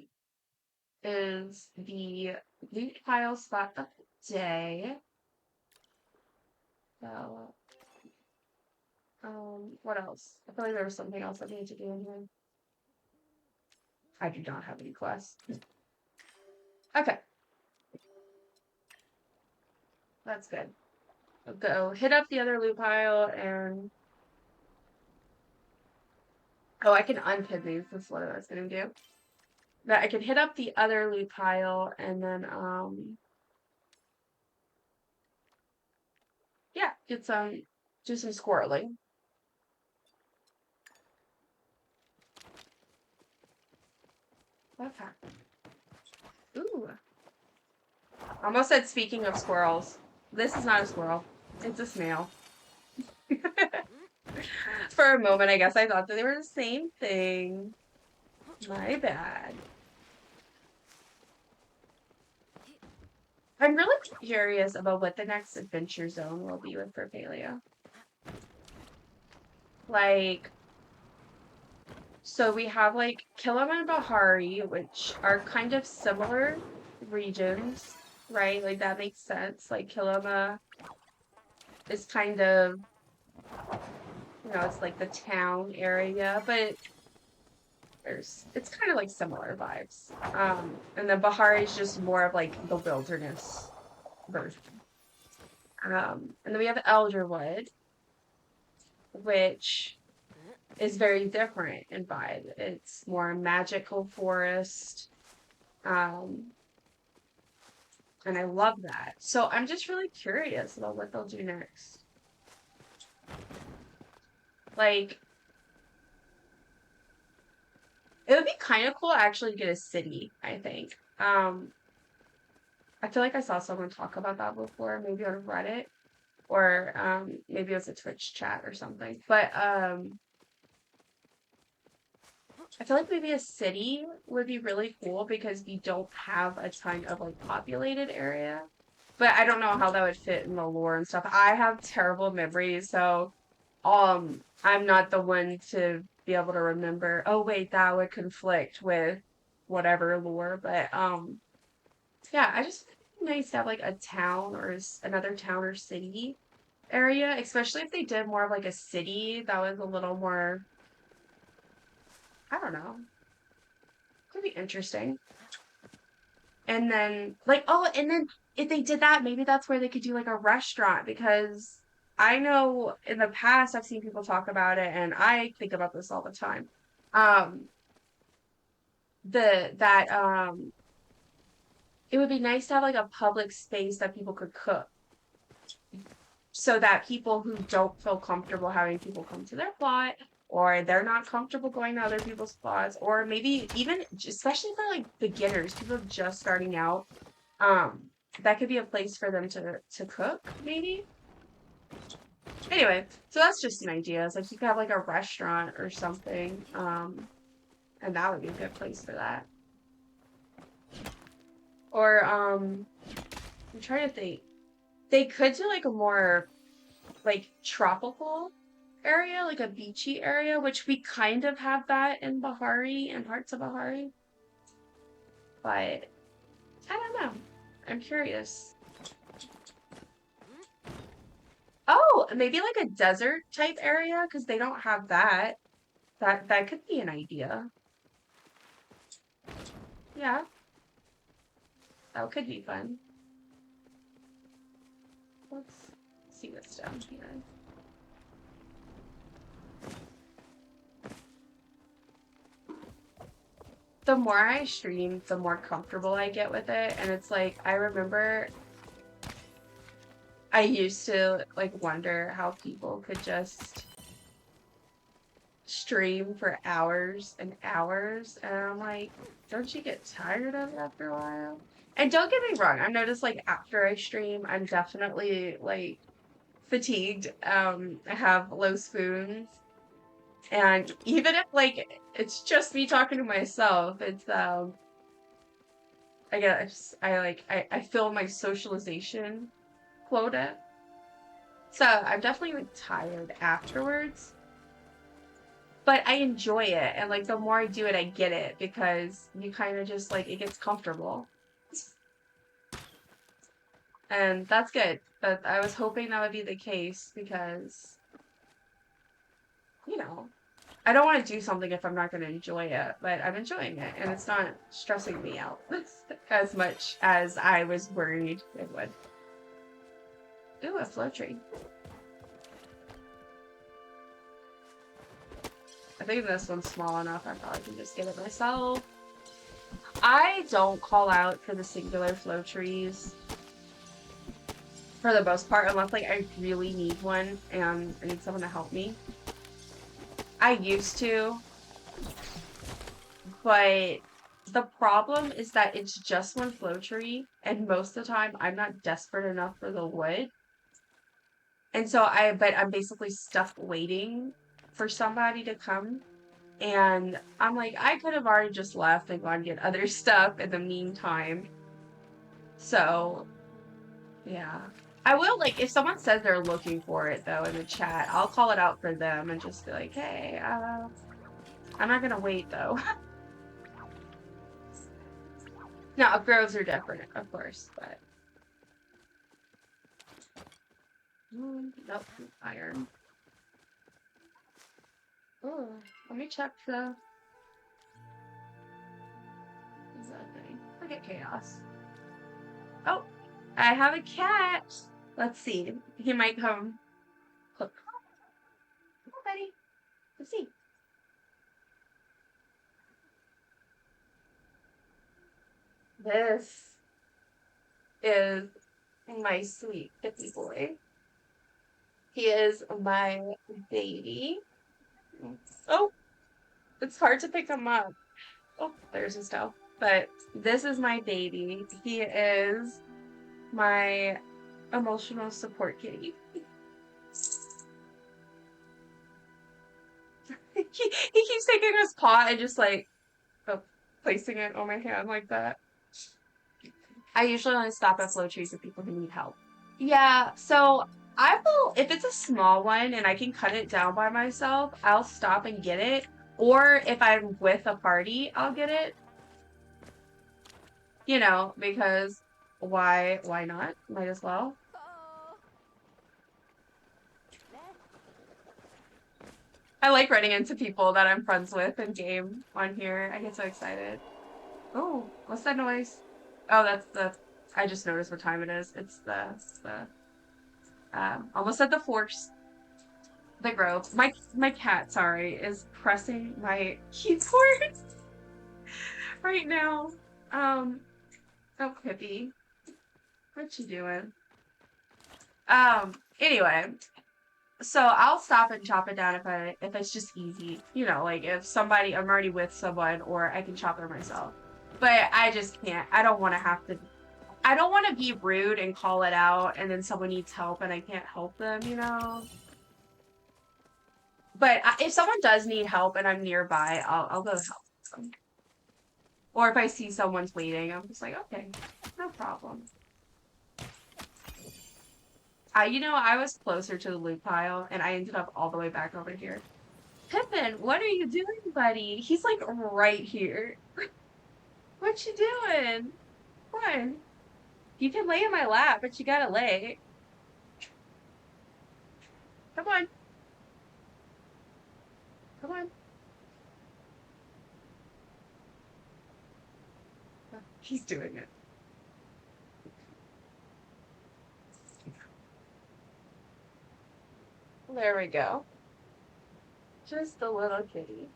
is the loot pile spot of the day. So, what else? I feel like there was something else I need to do in here. I do not have any quests. Okay. That's good. I'll go hit up the other loot pile and... Oh, I can unpin these. That's what I was going to do. But I can hit up the other loot pile and then, yeah, do some squirreling. Okay. Ooh. Almost said speaking of squirrels. This is not a squirrel. It's a snail. For a moment, I guess I thought that they were the same thing. My bad. I'm really curious about what the next adventure zone will be with Palia. Like, so we have like Kilima and Bahari, which are kind of similar regions, right? Like that makes sense. Like Kilima is kind of, it's like the town area, but it's kind of like similar vibes. And then Bahari is just more of like the wilderness version. And then we have Elderwood, which is very different in vibe. It's more magical forest. And I love that. So I'm just really curious about what they'll do next. Like, it would be kind of cool actually to get a city, I think. I feel like I saw someone talk about that before, maybe on Reddit or maybe it was a Twitch chat or something. But I feel like maybe a city would be really cool because you don't have a ton of like populated area. But I don't know how that would fit in the lore and stuff. I have terrible memories, so I'm not the one to be able to remember, oh wait, that would conflict with whatever lore, but yeah, I just think it'd be nice to have like a town or another town or city area, especially if they did more of like a city that was a little more, I don't know, could be interesting. And then like, oh, and then if they did that, maybe that's where they could do like a restaurant because I know in the past I've seen people talk about it and I think about this all the time. Um the that it would be nice to have like a public space that people could cook so that people who don't feel comfortable having people come to their plot or they're not comfortable going to other people's plots or maybe even especially for like beginners, people just starting out, um that could be a place for them to cook maybe. Anyway, so that's just an idea. It's like you could have like a restaurant or something, and that would be a good place for that. Or I'm trying to think. They could do like a more like tropical area, like a beachy area, which we kind of have that in Bahari and parts of Bahari. But I don't know. I'm curious. Oh, maybe like a desert type area because they don't have that. That could be an idea. Yeah, that could be fun. Let's see what's down here. The more I stream, the more comfortable I get with it. And it's like, I remember I used to like wonder how people could just stream for hours and hours. And I'm like, don't you get tired of it after a while? And don't get me wrong, I've noticed like after I stream, I'm definitely like fatigued. I have low spoons. And even if like it's just me talking to myself, it's I guess I fill my socialization quota. So I'm definitely like tired afterwards. But I enjoy it and like the more I do it I get it because you kind of just like it gets comfortable. And that's good. But I was hoping that would be the case because you know, I don't want to do something if I'm not going to enjoy it, but I'm enjoying it and it's not stressing me out as much as I was worried it would. Ooh, a flow tree. I think this one's small enough. I probably can just get it myself. I don't call out for the singular flow trees for the most part, unless like I really need one and I need someone to help me. I used to, but the problem is that it's just one flow tree, and most of the time I'm not desperate enough for the wood. And so but I'm basically stuck waiting for somebody to come. And I'm like, I could have already just left and gone get other stuff in the meantime. So, yeah. I will, like, if someone says they're looking for it, though, in the chat, I'll call it out for them and just be like, hey, I'm not gonna wait, though. Now, groves are different, of course, but... nope, iron. Oh, let me check the... Is that a thing? Look at chaos. Oh, I have a cat! Let's see. He might come. Look. Come on, buddy. Let's see. This is my sweet kitty boy. He is my baby. Oh, it's hard to pick him up. Oh, there's his tail. But this is my baby. He is my emotional support kitty. he keeps taking his paw and just like placing it on my hand like that. I usually only stop at flow trees with people who need help. Yeah, so I will, if it's a small one and I can cut it down by myself, I'll stop and get it. Or if I'm with a party, I'll get it. You know, because why not? Might as well. I like running into people that I'm friends with in game on here. I get so excited. Oh, what's that noise? Oh, that's the, I just noticed what time it is. It's the almost said the force. The grove. My cat, sorry, is pressing my keyboard right now. Oh, Pippi. What you doing? Anyway. So I'll stop and chop it down if it's just easy. You know, like if somebody I'm already with someone or I can chop it myself. But I just can't. I don't want to have to I don't want to be rude and call it out and then someone needs help and I can't help them, you know? But if someone does need help and I'm nearby, I'll go help them. Or if I see someone's waiting, I'm just like, okay, no problem. You know, I was closer to the loot pile and I ended up all the way back over here. Pippin, what are you doing, buddy? He's like right here. What you doing? Come on. You can lay in my lap, but you gotta lay. Come on. Come on. He's doing it. There we go. Just a little kitty.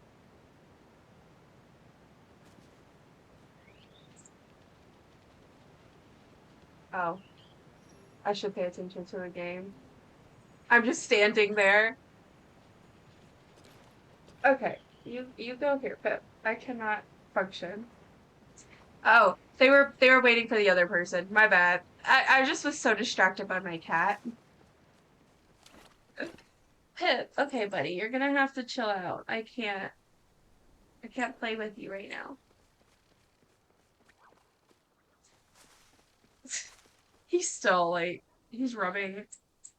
Oh. I should pay attention to the game. I'm just standing there. Okay. You go here, Pip. I cannot function. Oh, they were waiting for the other person. My bad. I just was so distracted by my cat. Pip, okay, buddy, you're gonna have to chill out. I can't play with you right now. He's still like he's rubbing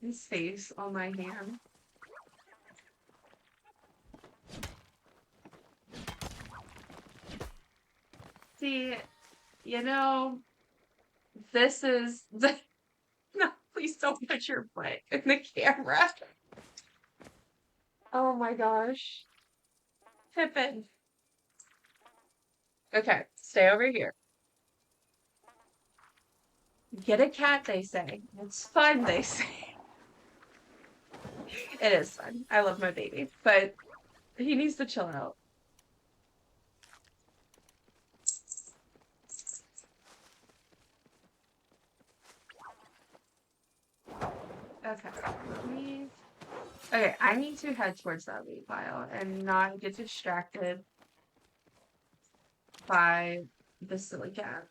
his face on my hand. See, you know, this is the no, please don't put your butt in the camera. Oh my gosh. Pippin. Okay, stay over here. Get a cat, they say. It's fun, they say. It is fun. I love my baby, but he needs to chill out. Okay, please. Okay, I need to head towards that loot pile and not get distracted. by the silly cat.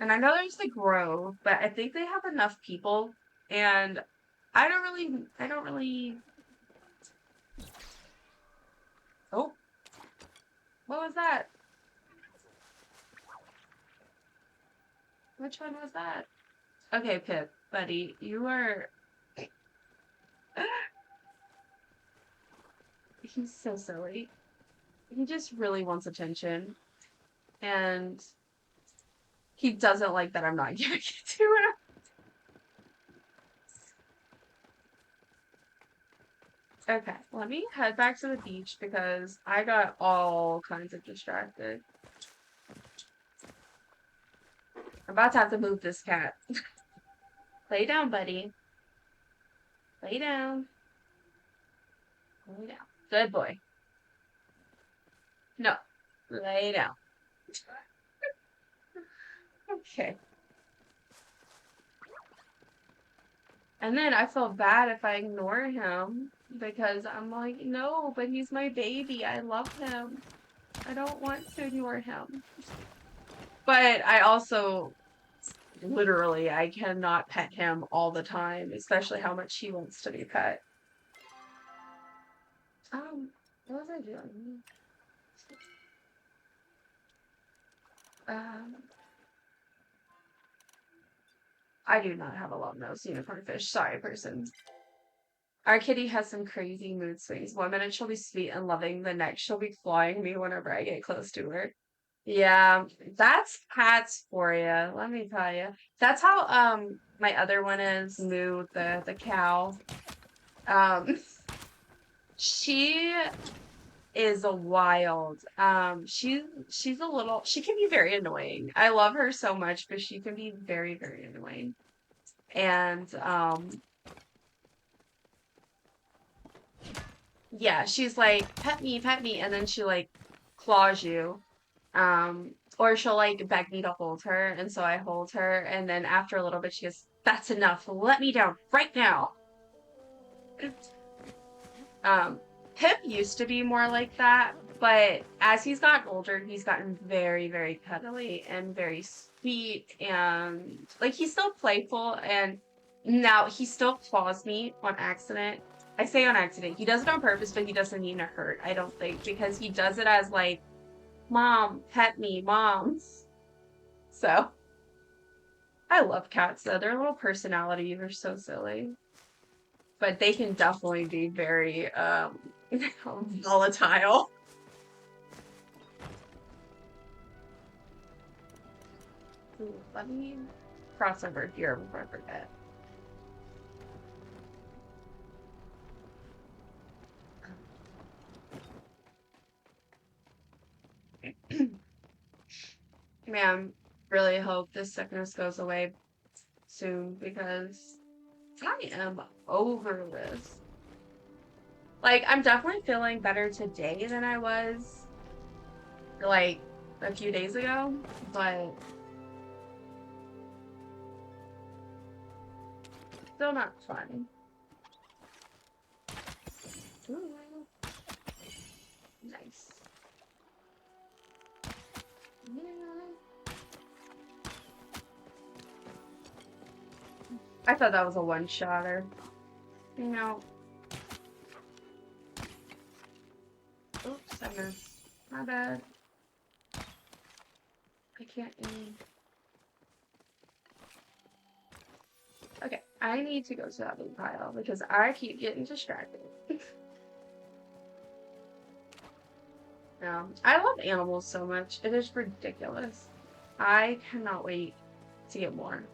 And I know there's the Grove, but I think they have enough people, and I don't really. Oh, what was that? Which one was that? Okay, Pip, buddy, you are. He's so silly. He just really wants attention, and he doesn't like that I'm not giving it to him. Okay, let me head back to the beach because I got all kinds of distracted. I'm about to have to move this cat. Lay down, buddy. Lay down. Lay down. Good boy. No. Lay down. Okay. And then I feel bad if I ignore him because I'm like, no, but he's my baby. I love him. I don't want to ignore him. But I also, literally, I cannot pet him all the time, especially how much he wants to be pet. What was I doing? Um, I do not have a long-nosed unicorn fish. Sorry, person. Our kitty has some crazy mood swings. One minute she'll be sweet and loving, the next she'll be clawing me whenever I get close to her. Yeah, that's cats for you. Let me tell you. That's how my other one is, Moo, the cow. Um, she is a wild. She's a little. She can be very annoying. I love her so much, but she can be very very annoying. And yeah, she's like pet me, and then she like claws you. Or she'll like beg me to hold her, and so I hold her, and then after a little bit, she goes, "That's enough. Let me down right now." Um, Pip used to be more like that, but as he's gotten older, he's gotten very, very cuddly and very sweet, and like he's still playful, and now he still claws me on accident. I say on accident. He does it on purpose, but he doesn't mean to hurt, I don't think, because he does it as like, "Mom, pet me, mom." So I love cats though. Their little personalities are so silly. But they can definitely be very volatile. Ooh, let me cross over here before I forget. Man, really hope this sickness goes away soon because I am over this. Like, I'm definitely feeling better today than I was like a few days ago, but still not fun. Ooh, nice. Yeah. I thought that was a one-shotter. You know. Oops, I missed. My bad. I can't aim. Okay, I need to go to that loot pile because I keep getting distracted. I love animals so much. It is ridiculous. I cannot wait to get more.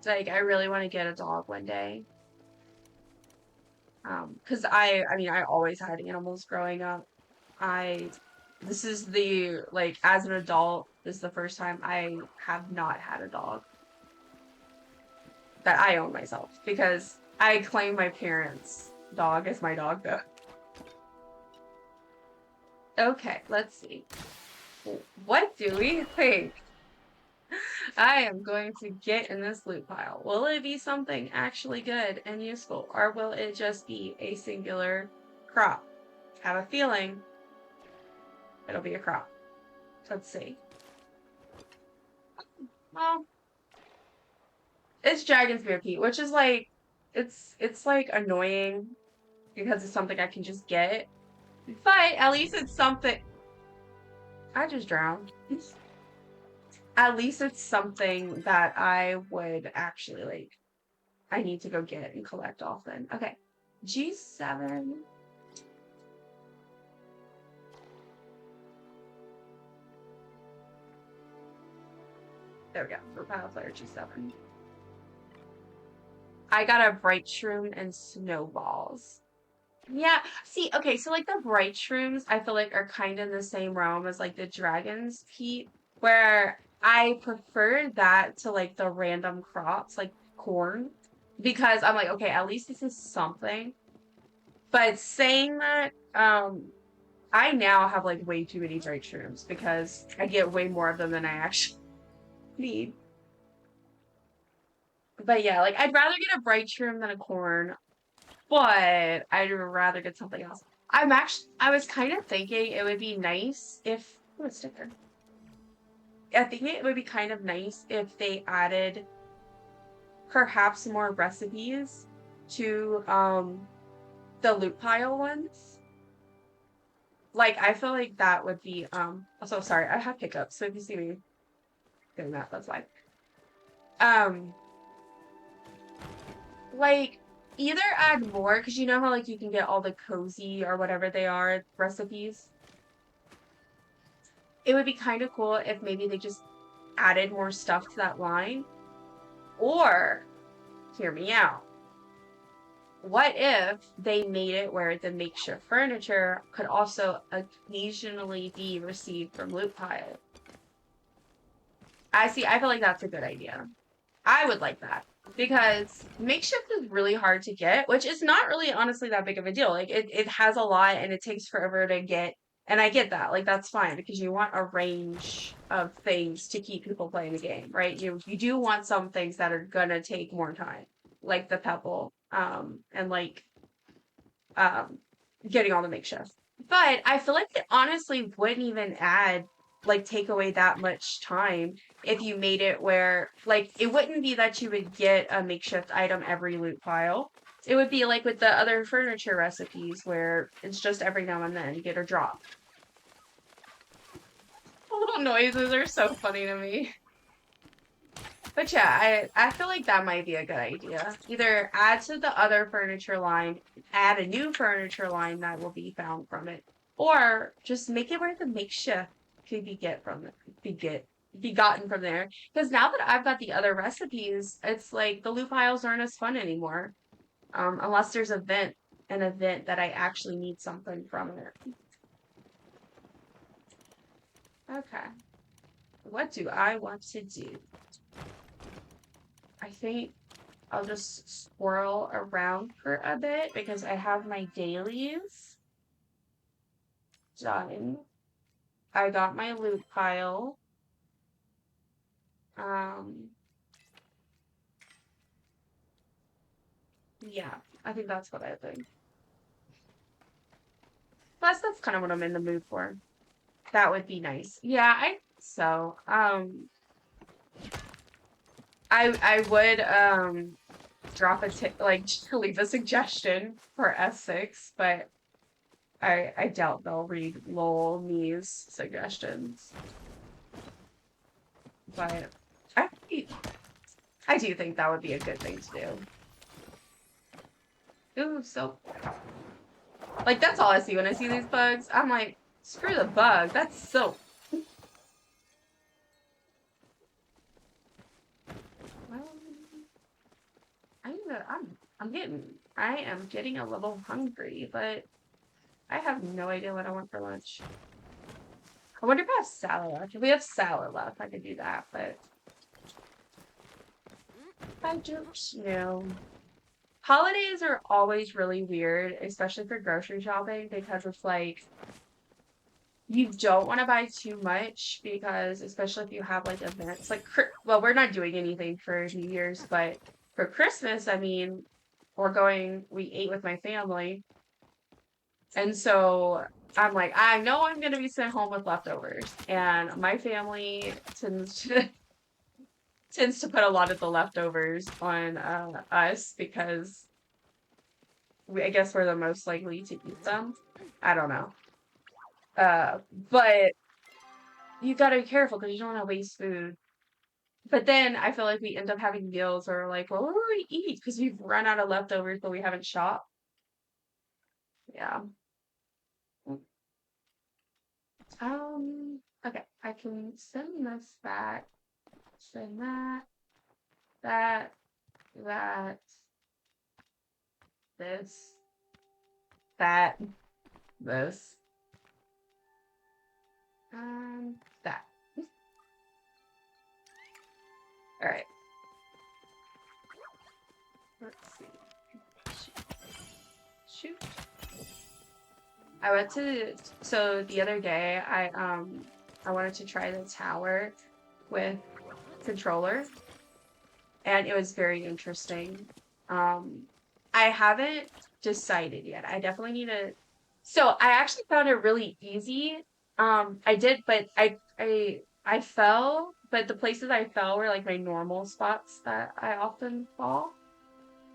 Like, I really want to get a dog one day. Because I mean, I always had animals growing up. This is like, as an adult, this is the first time I have not had a dog that I own myself because I claim my parents' dog as my dog, though. Okay, let's see. What do we think I am going to get in this loot pile? Will it be something actually good and useful, or will it just be a singular crop? Have a feeling It'll be a crop. Let's see. Well, it's Dragon Spear Pete, which is like, it's like annoying because it's something I can just get. But at least it's something. I just drowned. At least it's something that I would actually like. I need to go get and collect often. Okay. G7. There we go. For Pile Player G7. I got a Bright Shroom and Snowballs. Yeah, see, okay, so like the bright shrooms, I feel like are kind of in the same realm as like the dragon's peat, where I prefer that to like the random crops, like corn, because I'm like, okay, at least this is something. But saying that, I now have like way too many bright shrooms because I get way more of them than I actually need. But yeah, like I'd rather get a bright shroom than a corn, but I'd rather get something else. I was kind of thinking it would be nice if, oh, a sticker. I think it would be kind of nice if they added perhaps more recipes to the loot pile ones. Like I feel like that would be also sorry, I have hiccups, so if you see me doing that, that's fine. Um like either add more, because you know how like you can get all the cozy or whatever they are recipes. It would be kind of cool if maybe they just added more stuff to that line. Or, hear me out. What if they made it where the makeshift furniture could also occasionally be received from loot pile? I feel like that's a good idea. I would like that. Because makeshift is really hard to get, which is not really honestly that big of a deal. Like it has a lot and it takes forever to get. And I get that. Like that's fine because you want a range of things to keep people playing the game, right? You do want some things that are gonna take more time, like the pebble, and like um getting all the makeshift. But I feel like it honestly wouldn't even take away that much time if you made it where like it wouldn't be that you would get a makeshift item every loot pile. It would be like with the other furniture recipes where it's just every now and then you get a drop. Little noises are so funny to me. But yeah, I feel like that might be a good idea. Either add to the other furniture line, add a new furniture line that will be found from it, or just make it where the makeshift could be gotten from there. Because now that I've got the other recipes, it's like the loot piles aren't as fun anymore. Unless there's an event that I actually need something from it. Okay. What do I want to do? I think I'll just swirl around for a bit because I have my dailies done. I got my loot pile. Yeah, I think that's what I think. Plus, that's kind of what I'm in the mood for. That would be nice. Yeah, I would drop a tip like leave a suggestion for S6, but I doubt they'll read lol me's suggestions. But I do think that would be a good thing to do. Ooh, so like that's all I see when I see these bugs. I'm like, screw the bug, that's soap. Well, I am getting a little hungry, but I have no idea what I want for lunch. I wonder if I have salad left. If we have salad left, I could do that, but I don't know. Holidays are always really weird, especially for grocery shopping, because it's like you don't want to buy too much because especially if you have like events like well, we're not doing anything for New Year's, but for Christmas, I mean, we ate with my family. And so I'm like, I know I'm gonna be sent home with leftovers, and my family tends to put a lot of the leftovers on us because I guess we're the most likely to eat them. I don't know. But you gotta be careful because you don't want to waste food. But then I feel like we end up having meals where we're like, well, what do we eat? Because we've run out of leftovers, but we haven't shopped. Yeah. Okay, I can send this back. Send that, that, that, this, that, this, that. All right. Let's see. Shoot. I went to so the other day I wanted to try the tower with controller, and it was very interesting. Um I haven't decided yet. I definitely need to so I actually found it really easy. I did, but I fell, but the places I fell were like my normal spots that I often fall.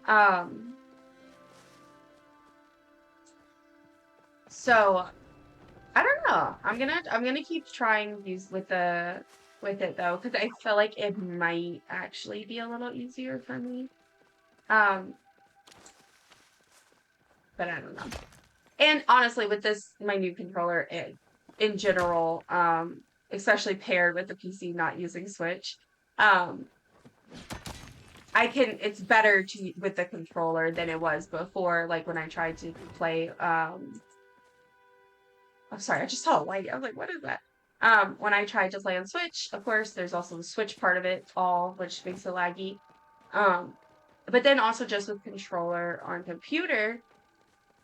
Um so I don't know. I'm gonna keep trying these with it though, because I feel like it might actually be a little easier for me. Um, but I don't know. And honestly, with this my new controller, in general, especially paired with the PC not using Switch, um, it's better to with the controller than it was before, like when I tried to play I'm sorry, I just saw a light. I was like, what is that? When I tried to play on Switch, of course, there's also the Switch part of it all, which makes it laggy. Um, but then also just with controller on computer,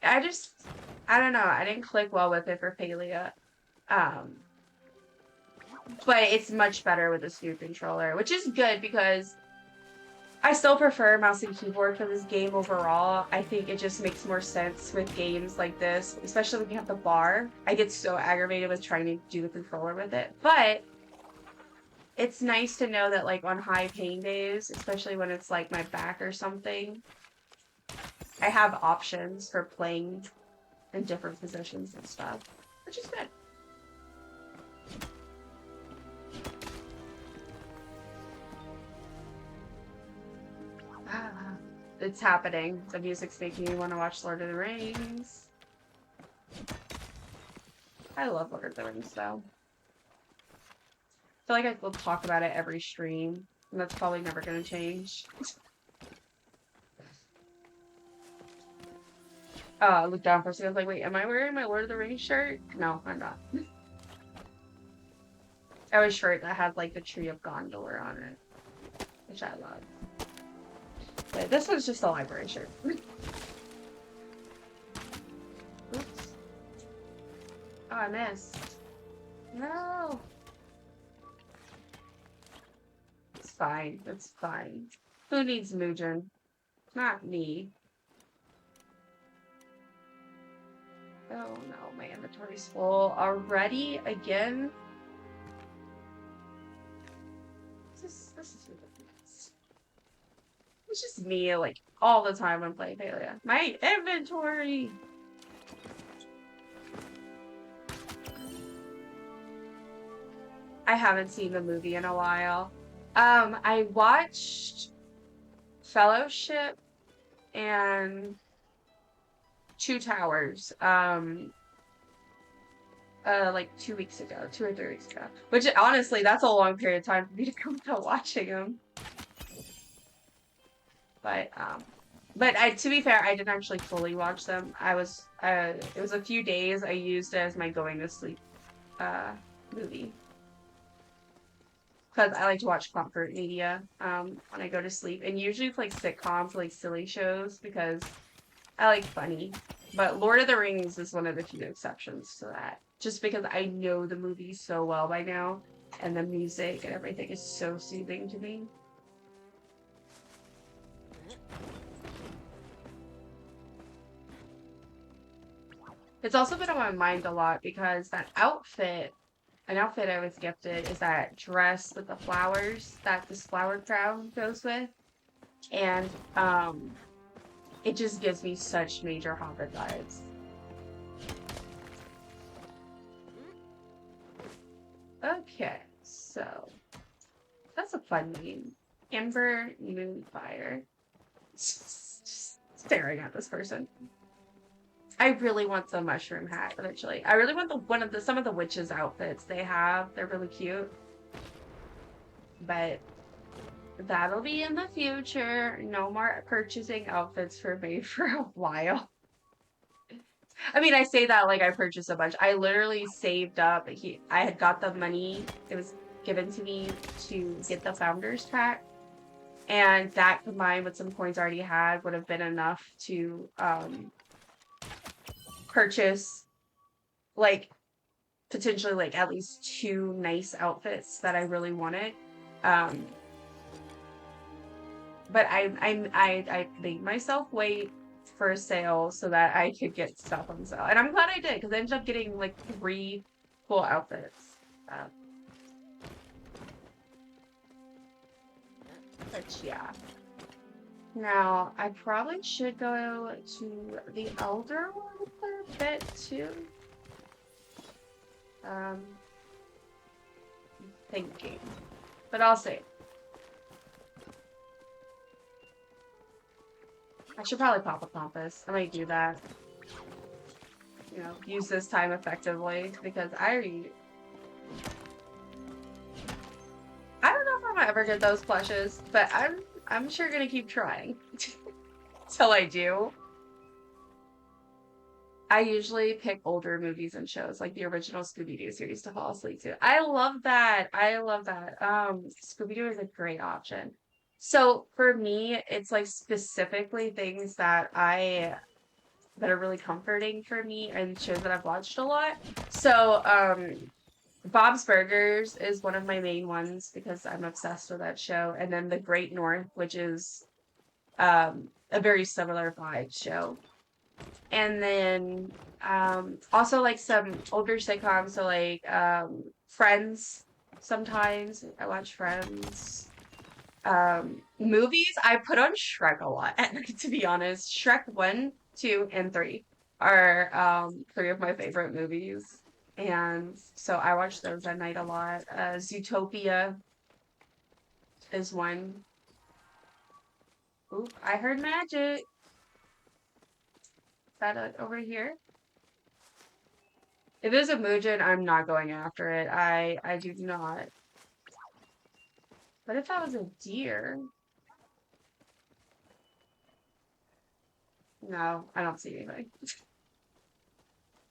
I just, I don't know, I didn't click well with it for Palia. Um, but it's much better with this new controller, which is good because I still prefer mouse and keyboard for this game overall. I think it just makes more sense with games like this, especially when you have the bar. I get so aggravated with trying to do the controller with it. But it's nice to know that like on high pain days, especially when it's like my back or something, I have options for playing in different positions and stuff, which is good. Ah, it's happening. The music's making me want to watch Lord of the Rings. I love Lord of the Rings, though. I feel like I will talk about it every stream, and that's probably never going to change. I looked down for a second, I was like, wait, am I wearing my Lord of the Rings shirt? No, I'm not. I have a shirt that had, like, the Tree of Gondor on it, which I love. But this one's just a library shirt. Oops. Oh, I missed. No! It's fine. It's fine. Who needs Mugen? Not me. Oh no, my inventory's full already again. This is ridiculous. It's just me like all the time when playing Palia. My inventory. I haven't seen the movie in a while. I watched Fellowship and Two Towers. Like 2 weeks ago, 2 or 3 weeks ago. Which honestly, that's a long period of time for me to come without watching them. But to be fair, I didn't actually fully watch them. It was a few days. I used it as my going to sleep movie because I like to watch comfort media when I go to sleep, and usually it's like sitcoms, like silly shows because I like funny. But Lord of the Rings is one of the few exceptions to that, just because I know the movie so well by now, and the music and everything is so soothing to me. It's also been on my mind a lot because an outfit I was gifted is that dress with the flowers that this flower crown goes with. And it just gives me such major Hobbit vibes. Okay, so that's a fun name. Ember Moonfire. Just staring at this person. I really want the mushroom hat eventually. I really want some of the witches' outfits they have. They're really cute. But that'll be in the future. No more purchasing outfits for me for a while. I mean, I say that like I purchased a bunch. I literally saved up. I had got the money. It was given to me to get the founders pack. And that combined with some coins I already had would have been enough to purchase like potentially like at least 2 nice outfits that I really wanted. But I made myself wait for a sale so that I could get stuff on sale. And I'm glad I did because I ended up getting like 3 cool outfits. But yeah. Now, I probably should go to the Elderwood for a bit too. Thinking. But I'll see. I should probably pop a compass. I might do that. You know, use this time effectively because I don't know if I'm gonna ever get those plushes, but I'm sure gonna keep trying till I do. I usually pick older movies and shows, like the original Scooby-Doo series to fall asleep to. I love that. I love that. Scooby-Doo is a great option. So for me, it's like specifically things that are really comforting for me and shows that I've watched a lot. So, Bob's Burgers is one of my main ones because I'm obsessed with that show. And then The Great North, which is a very similar vibe show. And then also like some older sitcoms, so like Friends sometimes. I watch Friends. Movies, I put on Shrek a lot at night, to be honest. Shrek 1, 2, and 3 are 3 of my favorite movies. And so I watch those at night a lot. Zootopia is one. Oop, I heard magic. Is that it over here? If it's a Muujin, I'm not going after it. I do not. But if that was a deer? No, I don't see anything.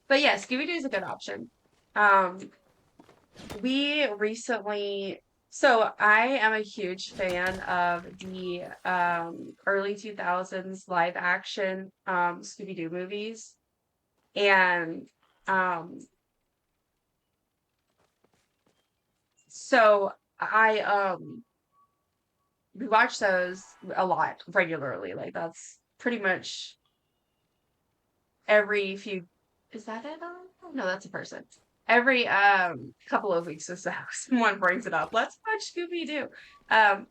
But yeah, Scooby-Doo is a good option. We recently, so I am a huge fan of the early 2000s live action Scooby-Doo movies. And so we watch those a lot regularly. Like that's pretty much every few, is that it? No, that's a person. Every couple of weeks or so, someone brings it up. Let's watch Scooby-Doo. Um,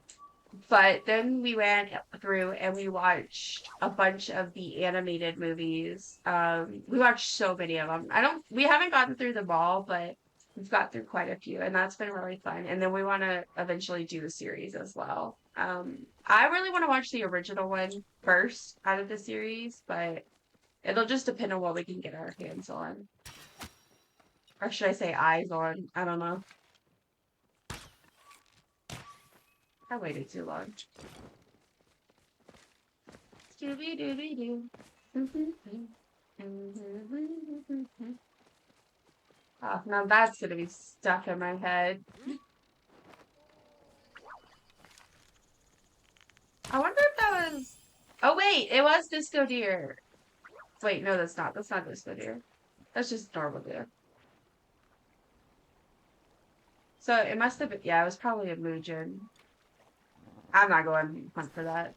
but then we went through and we watched a bunch of the animated movies. We watched so many of them. We haven't gotten through them all, but we've got through quite a few, and that's been really fun. And then we want to eventually do the series as well. I really want to watch the original one first out of the series, but it'll just depend on what we can get our hands on. Or should I say eyes on? I don't know. I waited too long. Scooby-Dooby-Doo. Oh, now that's gonna be stuck in my head. I wonder if that was... Oh wait, it was Disco Deer. Wait, no, that's not. That's not Disco Deer. That's just normal deer. So it must have been... Yeah, it was probably a Muujin. I'm not going to hunt for that.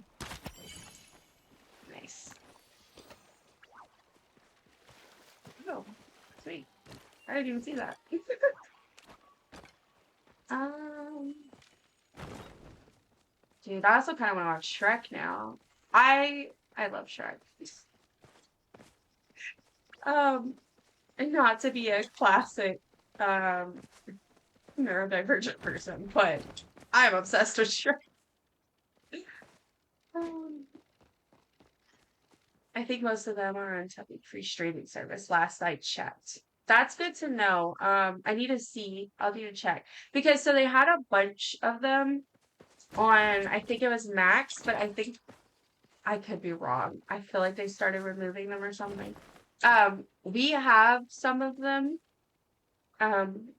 Nice. I didn't even see that. um, Dude, I also kind of want to watch Shrek now. I love Shrek. And not to be a classic neurodivergent person, but I'm obsessed with Shrek. Um, I think most of them are on some free streaming service. Last I checked. That's good to know. I need to see. I'll need to check because so they had a bunch of them on. I think it was Max, but I think I could be wrong. I feel like they started removing them or something. We have some of them um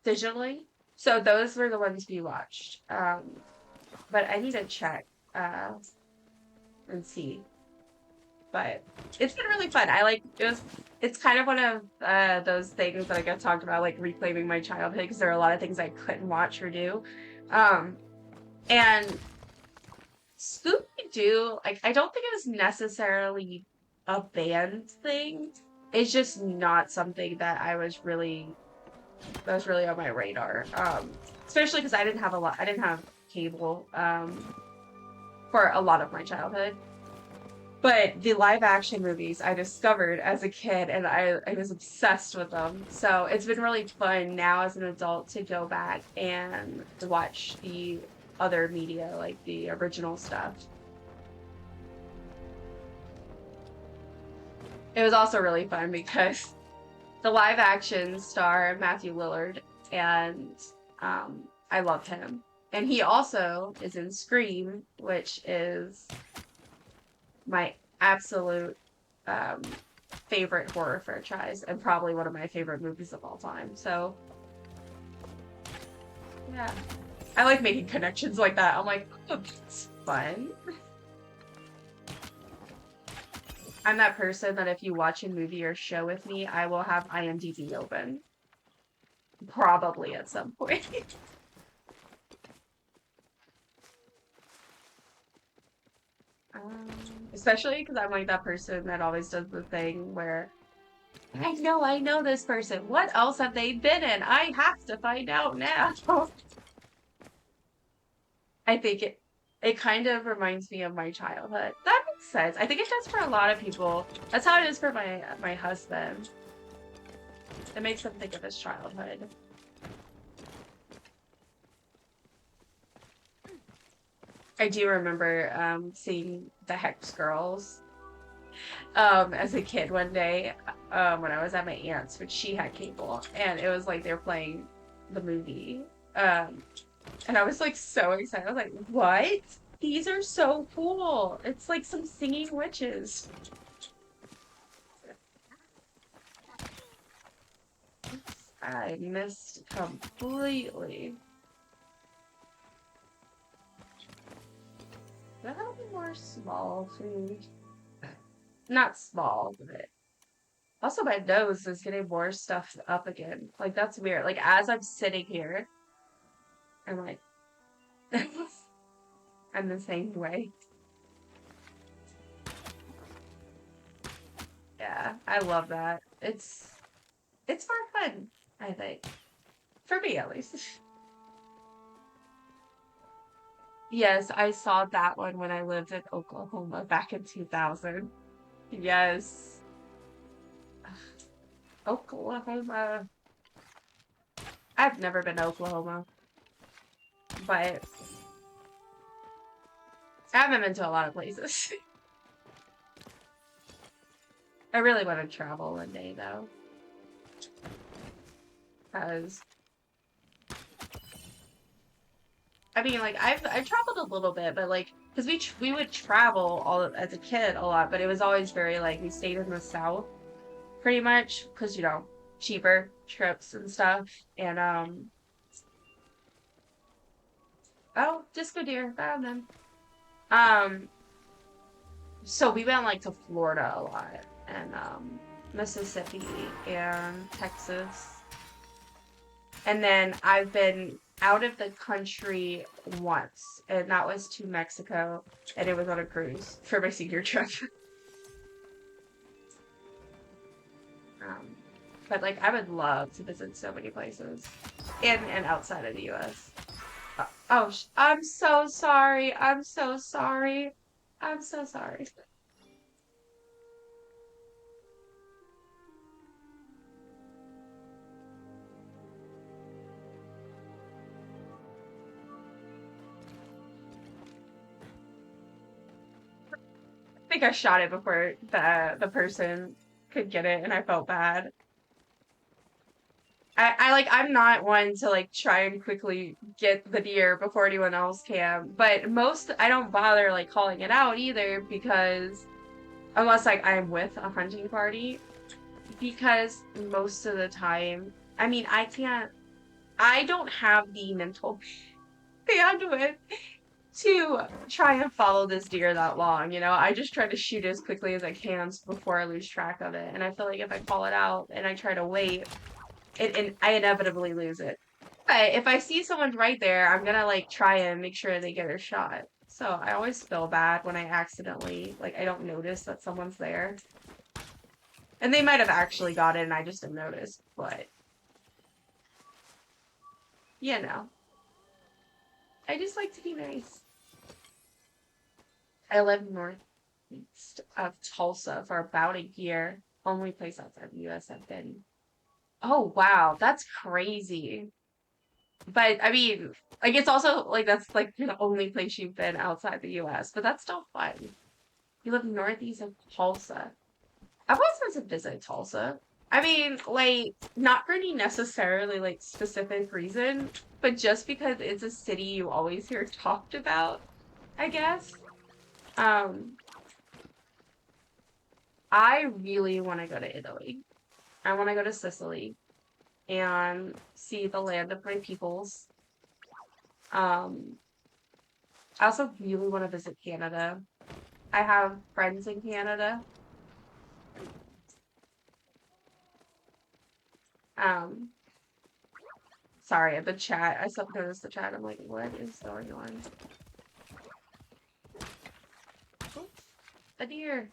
digitally, so those were the ones we watched. But I need to check and see. But it's been really fun. I like it was. It's kind of one of those things that I get talked about, like reclaiming my childhood, because there are a lot of things I couldn't watch or do. And Scooby-Doo, like I don't think it was necessarily a banned thing. It's just not something that was really on my radar. Especially because I didn't have cable for a lot of my childhood. But the live action movies I discovered as a kid and I was obsessed with them. So it's been really fun now as an adult to go back and watch the other media, like the original stuff. It was also really fun because the live action star Matthew Lillard, and I loved him. And he also is in Scream, which is my absolute favorite horror franchise and probably one of my favorite movies of all time. So yeah, I like making connections like that. I'm like, oh, that's fun. I'm that person that if you watch a movie or show with me, I will have IMDb open. Probably at some point. Especially because I'm like that person that always does the thing where I know this person. What else have they been in? I have to find out now. I think it kind of reminds me of my childhood. That makes sense. I think it does for a lot of people. That's how it is for my husband. It makes him think of his childhood. I do remember seeing the Hex Girls as a kid one day when I was at my aunt's, which she had cable, and it was like they were playing the movie. And I was like so excited. I was like, what? These are so cool. It's like some singing witches. I missed completely. That have more small food. Not small, but also my nose is getting more stuffed up again. Like that's weird. Like as I'm sitting here, I'm like I'm the same way. Yeah, I love that. It's more fun, I think. For me at least. Yes, I saw that one when I lived in Oklahoma back in 2000. Yes. Oklahoma. I've never been to Oklahoma, but I haven't been to a lot of places. I really want to travel one day though, because I mean, like I've traveled a little bit, but like because we would travel all as a kid a lot, but it was always very like we stayed in the South pretty much because you know cheaper trips and stuff, and oh disco deer found them. Um, so we went like to Florida a lot and Mississippi and Texas. And then I've been out of the country once, and that was to Mexico, and it was on a cruise for my senior trip. um, But like, I would love to visit so many places in and outside of the US. Oh, I'm so sorry. I'm so sorry. I'm so sorry. I think I shot it before the person could get it, and I felt bad. I'm not one to like try and quickly get the deer before anyone else can, but I don't bother like calling it out either because unless like I'm with a hunting party, because most of the time, I mean, I don't have the mental bandwidth to try and follow this deer that long, you know? I just try to shoot as quickly as I can before I lose track of it. And I feel like if I call it out and I try to wait, and I inevitably lose it. But if I see someone right there, I'm gonna like try and make sure they get a shot. So I always feel bad when I accidentally like I don't notice that someone's there. And they might have actually got it and I just didn't notice, but you know. I just like to be nice. I live northeast of Tulsa for about a year. Only place outside the US I've been. Oh wow, that's crazy. But I mean, like it's also like that's like the only place you've been outside the US, but that's still fun. You live northeast of Tulsa. I've always wanted to visit Tulsa. I mean, like, not for any necessarily like specific reason, but just because it's a city you always hear talked about, I guess. Um, I really want to go to Italy. I want to go to Sicily and see the land of my peoples. Um, I also really want to visit Canada. I have friends in Canada. Um, sorry, the chat. I suddenly noticed the chat. I'm like, what is going on? Oh, a deer.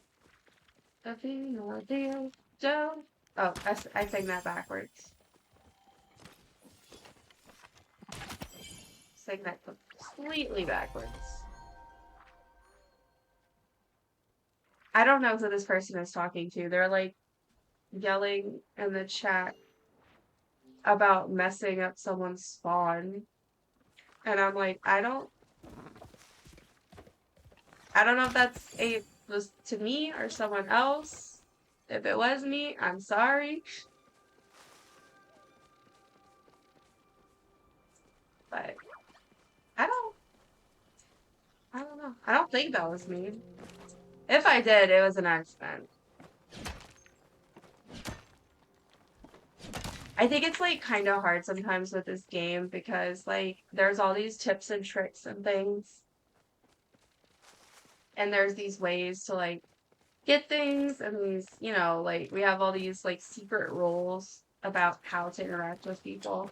A deer, a deer, Joe. Oh, I sang that backwards. Sang that completely backwards. I don't know who this person is talking to. They're like yelling in the chat about messing up someone's spawn. And I'm like, I don't know if was to me or someone else. If it was me, I'm sorry. But I don't I don't know. I don't think that was me. If I did, it was an accident. I think it's like kind of hard sometimes with this game because like there's all these tips and tricks and things, and there's these ways to like get things, and these, you know, like we have all these like secret rules about how to interact with people.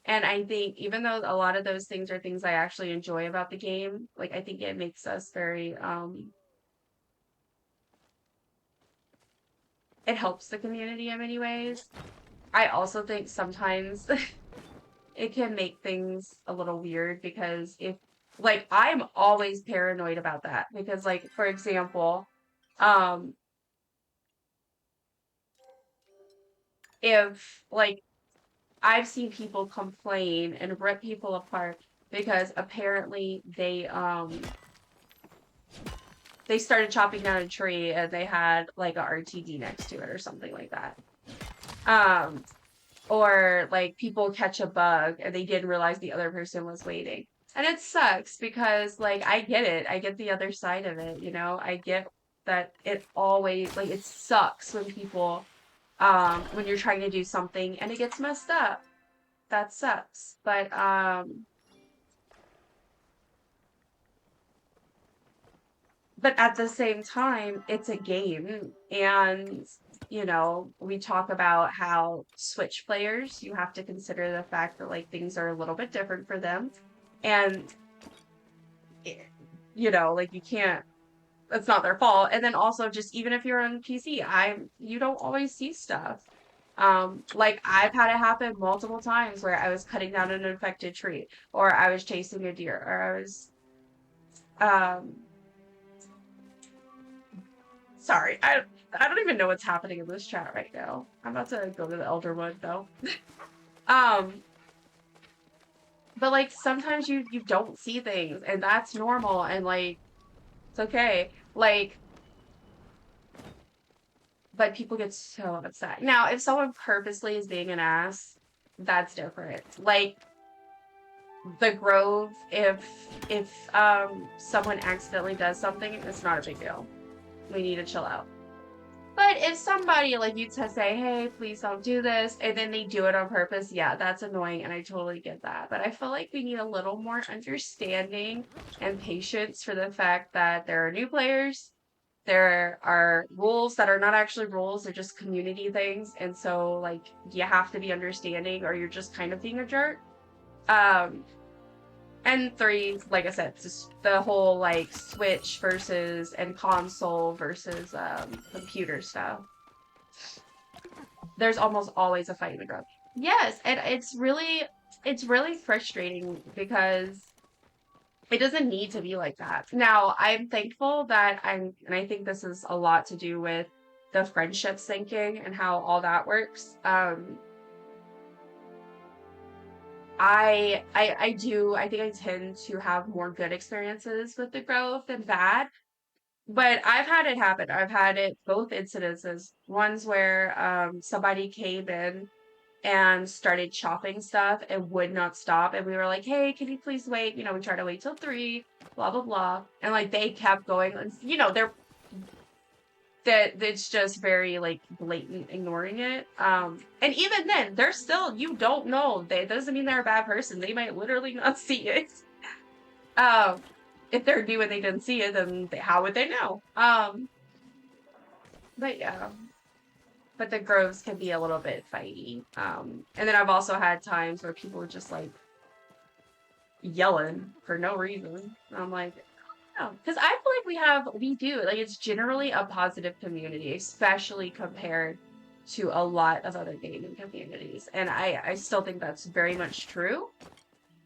And I think even though a lot of those things are things I actually enjoy about the game, like I think it makes us very it helps the community in many ways. I also think sometimes it can make things a little weird because if like I'm always paranoid about that because like for example, um if like I've seen people complain and rip people apart because apparently they started chopping down a tree and they had like a RTD next to it or something like that. Um or like people catch a bug and they didn't realize the other person was waiting. And it sucks because like I get it. I get the other side of it, you know? I get that it always like it sucks when people when you're trying to do something and it gets messed up. That sucks. But at the same time, it's a game. And, you know, we talk about how Switch players, you have to consider the fact that like things are a little bit different for them. And, eh, you know, like you can't, it's not their fault. And then also just even if you're on PC, you don't always see stuff. Like I've had it happen multiple times where I was cutting down an infected tree, or I was chasing a deer, or I was um sorry, I don't even know what's happening in this chat right now. I'm about to go to the Elderwood though. Um, but like sometimes you don't see things and that's normal and like it's okay. Like but people get so upset. Now, if someone purposely is being an ass, that's different. Like the Grove, if someone accidentally does something, it's not a big deal. We need to chill out. But if somebody like you to say, hey, please don't do this, and then they do it on purpose, yeah, that's annoying, and I totally get that. But I feel like we need a little more understanding and patience for the fact that there are new players. There are rules that are not actually rules, they're just community things. And so, like, you have to be understanding or you're just kind of being a jerk. Um, and three, like I said, just the whole like Switch versus and console versus computer stuff. There's almost always a fight in the group. Yes, and it's really frustrating because it doesn't need to be like that. Now, I'm thankful that and I think this is a lot to do with the friendship syncing and how all that works. I think I tend to have more good experiences with the growth than bad. But I've had it happen. I've had it both incidences. Ones where somebody came in and started chopping stuff and would not stop. And we were like, hey, can you please wait? You know, we tried to wait till 3, blah, blah, blah. And like they kept going. And, you know, that it's just very like blatant ignoring it. And even then, they're still, you don't know. That doesn't mean they're a bad person. They might literally not see it. Um, if they're new and they didn't see it, then how would they know? But yeah. But the groves can be a little bit fighty. And then I've also had times where people are just like yelling for no reason. And I'm like, oh, because I feel like we do. Like it's generally a positive community, especially compared to a lot of other gaming communities. And I still think that's very much true.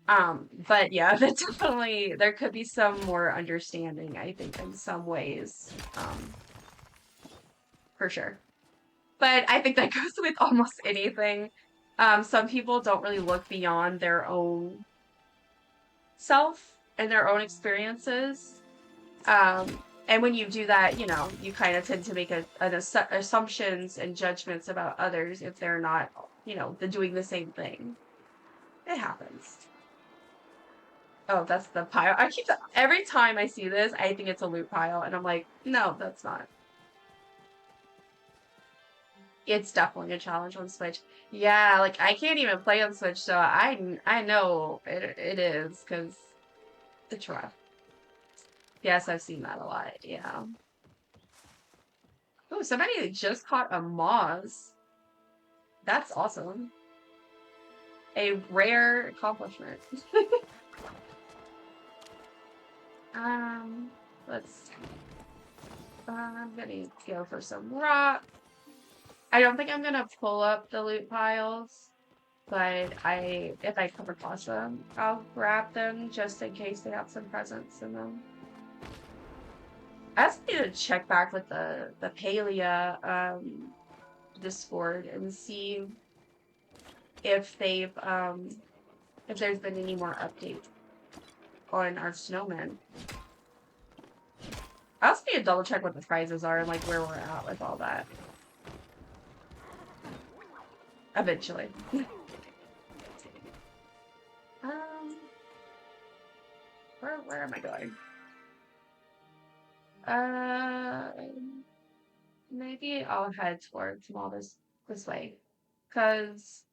But yeah, that's definitely there could be some more understanding, I think, in some ways. For sure. But I think that goes with almost anything. Some people don't really look beyond their own self and their own experiences. And when you do that, you know, you kind of tend to make assumptions and judgments about others if they're not, you know, doing the same thing. It happens. Oh, that's the pile. Every time I see this, I think it's a loot pile, and I'm like, no, that's not. It's definitely a challenge on Switch. Yeah, like I can't even play on Switch, so I know it is because it's rough. Yes, I've seen that a lot. Yeah. Oh, somebody just caught a moz. That's awesome. A rare accomplishment. um, let's. I'm gonna go for some rock. I don't think I'm gonna pull up the loot piles, but if I come across them, I'll grab them just in case they have some presents in them. I also need to check back with the Palia Discord and see if if there's been any more updates on our snowmen. I also need to double check what the prizes are and like where we're at with all that. Eventually. Where am I going? Maybe I'll head towards Mall this way, cause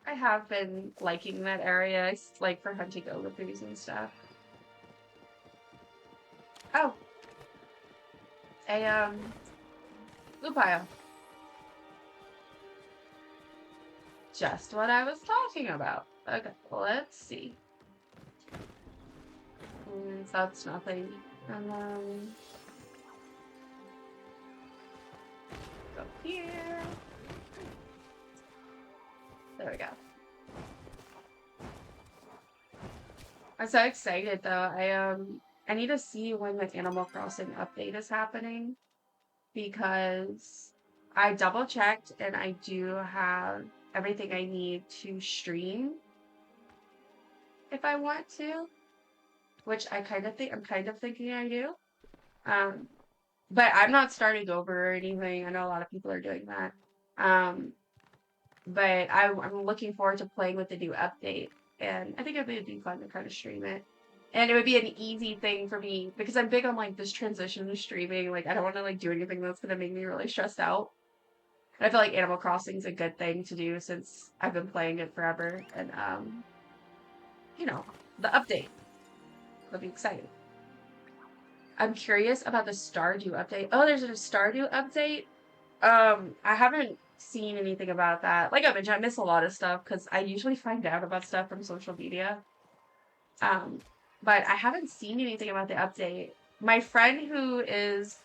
I have been liking that area, like for hunting ogres and stuff. Oh, a blue pile. Just what I was talking about. Okay, let's see. That's nothing. And then I'm so excited though. I need to see when the Animal Crossing update is happening because I double checked and I do have everything I need to stream if I want to, which I'm kind of thinking I do. Um, but I'm not starting over or anything. I know a lot of people are doing that. Um, but I'm looking forward to playing with the new update, and I think it would be fun to kind of stream it. And it would be an easy thing for me because I'm big on like this transition to streaming. Like I don't want to like do anything that's gonna make me really stressed out. And I feel like Animal Crossing is a good thing to do since I've been playing it forever. And you know, the update. I'll be excited. I'm curious about the Stardew update. Oh, there's a Stardew update. I haven't seen anything about that. Like I mentioned, I miss a lot of stuff because I usually find out about stuff from social media. Um, but I haven't seen anything about the update. My friend who is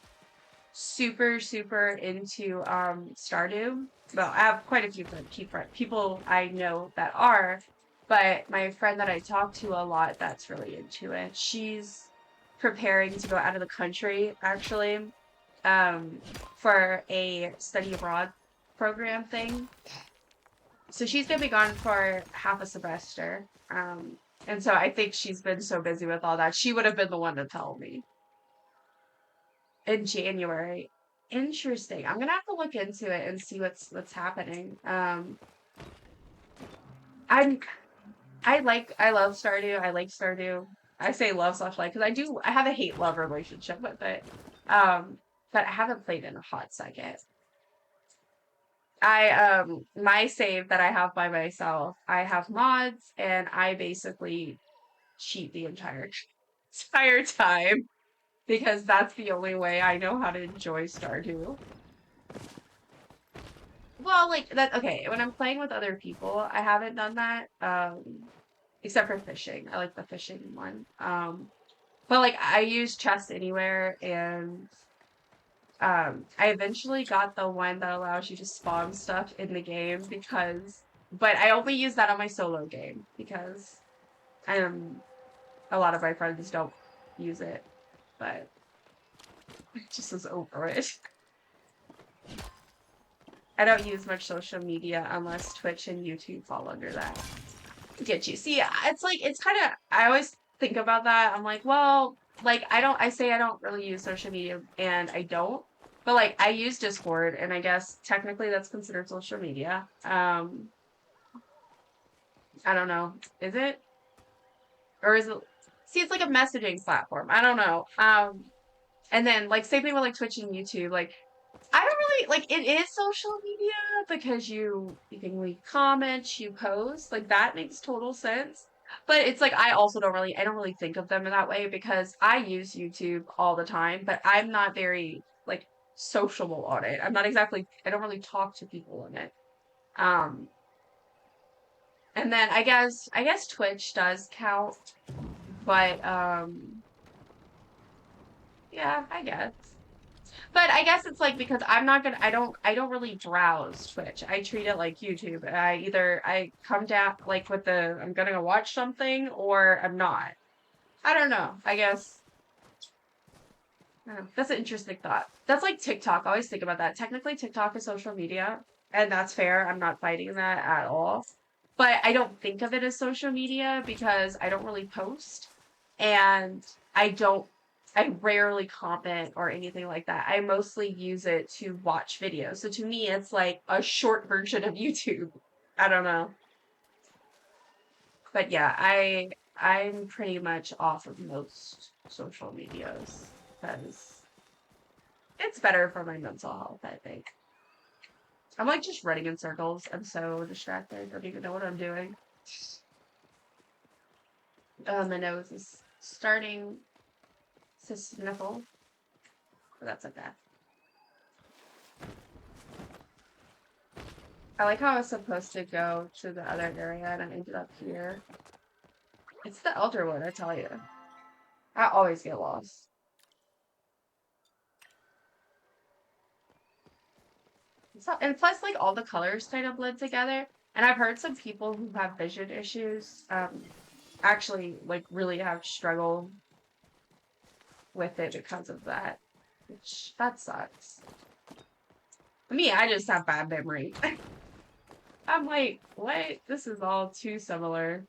super into Stardew. Well, I have quite a few people I know that are, but my friend that I talk to a lot that's really into it. She's preparing to go out of the country actually um for a study abroad program thing. So she's gonna be gone for half a semester. And so I think she's been so busy with all that. She would have been the one to tell me in January. Interesting. I'm gonna have to look into it and see what's happening. I'm I love Stardew. I like Stardew. I say love slash like because I have a hate love relationship with it. Um, but I haven't played in a hot second. My save that I have by myself, I have mods and I basically cheat the entire time because that's the only way I know how to enjoy Stardew. Well, like that okay, when I'm playing with other people, I haven't done that. Except for fishing. I like the fishing one. But like I use Chest Anywhere and I eventually got the one that allows you to spawn stuff in the game because but I only use that on my solo game because a lot of my friends don't use it, but I just was over it. I don't use much social media unless Twitch and YouTube fall under that. Get you. See, it's like it's kind of I always think about that. I'm like, well, like I say I don't really use social media and I don't. But like I use Discord and I guess technically that's considered social media. I don't know. Is it? Or is it See, it's like a messaging platform. I don't know. And then like same thing with like Twitch and YouTube. Like I don't really like it is social media because you can leave comments, you post, like that makes total sense. But it's like I don't really think of them in that way because I use YouTube all the time, but I'm not very like sociable on it. I don't really talk to people on it. Um and then I guess Twitch does count, but yeah, I guess. But I guess it's like because I don't really browse Twitch. I treat it like YouTube. I come down like with the I'm gonna go watch something or I'm not. I don't know. I don't know. That's an interesting thought. That's like TikTok. I always think about that. Technically TikTok is social media, and that's fair. I'm not fighting that at all. But I don't think of it as social media because I don't really post and I don't I rarely comment or anything like that. I mostly use it to watch videos. So to me it's like a short version of YouTube. I don't know. But yeah, I'm pretty much off of most social medias because it's better for my mental health, I think. I'm like just running in circles. I'm so distracted. I don't even know what I'm doing. My nose is starting to sniffle. But that's okay. I like how I was supposed to go to the other area and I ended up here. It's the Elderwood, I tell you. I always get lost. And plus, like, all the colors kind of blend together. And I've heard some people who have vision issues, actually like really have struggled with it because of that, which that sucks. For me, I just have bad memory. I'm like, what? This is all too similar.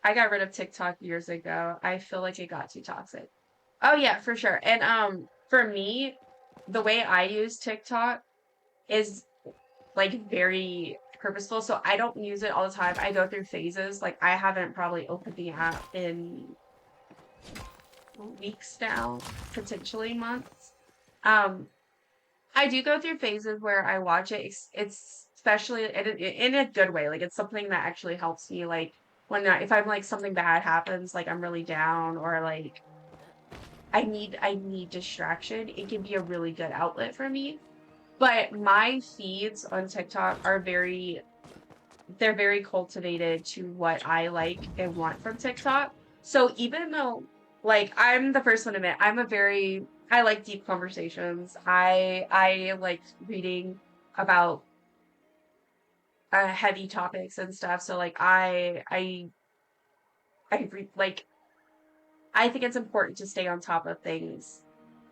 I got rid of TikTok years ago. I feel like it got too toxic. Oh yeah, for sure. And for me, the way I use TikTok is like very purposeful. So I don't use it all the time. I go through phases. Like I haven't probably opened the app in weeks now, potentially months. Um, I do go through phases where I watch it. It's especially in a good way. Like it's something that actually helps me. Like when if I'm like something bad happens, like I'm really down or like I need distraction. It can be a really good outlet for me. But my feeds on TikTok are they're very cultivated to what I like and want from TikTok. So even though like I'm the first one to admit I like deep conversations. I like reading about heavy topics and stuff. So like like I think it's important to stay on top of things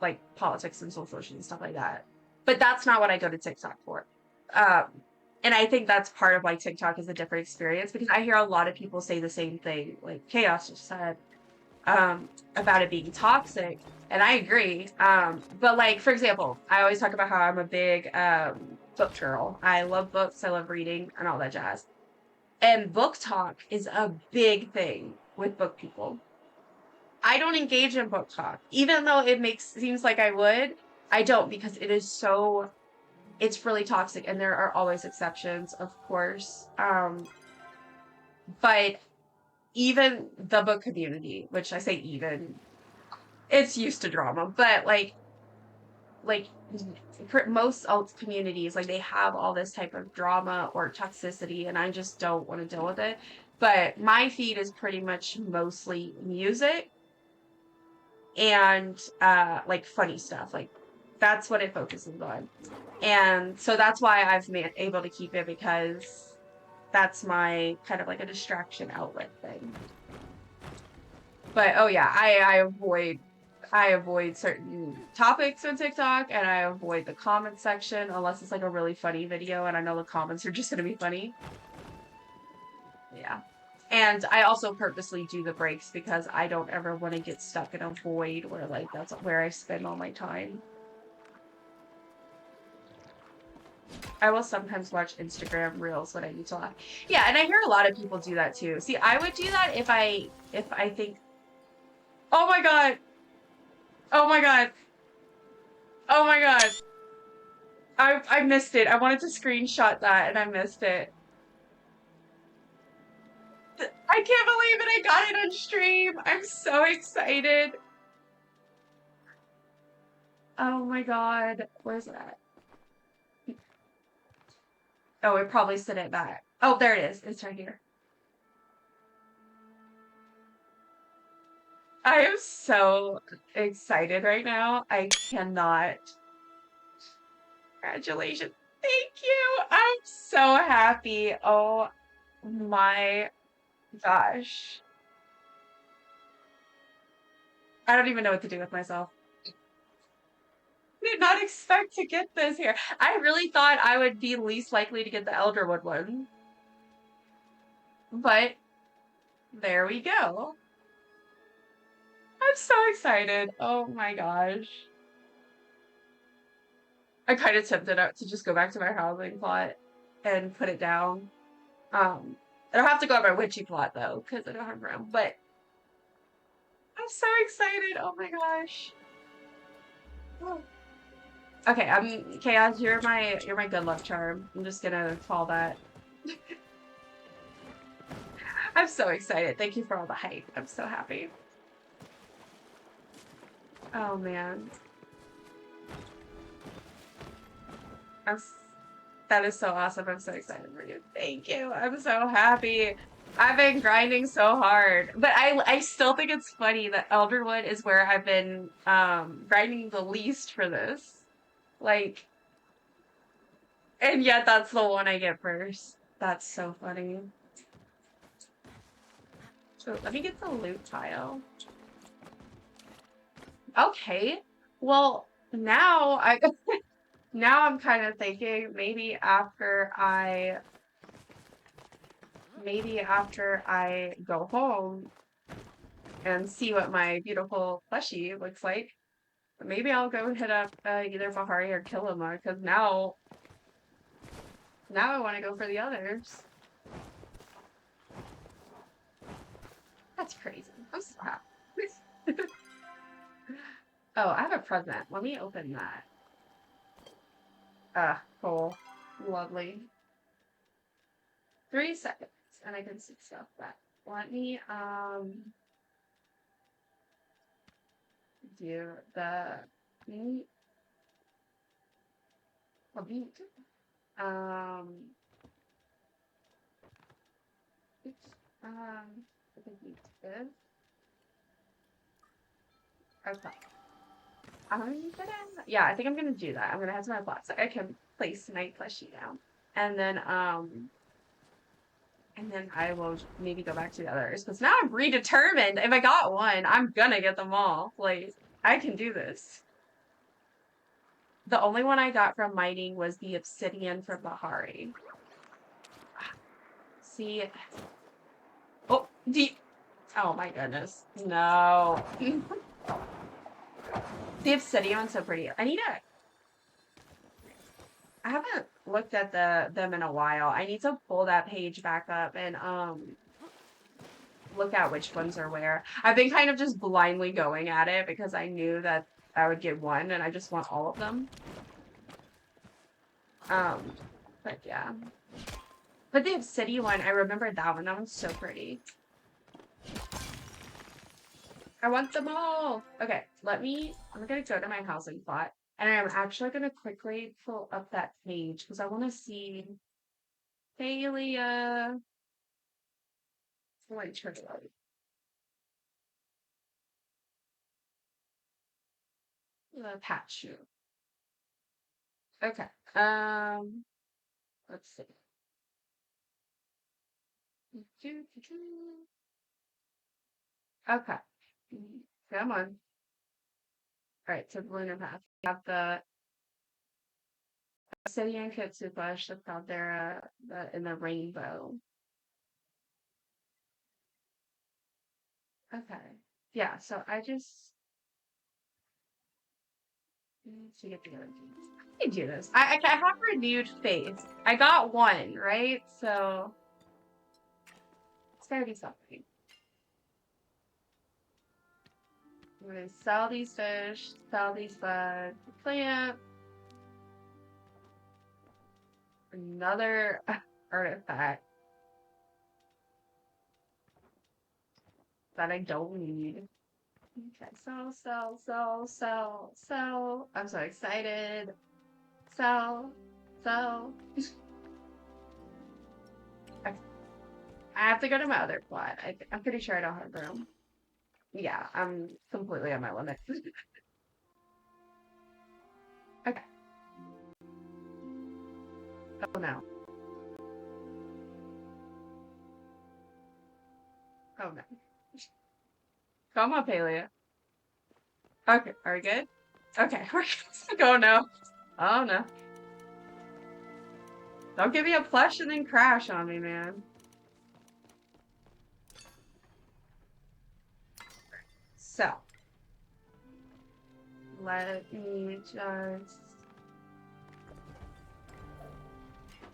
like politics and social issues and stuff like that. But that's not what I go to TikTok for. Um, and I think that's part of why TikTok is a different experience because I hear a lot of people say the same thing, like Chaos just said, about it being toxic. And I agree. But like, for example, I always talk about how I'm a big book girl. I love books, I love reading and all that jazz. And book talk is a big thing with book people. I don't engage in book talk, even though seems like I would. I don't because it's really toxic, and there are always exceptions, of course. But even the book community, which I say even, it's used to drama, but like for most alt communities, like they have all this type of drama or toxicity, and I just don't want to deal with it. But my feed is pretty much mostly music and like funny stuff like that's what it focuses on, and so that's why I've been able to keep it because that's my kind of like a distraction outlet thing. But oh yeah, I avoid certain topics on TikTok, and I avoid the comment section unless it's like a really funny video and I know the comments are just gonna be funny. Yeah. And I also purposely do the breaks because I don't ever want to get stuck in a void where like that's where I spend all my time. I will sometimes watch Instagram reels when I need to laugh. Yeah, and I hear a lot of people do that too. See, I would do that if I think, oh my god, oh my god, oh my god, I missed it. I wanted to screenshot that and I missed it. I can't believe it. I got it on stream. I'm so excited. Oh my god. Where's that? Oh, it probably sent it back. Oh, there it is. It's right here. I am so excited right now. I cannot. Congratulations. Thank you. I'm so happy. Oh my gosh. I don't even know what to do with myself. Did not expect to get this here. I really thought I would be least likely to get the Elderwood one. But there we go. I'm so excited. Oh my gosh. I kind of tempted out to just go back to my housing plot and put it down. I don't have to go on my witchy plot though, because I don't have room. But I'm so excited. Oh my gosh. Oh. Okay, Chaos, you're my good luck charm. I'm just gonna call that. I'm so excited. Thank you for all the hype. I'm so happy. Oh man. That is so awesome. I'm so excited for you. Thank you. I'm so happy. I've been grinding so hard. But I still think it's funny that Elderwood is where I've been grinding the least for this. Like, and yet that's the one I get first. That's so funny. So let me get the loot tile. Okay. Well, now now I'm kind of thinking maybe after I go home and see what my beautiful plushie looks like, maybe I'll go hit up either Bahari or Kilima, because now I want to go for the others. That's crazy. I'm so happy. Oh, I have a present. Let me open that. Ah, cool. Lovely. 3 seconds, and I can see stuff back. Let me do the meat. Um oops. I think meat is okay. Yeah, I think I'm gonna do that. I'm gonna head to my plot so I can place my plushie down. And then I will maybe go back to the others. Because now I'm predetermined. If I got one, I'm gonna get them all. Like, I can do this. The only one I got from mining was the obsidian from Bahari. See? Oh, oh my goodness. No. The obsidian one's so pretty. I haven't looked at them in a while. I need to pull that page back up and look at which ones are where. I've been kind of just blindly going at it because I knew that I would get one and I just want all of them. But yeah. But the obsidian one, I remember that one. That one's so pretty. I want them all. Okay, I'm gonna go to my housing plot. And I'm actually gonna quickly pull up that page because I want to see Palia. Wait, check it out. The patch. Okay. Let's see. Okay. Come on. All right, so the lunar path. We have the city and Kitsuu bush that's out there in the rainbow. Okay. Yeah, so I just need to get the other things. I can do this. I have renewed faith. I got one, right? So it's gotta be something. I'm gonna sell these fish, sell these bugs, plant. Another artifact that I don't need. Okay, sell. I'm so excited. Sell. I have to go to my other plot. I'm pretty sure I don't have room. Yeah, I'm completely at my limit. Okay. Oh no. Oh no. Come on, Palia. Okay, are we good? Okay, we're good. Oh no. Oh no. Don't give me a plush and then crash on me, man. So, let me just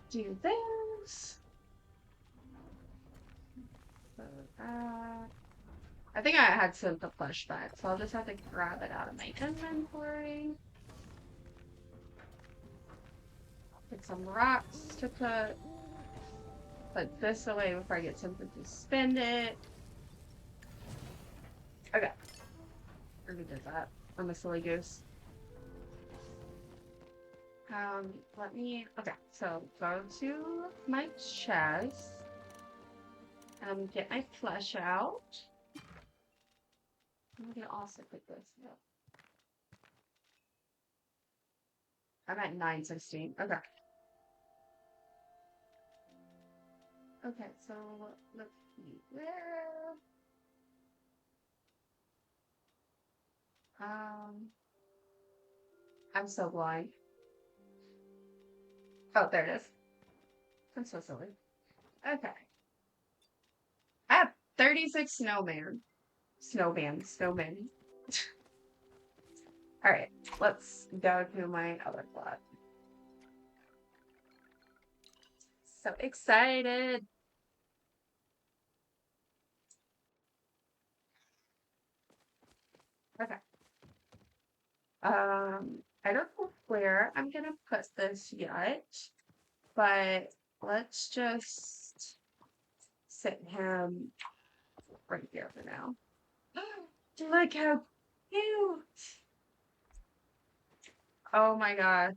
do this. I think I had sent the plush back, so I'll just have to grab it out of my inventory. Get some rocks to put this away before I get something to spend it. Okay. Already did that. I'm a silly goose. Okay, so go to my chest. Get my flesh out. I'm gonna also put this up. I'm at 916. Okay. Okay, so let's see where. I'm so blind. Oh, there it is. I'm so silly. Okay. I have 36 snowmen. Snowmen. All right, let's go to my other plot. So excited. Okay. I don't know where I'm gonna put this yet, but let's just sit him right here for now. Look how cute. Oh my god.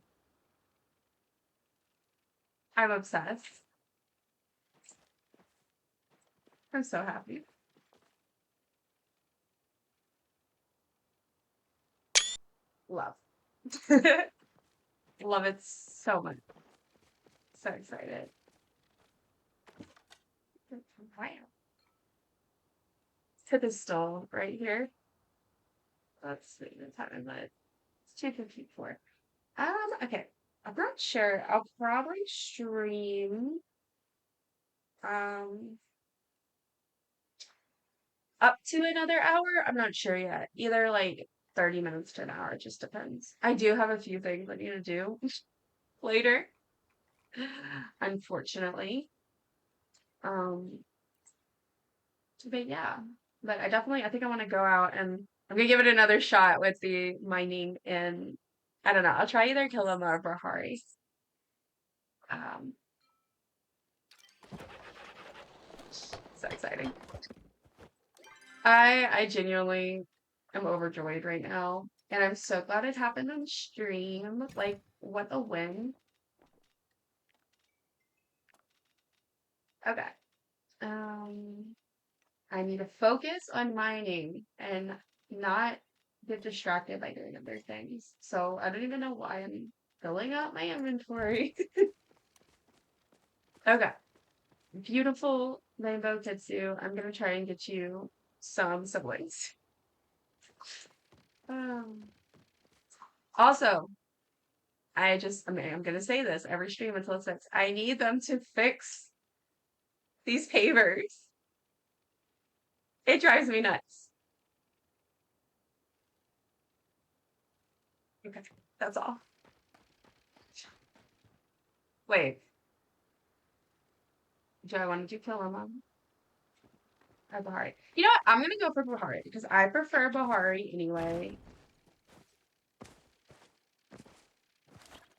I'm obsessed. I'm so happy. Love. Love it so much. So excited. Wow. Pedestal right here. Let's see the time, but it's 2:54. Okay. I'm not sure. I'll probably stream um up to another hour. I'm not sure yet. Either like 30 minutes to an hour, it just depends. I do have a few things I need to do later, unfortunately. Um, but yeah. But I think I want to go out and I'm gonna give it another shot with the mining in I don't know. I'll try either Kilima or Bahari. Um, so exciting. I genuinely am overjoyed right now. And I'm so glad it happened on stream. Like, what a win. Okay. Um, I need to focus on mining and not get distracted by doing other things. So I don't even know why I'm filling out my inventory. Okay. Beautiful rainbow Kitsuu. I'm gonna try and get you some siblings. Um, also, I'm gonna say this every stream until it says I need them to fix these pavers. It drives me nuts. Okay, that's all. Wait, do I want to do Kilima or Bahari? You know what? I'm gonna go for Bahari because I prefer Bahari anyway.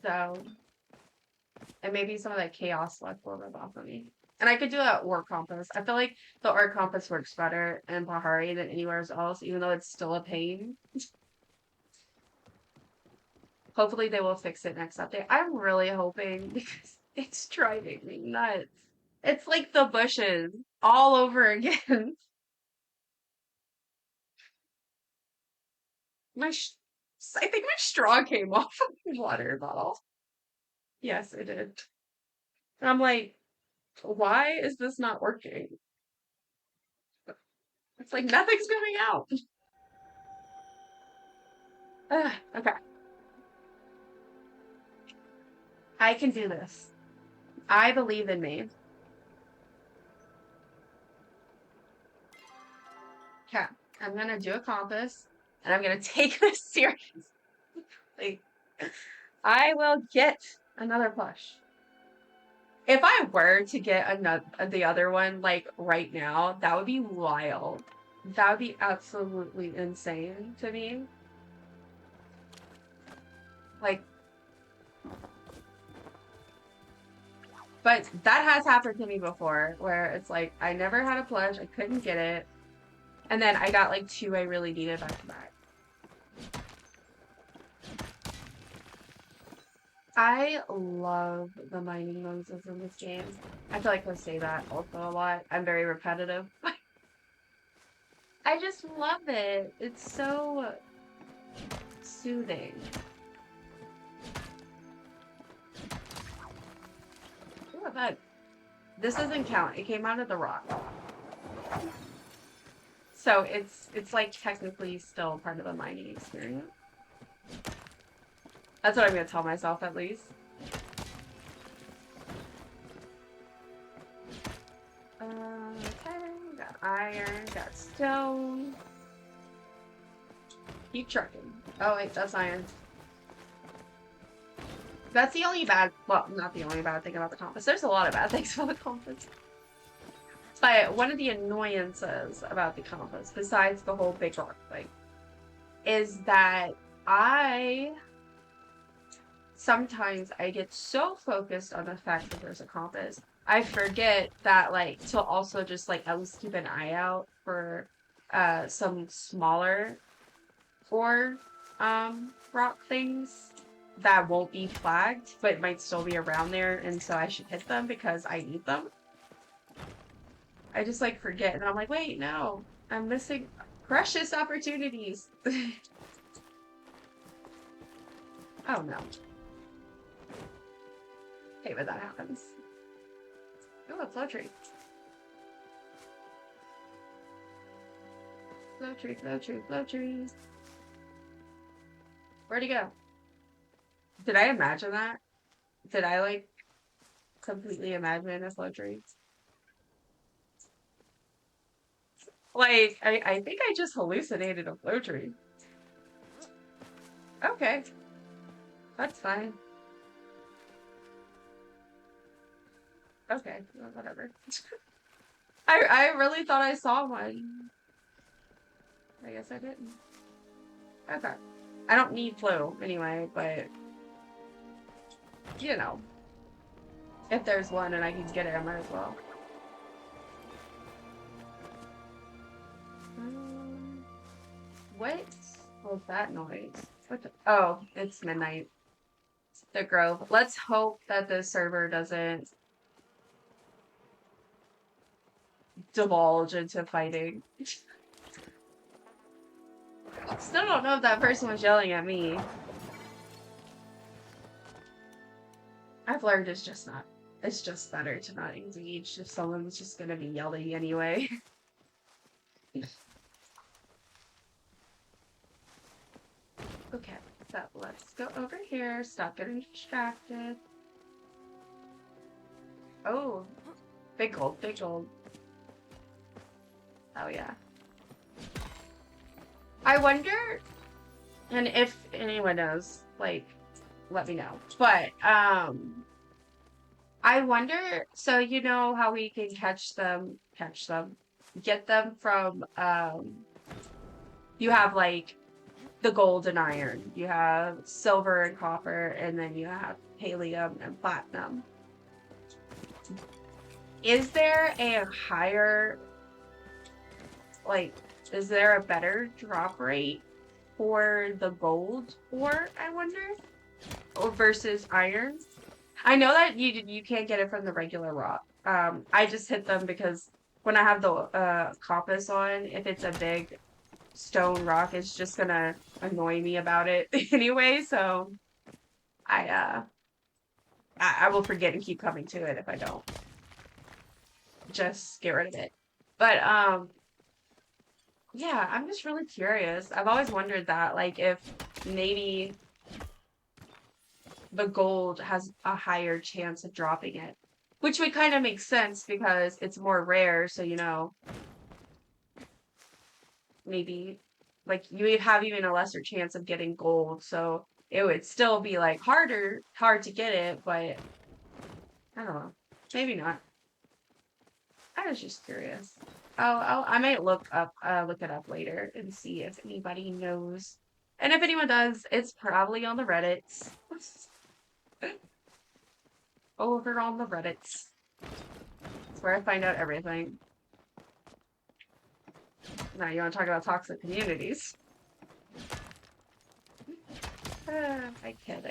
So, and maybe some of that chaos luck will rub off on me. And I could do that ore compass. I feel like the ore compass works better in Bahari than anywhere else, even though it's still a pain. Hopefully they will fix it next update. I'm really hoping because it's driving me nuts. It's like the bushes all over again. I think my straw came off of the water bottle. Yes, it did. And I'm like, why is this not working? It's like nothing's coming out. Okay. I can do this. I believe in me. Okay. I'm gonna do a compass and I'm gonna take this seriously. I will get another plush. If I were to get another the other one like right now, that would be wild. That would be absolutely insane to me. Like, but that has happened to me before, where it's like I never had a plush, I couldn't get it, and then I got like two I really needed back to back. I love the mining Moses in this game. I feel like I say that also a lot. I'm very repetitive. I just love it. It's so soothing. Ooh, a bug. This doesn't count. It came out of the rock. So it's like technically still part of the mining experience. That's what I'm gonna tell myself at least. Okay, got iron, got stone. Keep trucking. Oh wait, that's iron. That's the only bad, well, not the only bad thing about the compass. There's a lot of bad things about the compass. But one of the annoyances about the compass, besides the whole big rock thing, is that I sometimes I get so focused on the fact that there's a compass, I forget that like to also just like at least keep an eye out for some smaller or rock things that won't be flagged but might still be around there, and so I should hit them because I need them. I just like forget and I'm like, wait, no, I'm missing precious opportunities. Oh no. Hate when that happens. Oh, a flow tree. Flow tree, flow tree, flow tree. Where'd he go? Did I imagine that? Did I like completely imagine a flow tree? Like, I think I just hallucinated a flow tree. Okay. That's fine. Okay, well, whatever. I really thought I saw one. I guess I didn't. Okay. I don't need flow anyway, but you know, if there's one and I can get it, I might as well. What was that noise? What the, oh, it's midnight. The Grove. Let's hope that the server doesn't divulge into fighting. Still don't know if that person was yelling at me. I've learned it's just not. It's just better to not engage if someone's just gonna be yelling anyway. Okay, so let's go over here. Stop getting distracted. Oh, big gold, big gold. Oh yeah. I wonder, and if anyone knows, like, let me know. But I wonder. So you know how we can catch them, get them from you have like the gold and iron, you have silver and copper, and then you have helium and platinum. Is there a higher, like, is there a better drop rate for the gold ore, I wonder? Or versus iron? I know that you can't get it from the regular rock. I just hit them because when I have the compass on, if it's a big stone rock, it's just gonna annoy me about it anyway, so I I will forget and keep coming to it if I don't. Just get rid of it. But yeah, I'm just really curious. I've always wondered that, like, if maybe the gold has a higher chance of dropping it. Which would kind of make sense because it's more rare, so you know, maybe like you would have even a lesser chance of getting gold, so it would still be like hard to get it, but I don't know. Maybe not. I was just curious. I might look it up later and see if anybody knows. And if anyone does, it's probably on the Reddits. Over on the Reddits. That's where I find out everything. Now you want to talk about toxic communities? I kid.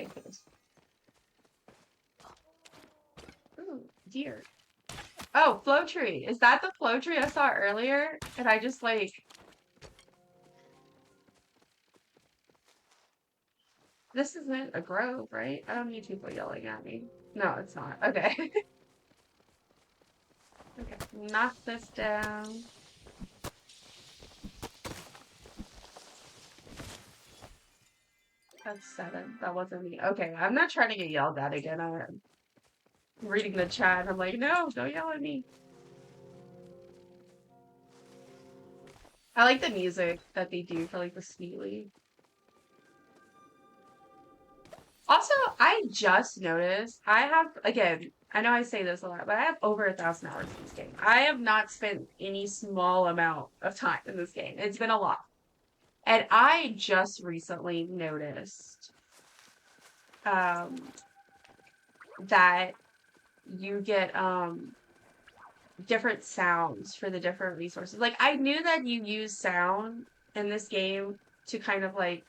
Ooh, deer. Oh, flow tree. Is that the flow tree I saw earlier? And I just like... This isn't a grove, right? I don't need people yelling at me. No, it's not. Okay. Okay, knock this down. That's 7. That wasn't me. Okay, I'm not trying to get yelled at again. I'm reading the chat. I'm like, no, don't yell at me. I like the music that they do for like the Squealy. Also, I just noticed I have, again, I know I say this a lot, but I have over 1,000 hours in this game. I have not spent any small amount of time in this game. It's been a lot. And I just recently noticed um, that you get different sounds for the different resources. Like, I knew that you use sound in this game to kind of like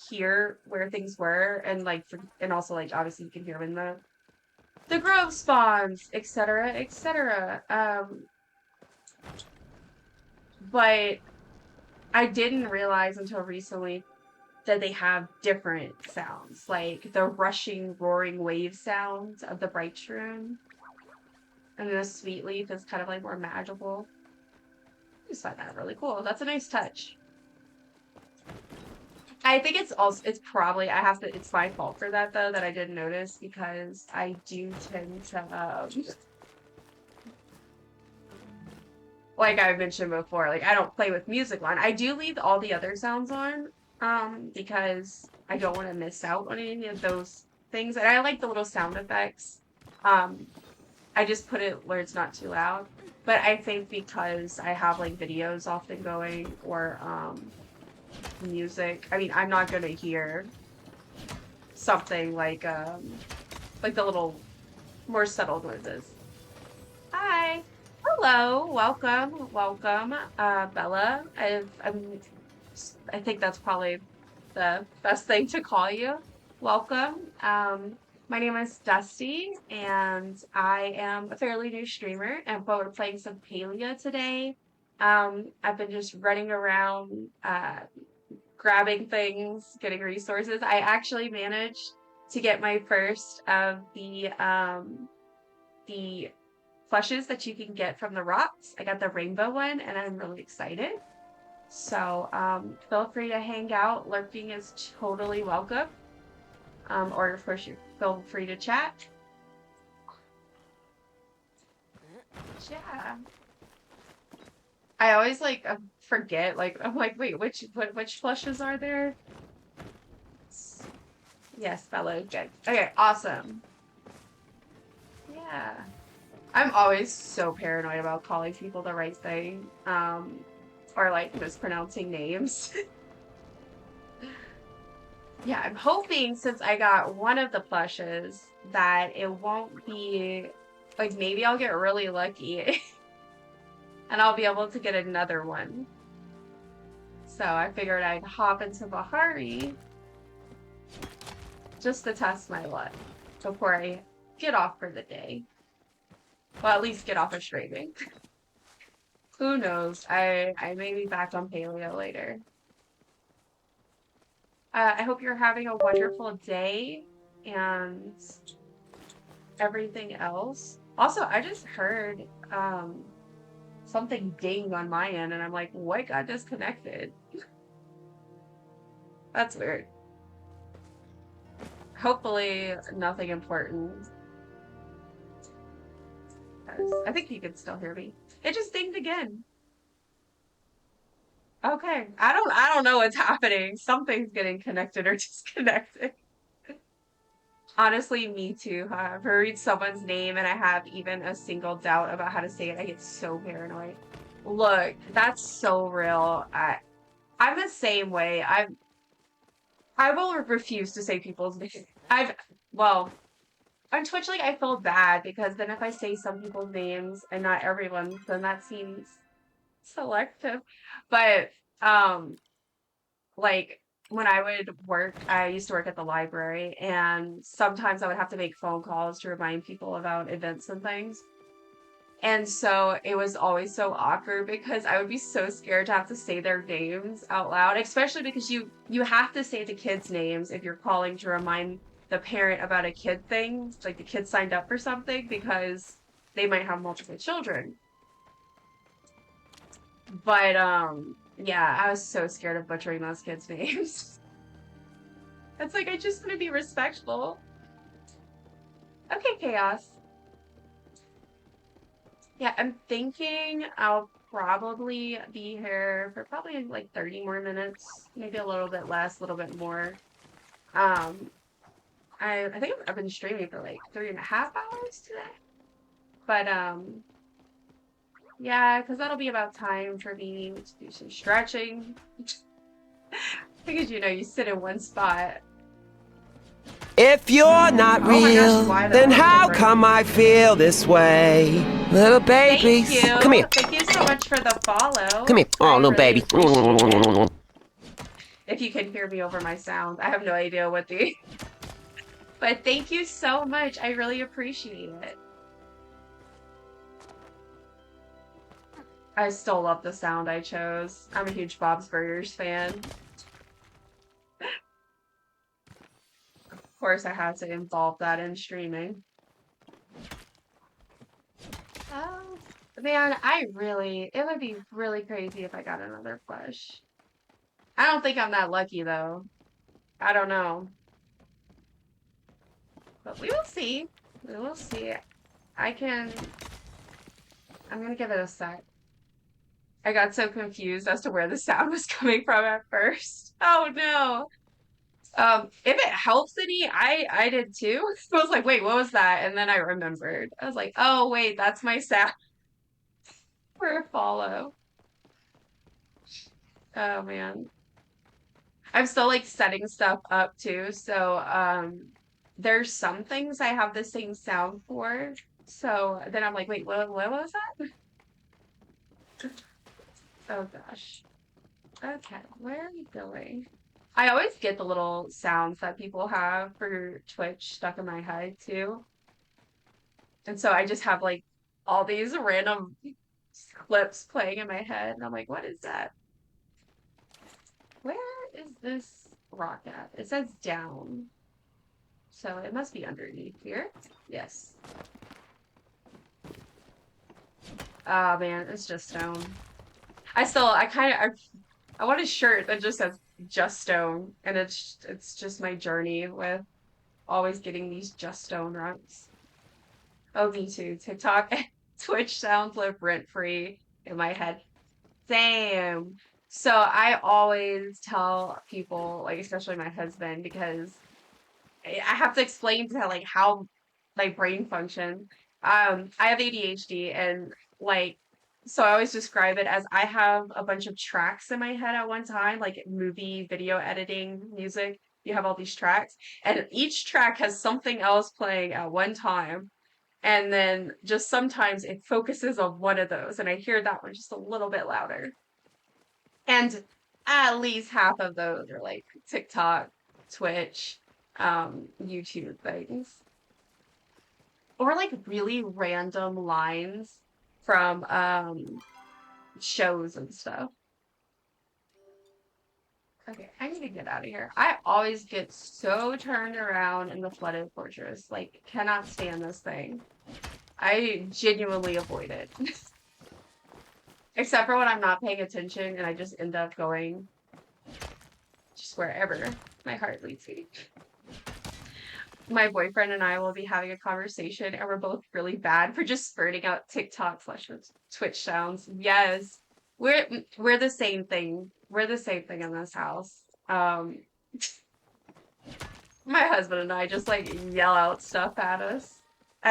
hear where things were and like and also like obviously you can hear them in the grove spawns, etc., etc. But I didn't realize until recently that they have different sounds, like the rushing, roaring wave sounds of the bright shroom, and the sweet leaf is kind of like more magical. I just find that really cool. That's a nice touch. I think it's also, it's probably, it's my fault for that though, that I didn't notice because I do tend to, like I mentioned before, like I don't play with music on. I do leave all the other sounds on, because I don't want to miss out on any of those things. And I like the little sound effects. I just put it where it's not too loud. But I think because I have like videos often going or music, I mean, I'm not gonna hear something like the little more subtle noises. Hi. Hello. Welcome. Welcome. Bella. I think that's probably the best thing to call you. Welcome. My name is Dusty, and I am a fairly new streamer, and but we're playing some Palia today. I've been just running around, grabbing things, getting resources. I actually managed to get my first of the plushes that you can get from the rocks. I got the rainbow one, and I'm really excited. So feel free to hang out. Lurking is totally welcome. Or of course you feel free to chat. Yeah. I always like forget. Like I'm like, wait, which flushes are there? Yes, Bella. Good. Okay, awesome. Yeah. I'm always so paranoid about calling people the right thing, or like mispronouncing names. Yeah, I'm hoping since I got one of the plushes that it won't be like maybe I'll get really lucky and I'll be able to get another one. So I figured I'd hop into Bahari just to test my luck before I get off for the day. Well, at least get off of streaming. Who knows? I may be back on Paleo later. I hope you're having a wonderful day and everything else. Also, I just heard something ding on my end, and I'm like, what got disconnected? That's weird. Hopefully, nothing important. I think you can still hear me. It just dinged again. Okay, I don't know what's happening. Something's getting connected or disconnected. Honestly, me too. If I read someone's name and I have even a single doubt about how to say it, I get so paranoid. Look, that's so real. I'm the same way. I will refuse to say people's names. Well, on Twitch, like I feel bad because then if I say some people's names and not everyone's, then that seems selective. But like when I would work, I used to work at the library, and sometimes I would have to make phone calls to remind people about events and things. And so it was always so awkward because I would be so scared to have to say their names out loud, especially because you have to say the kids' names if you're calling to remind the parent about a kid thing, like the kid signed up for something because they might have multiple children. But yeah, I was so scared of butchering those kids' names. It's like, I just want to be respectful. Okay, Chaos. Yeah, I'm thinking I'll probably be here for probably like 30 more minutes, maybe a little bit less, a little bit more. Um, I think I've been streaming for like 3.5 hours today. But yeah, because that'll be about time for me to do some stretching. Because you sit in one spot. If you're not Oh my gosh, real, why the then elephant how broke? come I feel this way? Little baby, Thank you. come here. Thank you so much for the follow. Come here. Oh, I little really baby. appreciate it. If you can hear me over my sound, I have no idea what the. But thank you so much. I really appreciate it. I still love the sound I chose. I'm a huge Bob's Burgers fan. Of course, I had to involve that in streaming. Oh, man, it would be really crazy if I got another plush. I don't think I'm that lucky, though. I don't know. But we will see. We will see. I'm gonna give it a sec. I got so confused as to where the sound was coming from at first. Oh no. If it helps any, I did too. I was like, wait, what was that? And then I remembered. I was like, oh wait, that's my sound for a follow. Oh man. I'm still like setting stuff up too. So there's some things I have the same sound for. So then I'm like, wait, what was that? Oh gosh. Okay, where are we going? I always get the little sounds that people have for Twitch stuck in my head too. And so I just have like all these random clips playing in my head. And I'm like, what is that? Where is this rock at? It says down. So it must be underneath here. Yes. Oh man, it's just stone. I want a shirt that just says just stone, and it's just my journey with always getting these just stone runs. Oh, me too. TikTok, Twitch sounds live rent free in my head. Same. So I always tell people, like especially my husband, because I have to explain to like how my brain functions. I have ADHD and like so I always describe it as I have a bunch of tracks in my head at one time, like movie, video editing, music. You have all these tracks, and each track has something else playing at one time. And then just sometimes it focuses on one of those, and I hear that one just a little bit louder. And at least half of those are like TikTok, Twitch, YouTube things. Or like really random lines from shows and stuff. Okay, I need to get out of here. I always get so turned around in the flooded fortress. Like, cannot stand this thing. I genuinely avoid it. Except for when I'm not paying attention and I just end up going just wherever my heart leads me. My boyfriend and I will be having a conversation and we're both really bad for just spurting out TikTok/Twitch sounds. Yes. We're the same thing. We're the same thing in this house. My husband and I just like yell out stuff at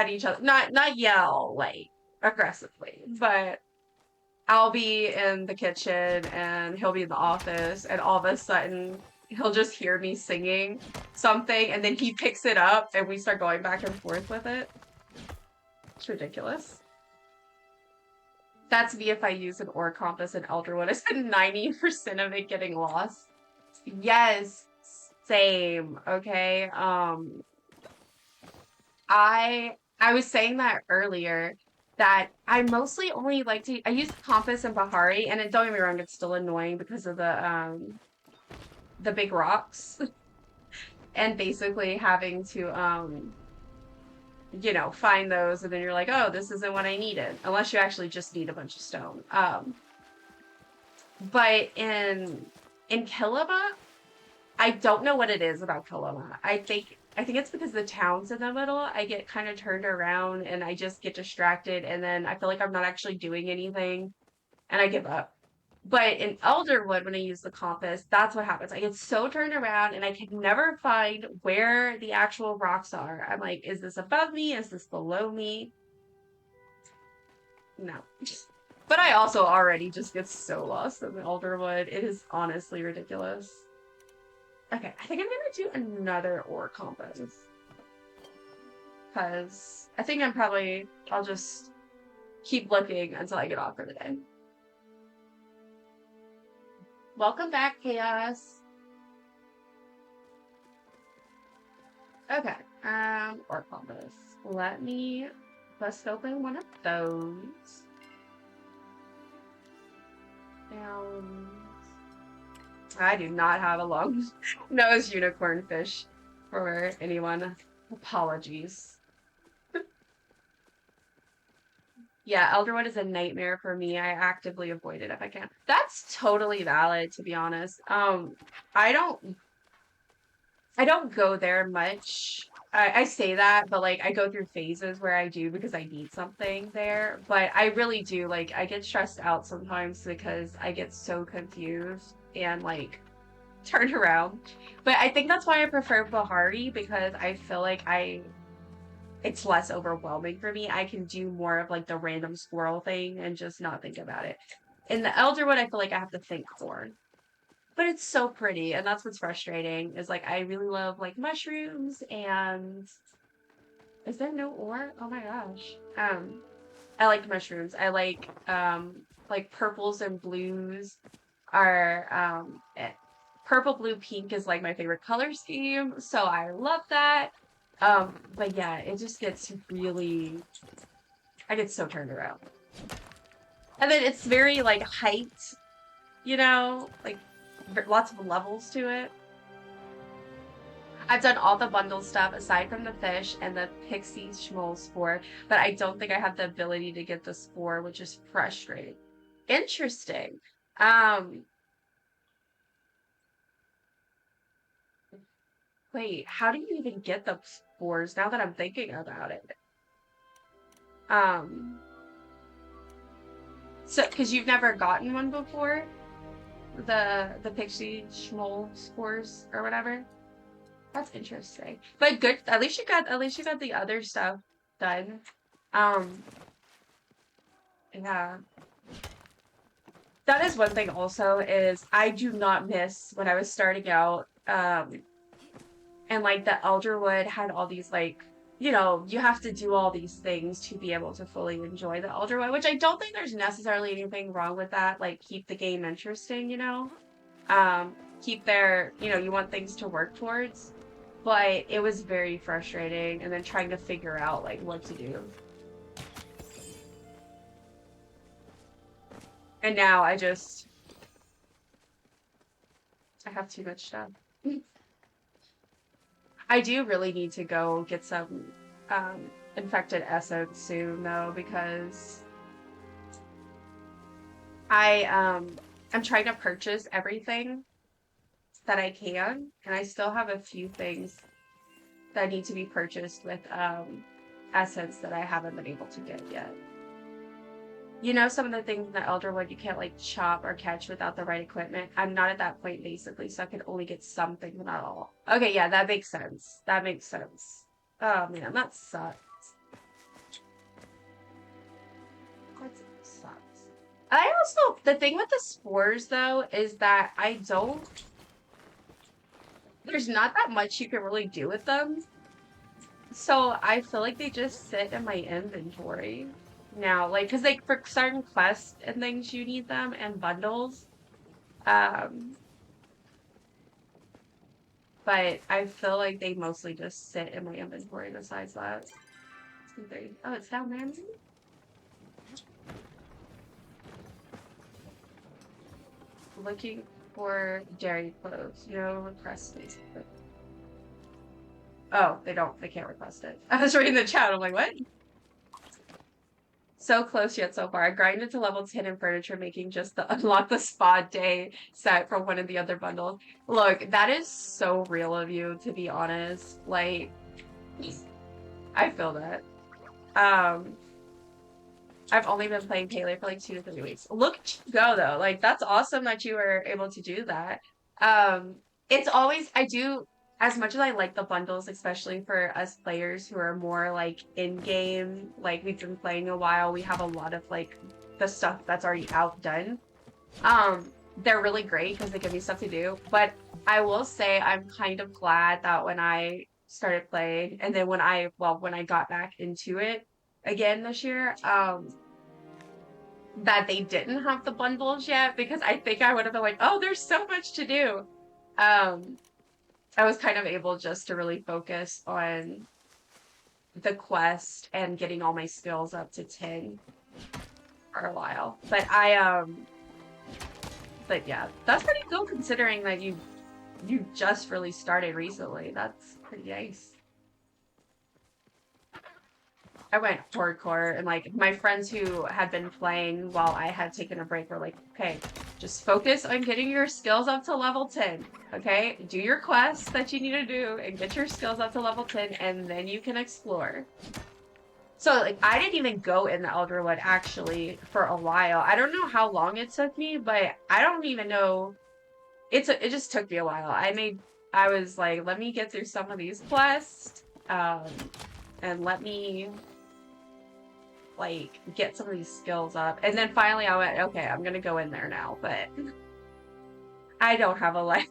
each other. Not yell like aggressively, but I'll be in the kitchen and he'll be in the office, and all of a sudden he'll just hear me singing something, and then he picks it up and we start going back and forth with it. It's ridiculous. That's me if I use an ore compass in Elderwood. I spent 90% of it getting lost. Yes, same. Okay. I was saying that earlier that I mostly only like to I use compass and Bahari, and don't get me wrong, it's still annoying because of the big rocks and basically having to find those, and then you're like, oh, this isn't what I needed, unless you actually just need a bunch of stone. But in Kilima, I don't know what it is about Kilima. I think it's because the town's in the middle. I get kind of turned around and I just get distracted and then I feel like I'm not actually doing anything and I give up. But in Elderwood, when I use the compass, that's what happens. I get so turned around and I can never find where the actual rocks are. I'm like, is this above me? Is this below me? No. But I also already just get so lost in the Elderwood. It is honestly ridiculous. Okay, I think I'm gonna do another ore compass. Because I think I'll just keep looking until I get off for the day. Welcome back, Chaos. Okay, ore compass. Let me bust open one of those. And I do not have a long nose unicorn fish for anyone. Apologies. Yeah, Elderwood is a nightmare for me. I actively avoid it if I can. That's totally valid, to be honest. I don't go there much. I say that, but like I go through phases where I do because I need something there. But I really do, like, I get stressed out sometimes because I get so confused and like turned around. But I think that's why I prefer Bahari because I feel like it's less overwhelming for me. I can do more of like the random squirrel thing and just not think about it. In the Elderwood, I feel like I have to think more. But it's so pretty, and that's what's frustrating, is like I really love like mushrooms and is there no ore? Oh my gosh. I like mushrooms. I like purples and blues are purple, blue, pink is like my favorite color scheme, so I love that. But yeah, it just gets really I get so turned around. And then it's very like height, you know, like lots of levels to it. I've done all the bundle stuff aside from the fish and the pixie schmoll spore, but I don't think I have the ability to get the spore, which is frustrating. Interesting. Wait, how do you even get the spores now that I'm thinking about it? Um, so because you've never gotten one before, the pixie schmoll spores or whatever. That's interesting. But good, at least you got the other stuff done. Um, yeah. That is one thing also is I do not miss when I was starting out, and like the Elderwood had all these like, you know, you have to do all these things to be able to fully enjoy the Elderwood, which I don't think there's necessarily anything wrong with that. Like keep the game interesting, you know? Keep their, you know, you want things to work towards. But it was very frustrating and then trying to figure out like what to do. And now I have too much stuff. I do really need to go get some infected essence soon though because I'm trying to purchase everything that I can, and I still have a few things that need to be purchased with essence that I haven't been able to get yet. You know, some of the things in the Elderwood you can't like chop or catch without the right equipment. I'm not at that point basically, so I can only get something, but not all. Okay, yeah, that makes sense. That makes sense. Oh man, that sucks. That sucks. I also, the thing with the spores though is that there's not that much you can really do with them. So I feel like they just sit in my inventory now. Like, because like for certain quests and things you need them and bundles. But I feel like they mostly just sit in my inventory besides that. Oh, it's down there. Looking for dairy clothes. No request. Oh, they can't request it. I was reading the chat. I'm like, what? So close yet so far. I grinded to level 10 in furniture making just to unlock the spa day set from one of the other bundles. Look, that is so real of you, to be honest. Like, I feel that. Um, I've only been playing Palia for like 2 to 3 weeks. Look at you go though. Like that's awesome that you were able to do that. Um, it's always I do as much as I like the bundles, especially for us players who are more like in game, like we've been playing a while, we have a lot of like the stuff that's already outdone. They're really great because they give me stuff to do. But I will say I'm kind of glad that when I started playing and then when I got back into it again this year, that they didn't have the bundles yet because I think I would have been like, oh, there's so much to do. Um, I was kind of able just to really focus on the quest and getting all my skills up to 10 for a while. But yeah, that's pretty cool considering that you just really started recently. That's pretty nice. I went hardcore and like my friends who had been playing while I had taken a break were like, okay, just focus on getting your skills up to level 10. Okay? Do your quests that you need to do and get your skills up to level 10 and then you can explore. So like I didn't even go in the Elderwood actually for a while. I don't know how long it took me, but I don't even know it just took me a while. I was like, let me get through some of these quests. And let me like get some of these skills up. And then finally I went, okay, I'm gonna go in there now, but I don't have a life.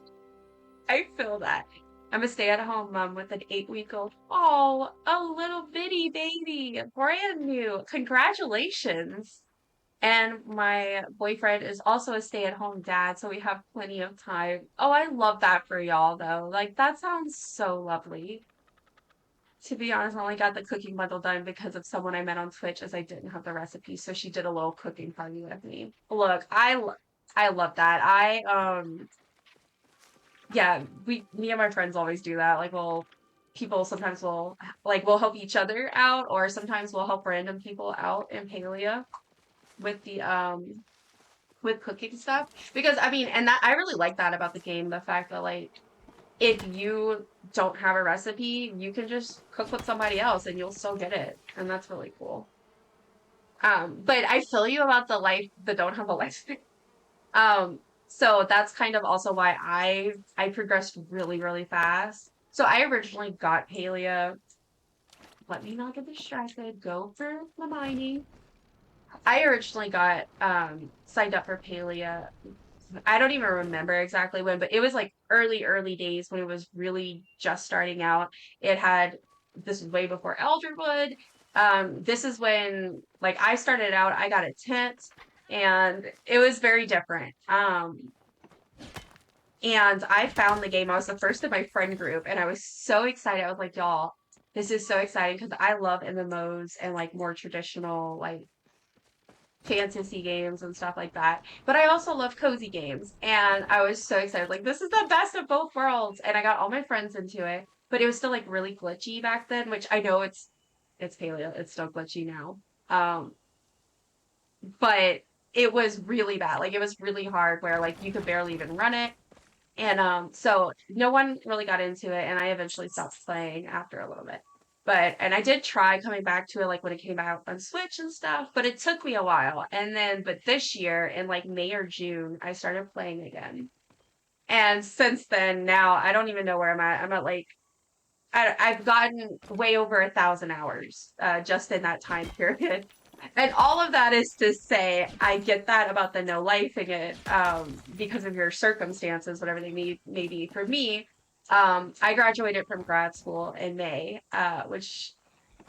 I feel that. I'm a stay-at-home mom with an 8-week-old. Oh, a little bitty baby, brand new. Congratulations. And my boyfriend is also a stay-at-home dad, so we have plenty of time. Oh, I love that for y'all though. Like that sounds so lovely. To be honest, I only got the cooking bundle done because of someone I met on Twitch as I didn't have the recipe. So she did a little cooking party with me. Look, I love that. Yeah, me and my friends always do that. Like people sometimes will like we'll help each other out or sometimes we'll help random people out in Palia with the with cooking stuff. Because I mean, and that I really like that about the game, the fact that like if you don't have a recipe, you can just cook with somebody else and you'll still get it. And that's really cool. But I feel you about the life that don't have a life. So that's kind of also why I progressed really, really fast. So I originally got Palia. Let me not get distracted. Go for the mining. I originally got signed up for Palia. I don't even remember exactly when, but it was like early days when it was really just starting out. It had this was way before Elderwood. This is when like I started out, I got a tent and it was very different. And I found the game. I was the first in my friend group and I was so excited. I was like, y'all, this is so exciting because I love MMOs and like more traditional like fantasy games and stuff like that. But I also love cozy games. And I was so excited. Like, this is the best of both worlds. And I got all my friends into it. But it was still like really glitchy back then, which I know it's paleo, it's still glitchy now. But it was really bad. Like it was really hard where like you could barely even run it. And so no one really got into it and I eventually stopped playing after a little bit. And I did try coming back to it like when it came out on Switch and stuff, but it took me a while. And then but this year in like May or June, I started playing again. And since then now I don't even know where I'm at. I'm at like I've gotten way over 1,000 hours just in that time period. And all of that is to say, I get that about the no lifing it because of your circumstances, whatever they may be. For me, I graduated from grad school in May, and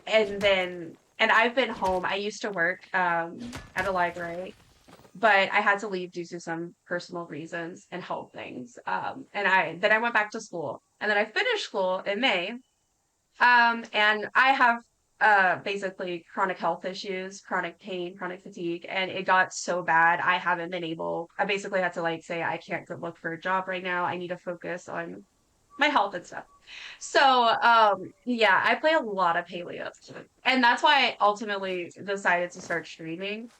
I've been home. I used to work at a library, but I had to leave due to some personal reasons and health things. And I went back to school, and then I finished school in May, and I have basically chronic health issues, chronic pain, chronic fatigue, and it got so bad I haven't been able I basically had to like say I can't go look for a job right now. I need to focus on my health and stuff. So, yeah, I play a lot of Palia, and that's why I ultimately decided to start streaming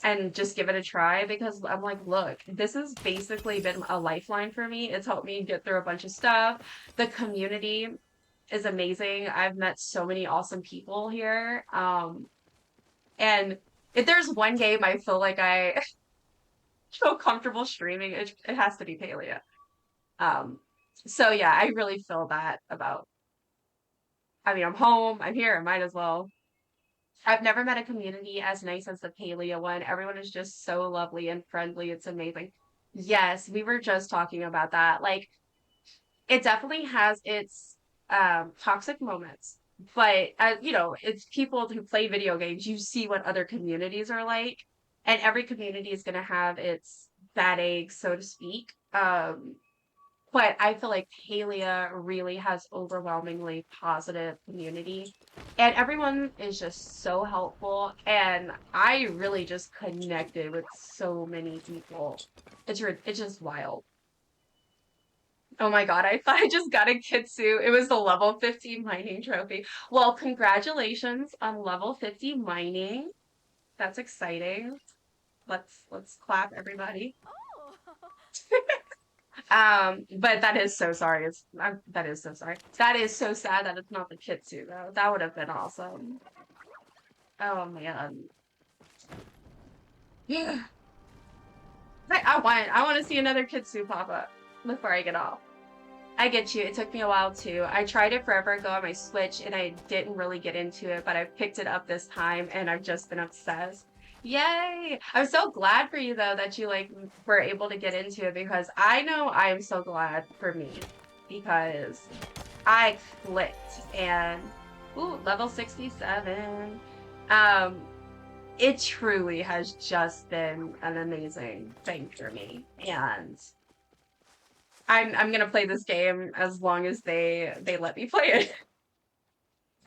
and just give it a try because I'm like, look, this has basically been a lifeline for me. It's helped me get through a bunch of stuff. The community is amazing. I've met so many awesome people here. And if there's one game I feel like I feel comfortable streaming, it has to be Palia. Um, so yeah, I really feel that about. I mean, I'm home, I'm here, I might as well. I've never met a community as nice as the Palia one. Everyone is just so lovely and friendly. It's amazing. Yes, we were just talking about that. Like, it definitely has its toxic moments, but it's people who play video games. You see what other communities are like, and every community is going to have its bad eggs, so to speak. But I feel like Palia really has overwhelmingly positive community. And everyone is just so helpful. And I really just connected with so many people. It's just wild. Oh my God, I thought I just got a Kitsuu. It was the level 50 mining trophy. Well, congratulations on level 50 mining. That's exciting. Let's clap everybody. But that is so sorry. That is so sorry. That is so sad that it's not the Kitsuu though. That would have been awesome. Oh man. Yeah. I want to see another Kitsuu pop up before I get off. I get you. It took me a while too. I tried it forever ago on my Switch and I didn't really get into it, but I picked it up this time and I've just been obsessed. Yay! I'm so glad for you though that you like were able to get into it because I know I am so glad for me because I clicked and ooh, level 67. Um, it truly has just been an amazing thing for me and I'm gonna play this game as long as they let me play it.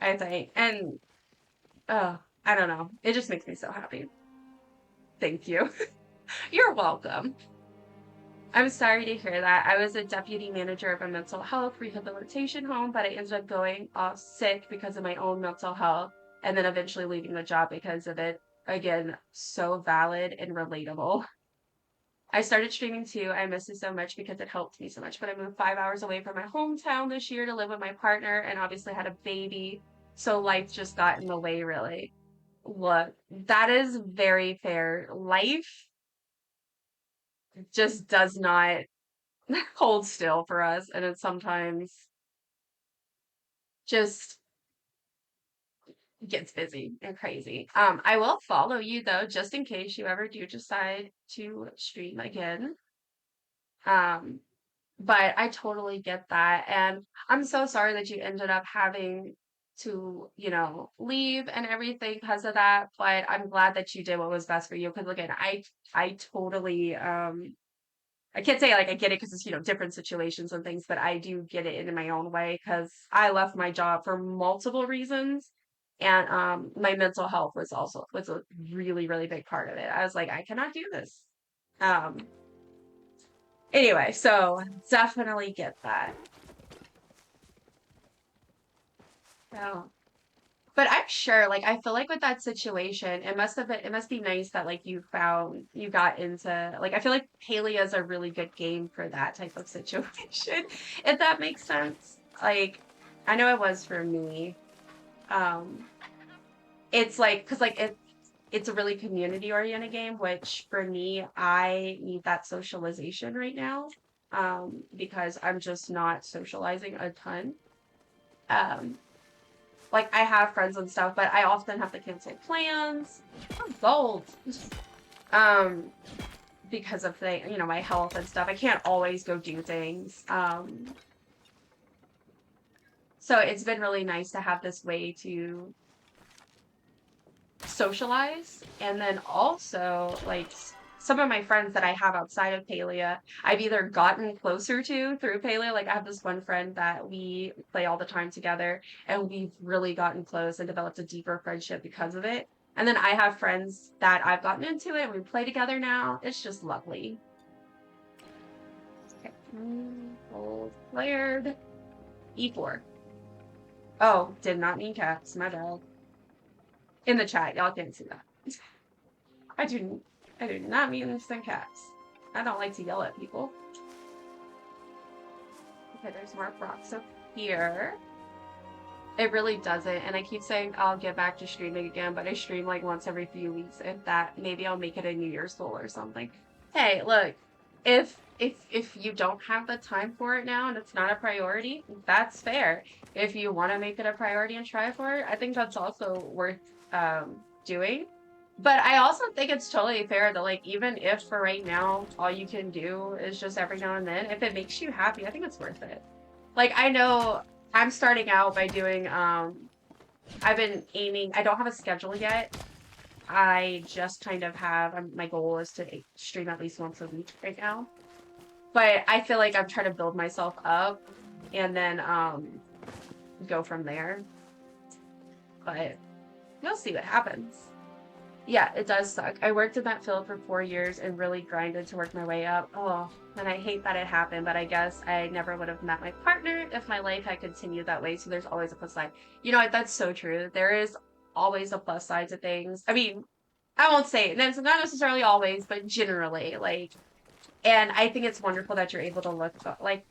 I think. And I don't know. It just makes me so happy. Thank you. You're welcome. I'm sorry to hear that. I was a deputy manager of a mental health rehabilitation home, but I ended up going off sick because of my own mental health and then eventually leaving the job because of it. Again, so valid and relatable. I started streaming too. I miss it so much because it helped me so much. But I moved 5 hours away from my hometown this year to live with my partner and obviously had a baby. So life just got in the way, really. Look, that is very fair. Life just does not hold still for us. And it sometimes just gets busy and crazy. I will follow you though, just in case you ever do decide to stream again. Um, But I totally get that. And I'm so sorry that you ended up having to, leave and everything because of that. But I'm glad that you did what was best for you. Because again, I totally I can't say like I get it because it's, different situations and things, but I do get it in my own way because I left my job for multiple reasons. And my mental health was a really, really big part of it. I was like, I cannot do this. Um Anyway, so definitely get that. So, but I'm sure, like, I feel like with that situation, it must be nice that like you got into like I feel like Palia is a really good game for that type of situation, if that makes sense. Like, I know it was for me. Um, it's like because like it's a really community oriented game, which for me, I need that socialization right now. Because I'm just not socializing a ton. Um, like I have friends and stuff, but I often have to cancel plans. I'm gold. Um, because of my health and stuff. I can't always go do things. So it's been really nice to have this way to socialize. And then also, like, some of my friends that I have outside of Palia, I've either gotten closer to through Palia. Like, I have this one friend that we play all the time together, and we've really gotten close and developed a deeper friendship because of it. And then I have friends that I've gotten into it, and we play together now. It's just lovely. Okay. Gold flared. E4. Oh, did not mean cats. My bad. In the chat, y'all can't see that. I do not mean instant cats. I don't like to yell at people. Okay, there's more rocks up here. It really doesn't, and I keep saying I'll get back to streaming again, but I stream like once every few weeks. If that, maybe I'll make it a New Year's goal or something. Hey, look, if you don't have the time for it now and it's not a priority, that's fair. If you want to make it a priority and try for it, I think that's also worth doing. But I also think it's totally fair that, like, even if for right now all you can do is just every now and then, if it makes you happy, I think it's worth it. Like, I know I'm starting out by doing I've been aiming, I don't have a schedule yet. I just kind of have, my goal is to stream at least once a week right now. But I feel like I'm trying to build myself up and then go from there. But we'll see what happens. Yeah, it does suck. I worked in that field for 4 years and really grinded to work my way up. Oh, and I hate that it happened, but I guess I never would have met my partner if my life had continued that way. So there's always a plus side. You know what? That's so true. There is always a plus side to things. I mean, I won't say it. That's not necessarily always, but generally, like, and I think it's wonderful that you're able to look like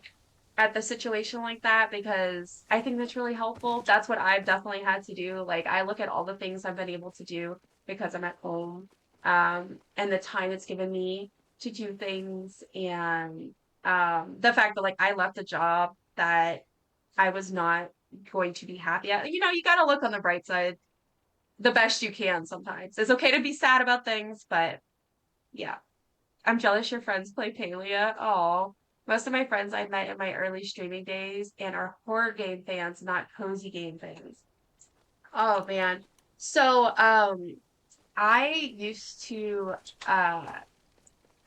at the situation like that because I think that's really helpful. That's what I've definitely had to do. Like I look at all the things I've been able to do because I'm at home, and the time it's given me to do things and the fact that like I left a job that I was not going to be happy at. You know, you got to look on the bright side the best you can sometimes. It's okay to be sad about things, but yeah. I'm jealous your friends play Palia. Oh, most of my friends I met in my early streaming days and are horror game fans, not cozy game fans. Oh man. So, I used to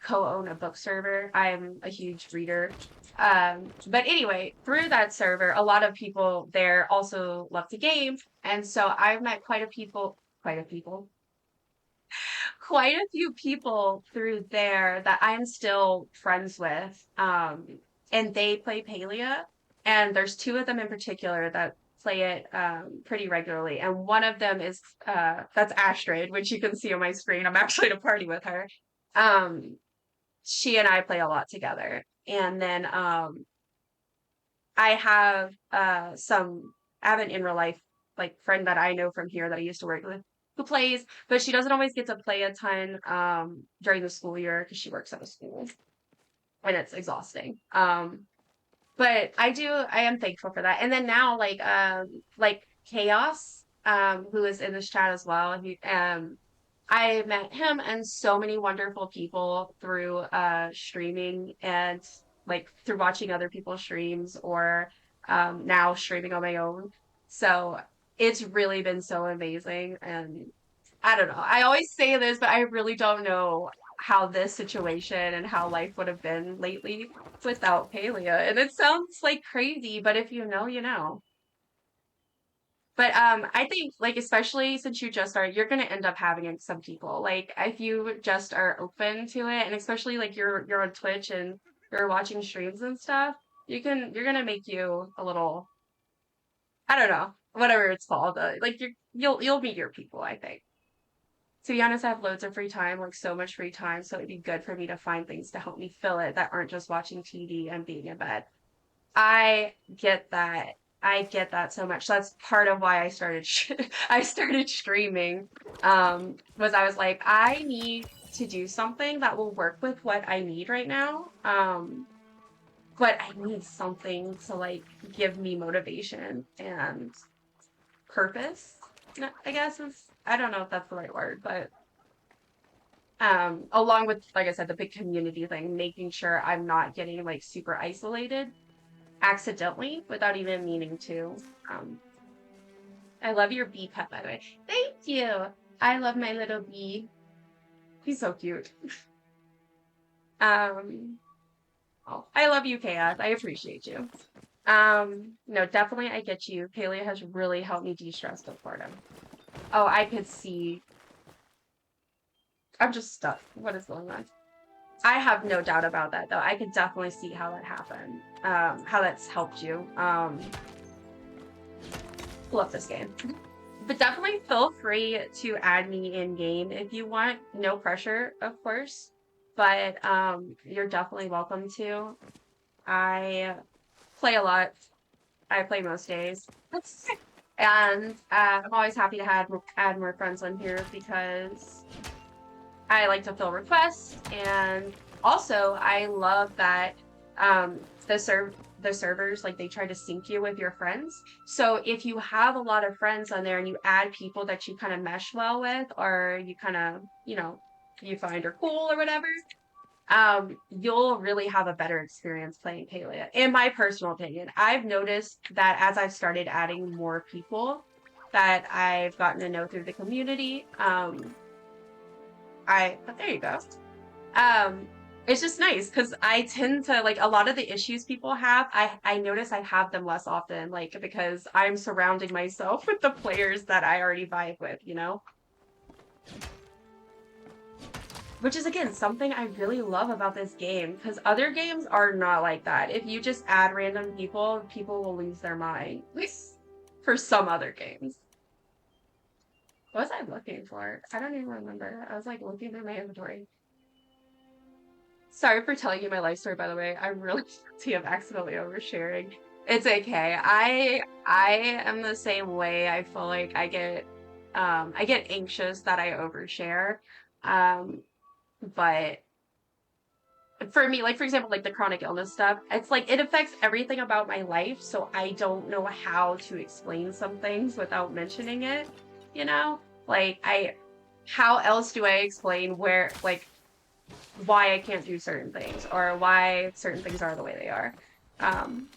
co-own a book server. I'm a huge reader. But anyway, through that server, a lot of people there also love to game. And so I've met quite a few people through there that I'm still friends with. And they play Palia, and there's two of them in particular that play it pretty regularly. And one of them is that's Astrid, which you can see on my screen. I'm actually at a party with her. Um, she and I play a lot together. And then I have I have an in real life like friend that I know from here that I used to work with who plays, but she doesn't always get to play a ton during the school year because she works at a school and it's exhausting. But I am thankful for that. And then now like Chaos, who is in this chat as well, I met him and so many wonderful people through streaming and like through watching other people's streams or now streaming on my own. So it's really been so amazing. And I don't know. I always say this, but I really don't know how this situation and how life would have been lately without Palia. And it sounds like crazy, but if you know, you know. But I think like especially since you just started, you're gonna end up having some people. Like if you just are open to it, and especially like you're on Twitch and you're watching streams and stuff, you're gonna make you a little I don't know, whatever it's called. Like you'll meet your people, I think. To be honest, I have loads of free time, like so much free time, so it'd be good for me to find things to help me fill it that aren't just watching TV and being in bed. I get that. I get that so much. That's part of why I started I started streaming. Was I was like, I need to do something that will work with what I need right now. But I need something to like give me motivation and purpose. I guess is I don't know if that's the right word, but along with like I said, the big community thing, making sure I'm not getting like super isolated accidentally without even meaning to. Um, I love your bee pet, by the way. Thank you. I love my little bee. He's so cute. Oh, I love you, Chaos. I appreciate you. No, definitely I get you. Paleo has really helped me de-stress postpartum. Oh, I could see. I'm just stuck. What is going on? I have no doubt about that, though. I could definitely see how that happened, how that's helped you. Love this game. But definitely feel free to add me in game if you want. No pressure, of course, but you're definitely welcome to. I play a lot. I play most days. And I'm always happy to add more friends on here because I like to fill requests, and also I love that um, the servers, like, they try to sync you with your friends. So if you have a lot of friends on there and you add people that you kind of mesh well with, or you kind of, you find are cool or whatever, you'll really have a better experience playing Palia. In my personal opinion, I've noticed that as I've started adding more people that I've gotten to know through the community, but there you go. Um, it's just nice because I tend to, like, a lot of the issues people have, I notice I have them less often, like, because I'm surrounding myself with the players that I already vibe with, Which is, again, something I really love about this game, because other games are not like that. If you just add random people, people will lose their mind. For some other games. What was I looking for? I don't even remember. I was, like, looking through my inventory. Sorry for telling you my life story, by the way. I'm really guilty of accidentally oversharing. It's okay. I am the same way. I feel like I get anxious that I overshare. Um, but for me, like, for example, like the chronic illness stuff, it's like it affects everything about my life, so I don't know how to explain some things without mentioning it, you know? Like, how else do I explain why I can't do certain things or why certain things are the way they are? Um,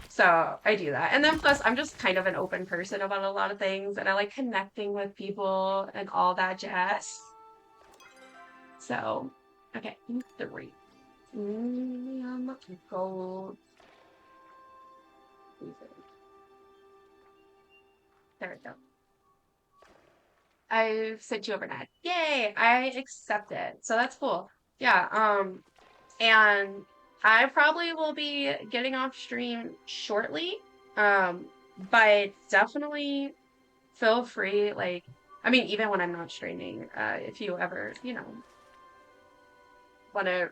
so I do that. And then plus, I'm just kind of an open person about a lot of things, and I like connecting with people and all that jazz. So, okay, 3. Gold. There we go. I've sent you overnight. Yay! I accept it. So that's cool. Yeah, and I probably will be getting off stream shortly. But definitely feel free, like, I mean, even when I'm not streaming, if you ever, want to,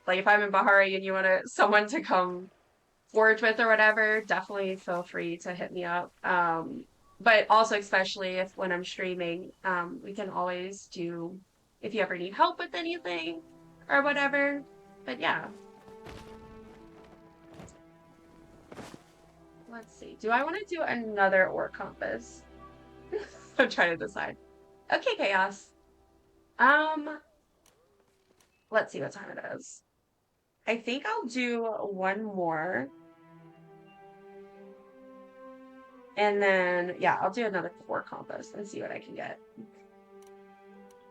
like, if I'm in Bahari and you want someone to come forge with or whatever, definitely feel free to hit me up. But also, especially if when I'm streaming, we can always do, if you ever need help with anything or whatever. But yeah. Let's see. Do I want to do another ore compass? I'm trying to decide. Okay, chaos. Let's see what time it is. I think I'll do one more. And then, yeah, I'll do another ore compass and see what I can get.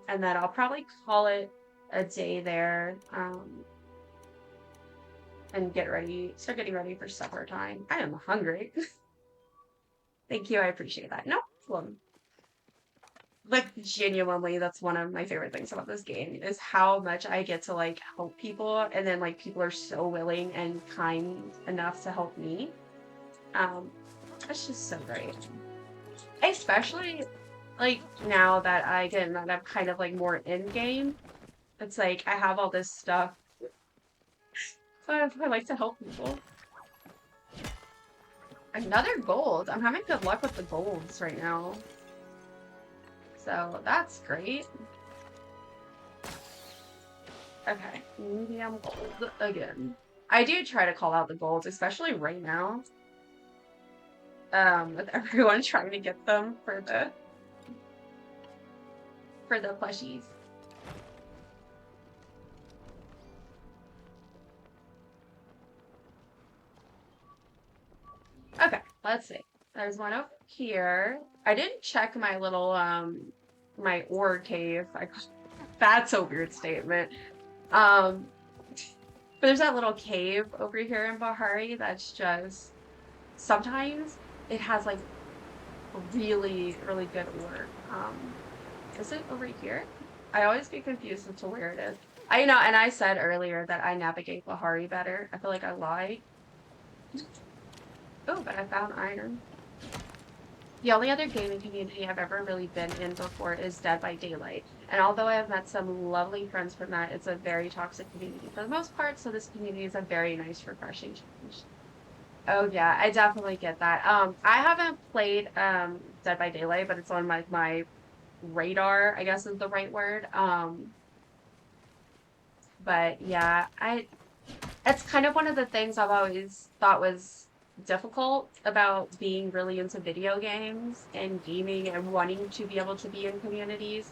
And then I'll probably call it a day there. And start getting ready for supper time. I am hungry. Thank you, I appreciate that. No problem. Like, genuinely, that's one of my favorite things about this game, is how much I get to, like, help people, and then, like, people are so willing and kind enough to help me. That's just so great. Especially, like, now that I'm kind of, like, more in-game, it's like, I have all this stuff, so I like to help people. Another gold! I'm having good luck with the golds right now. So that's great. Okay, medium gold again. I do try to call out the golds, especially right now. With everyone trying to get them for the plushies. Okay, let's see. There's one over here. I didn't check my little my ore cave. That's a weird statement. But there's that little cave over here in Bahari that's just, sometimes it has, like, really, really good ore. Is it over here? I always get confused as to where it is. I know, and I said earlier that I navigate Bahari better. I feel like I lie. Oh, but I found iron. The only other gaming community I've ever really been in before is Dead by Daylight. And although I have met some lovely friends from that, it's a very toxic community for the most part, so this community is a very nice, refreshing change. Oh yeah, I definitely get that. I haven't played Dead by Daylight, but it's on my radar, I guess is the right word. But yeah, I it's kind of one of the things I've always thought was difficult about being really into video games and gaming and wanting to be able to be in communities.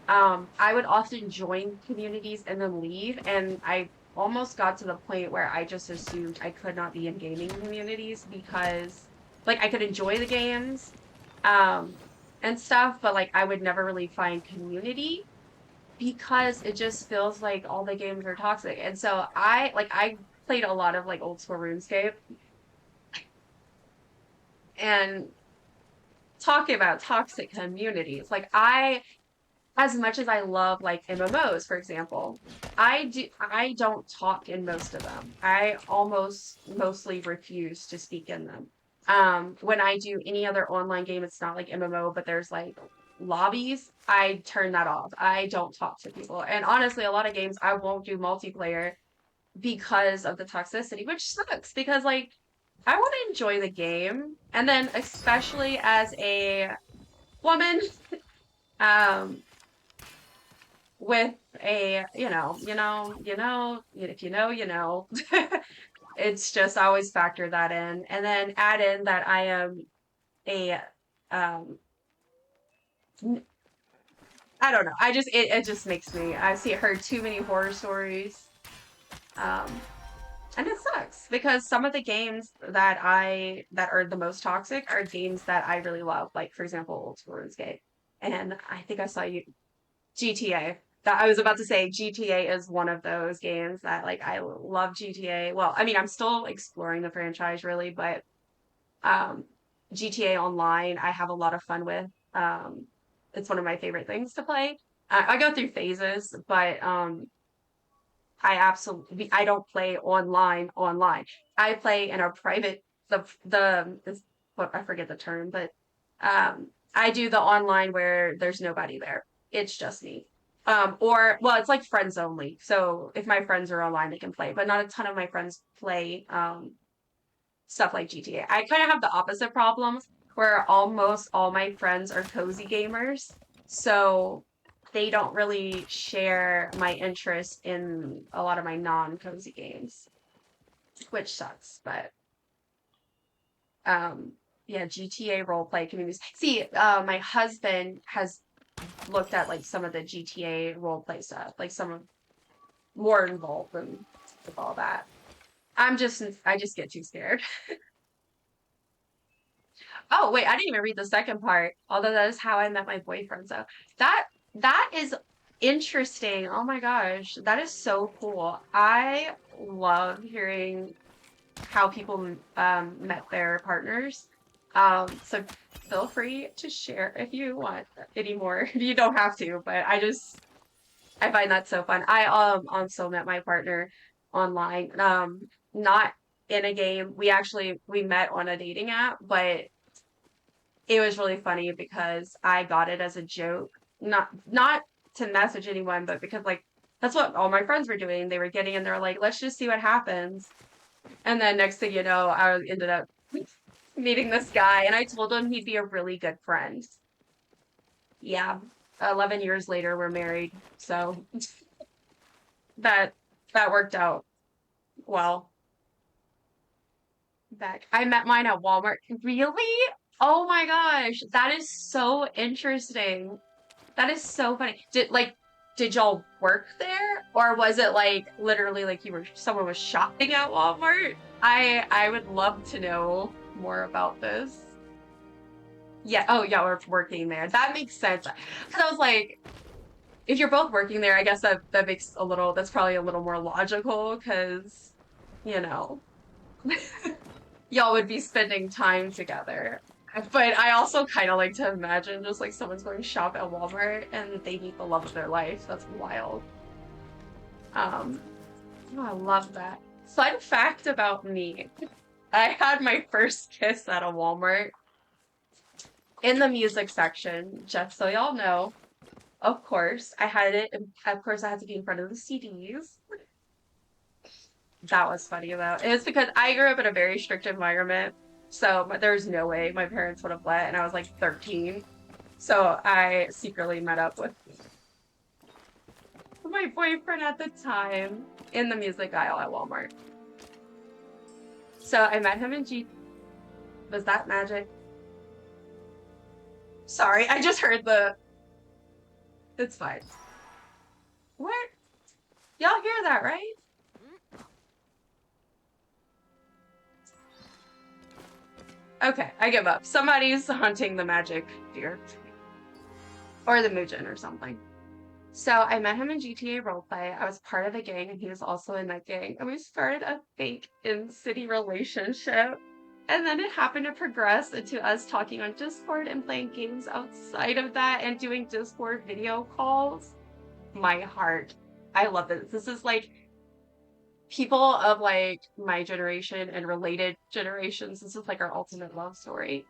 I would often join communities and then leave, and I almost got to the point where I just assumed I could not be in gaming communities because like I could enjoy the games um and stuff, but like I would never really find community because it just feels like all the games are toxic. And so I played a lot of like old school RuneScape and talking about toxic communities. Like I as much as I love like MMOs, for example, I don't talk in most of them. I almost mostly refuse to speak in them. When I do any other online game, it's not like MMO, but there's like lobbies, I turn that off. I don't talk to people. And honestly, a lot of games I won't do multiplayer because of the toxicity, which sucks because like I want to enjoy the game. And then especially as a woman, um, with a, if you know, you know. It's just I always factor that in. And then add in that I am a um I don't know. It just makes me I see heard too many horror stories. Um and it sucks because some of the games that are the most toxic are games that I really love. Like for example, Old School RuneScape. And I think I saw you GTA. That I was about to say GTA is one of those games that like I love GTA. Well, I mean, I'm still exploring the franchise really, but um GTA Online I have a lot of fun with. It's one of my favorite things to play. I go through phases, but I don't play online. I play in a private what I forget the term, but I do the online where there's nobody there. It's just me. Or well, it's like friends only. So if my friends are online, they can play, but not a ton of my friends play stuff like GTA. I kind of have the opposite problem where almost all my friends are cozy gamers. So they don't really share my interest in a lot of my non-cozy games, which sucks. But um, yeah, GTA roleplay communities. See, my husband has looked at like some of the GTA roleplay stuff, like some of more involved in with all that. I just get too scared. Oh, wait, I didn't even read the second part, although that is how I met my boyfriend. So that that is interesting. Oh my gosh, that is so cool. I love hearing how people met their partners. So feel free to share if you want any more. You don't have to, but I find that so fun. I also met my partner online. Not in a game. We met on a dating app, but it was really funny because I got it as a joke, not to message anyone, but because like that's what all my friends were doing. They were getting and they're like, let's just see what happens. And then next thing you know, I ended up meeting this guy, and I told him he'd be a really good friend. Yeah, 11 years later, we're married, so that that worked out well. Back, I met mine at Walmart. Really? Oh my gosh, that is so interesting. That is so funny. Did y'all work there? Or was it like literally like you were someone was shopping at Walmart? I would love to know more about this. Yeah, oh yeah, we're working there. That makes sense. Because I was like, if you're both working there, I guess that makes that's probably a little more logical because, you know, y'all would be spending time together. But I also kind of like to imagine just like someone's going shop at Walmart and they meet the love of their life. That's wild. Oh, I love that. Fun fact about me. I had my first kiss at a Walmart in the music section, just so y'all know. Of course, I had it. Of course, I had to be in front of the CDs. That was funny though. It was because I grew up in a very strict environment, so there's no way my parents would have let, and I was like 13. So I secretly met up with my boyfriend at the time in the music aisle at Walmart. So I met him in G. Was that magic? Sorry, I just heard the. It's fine. What? Y'all hear that, right? Okay, I give up. Somebody's hunting the magic deer. Or the Muujin or something. So I met him in GTA Roleplay. I was part of a gang and he was also in that gang. And we started a fake in-city relationship. And then it happened to progress into us talking on Discord and playing games outside of that and doing Discord video calls. My heart. I love this. This is like people of like my generation and related generations. This is like our ultimate love story.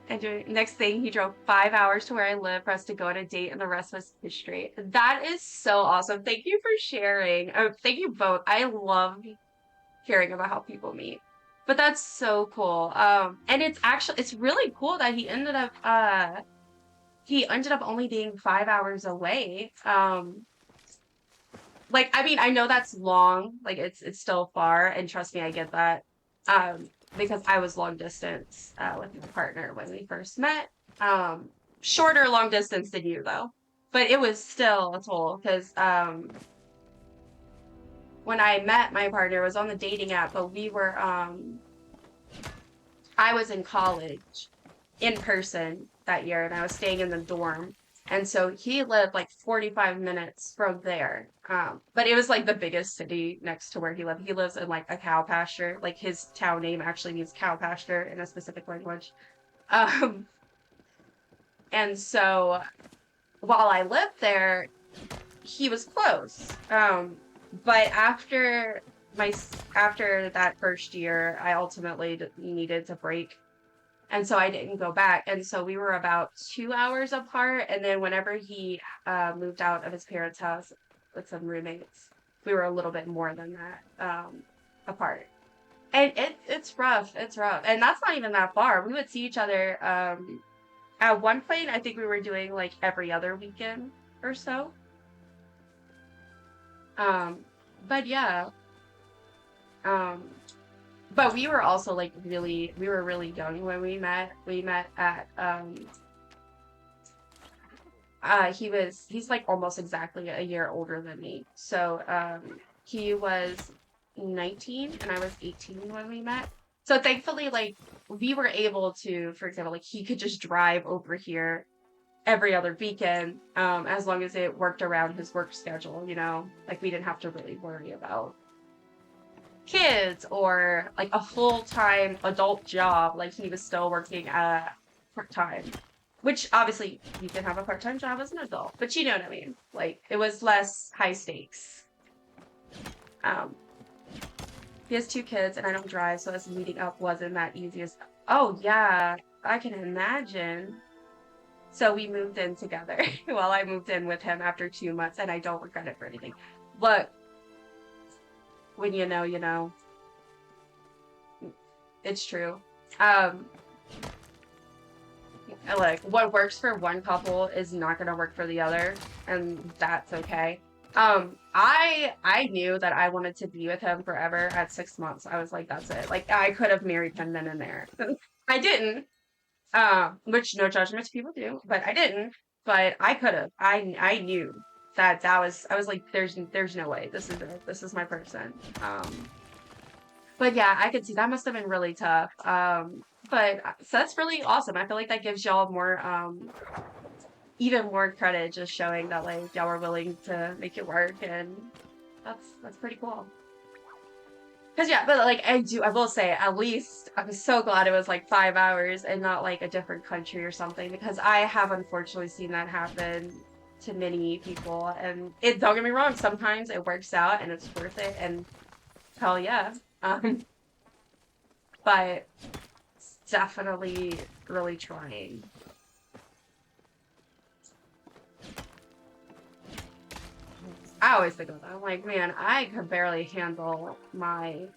Next thing, he drove 5 hours to where I live for us to go on a date, and the rest was history. That is so awesome. Thank you for sharing. Oh, thank you both. I love hearing about how people meet. But that's so cool. And it's really cool that he ended up only being 5 hours away. Like, I mean, I know that's long, like it's still far, and trust me, I get that. Because I was long distance with my partner when we first met. Shorter long distance than you though, but it was still a toll because when I met my partner, it was on the dating app, but we were I was in college in person that year, and I was staying in the dorm. And so he lived like 45 minutes from there. But it was like the biggest city next to where he lived. He lives in like a cow pasture. Like his town name actually means cow pasture in a specific language. Um, and so while I lived there, he was close. But after that first year, I ultimately needed to break, and so I didn't go back. And so we were about 2 hours apart. And then whenever he moved out of his parents' house with some roommates, we were a little bit more than that apart. And it's rough. It's rough. And that's not even that far. We would see each other. At one point, I think we were doing like every other weekend or so. But yeah. But we were also like we were really young when we met. We met at he's like almost exactly a year older than me. So he was 19 and I was 18 when we met. So thankfully, like we were able to, for example, like he could just drive over here every other weekend, as long as it worked around his work schedule, you know, like we didn't have to really worry about kids or like a full-time adult job. Like he was still working part-time, which obviously you can have a part-time job as an adult, but you know what I mean. Like it was less high stakes. He has 2 kids and I don't drive, so us meeting up wasn't that easy as. Oh yeah, I can imagine. So we moved in together. Well, I moved in with him after 2 months, and I don't regret it for anything. But when you know, you know. It's true. Like what works for one couple is not gonna work for the other, and that's okay. I knew that I wanted to be with him forever at 6 months. I was like, that's it. Like I could have married him then and there. I didn't. Which no judgment to people do, but I didn't. But I could have. I knew that I was like, there's no way. This is it. This is my person. But yeah, I could see that must have been really tough. But so that's really awesome. I feel like that gives y'all more even more credit, just showing that like y'all were willing to make it work, and that's pretty cool. Cause yeah, but like I will say, at least I'm so glad it was like 5 hours and not like a different country or something, because I have unfortunately seen that happen to many people. And it, don't get me wrong, sometimes it works out and it's worth it. And hell yeah. Um, but it's definitely really trying. I always think of that. I'm like, man, I could barely handle my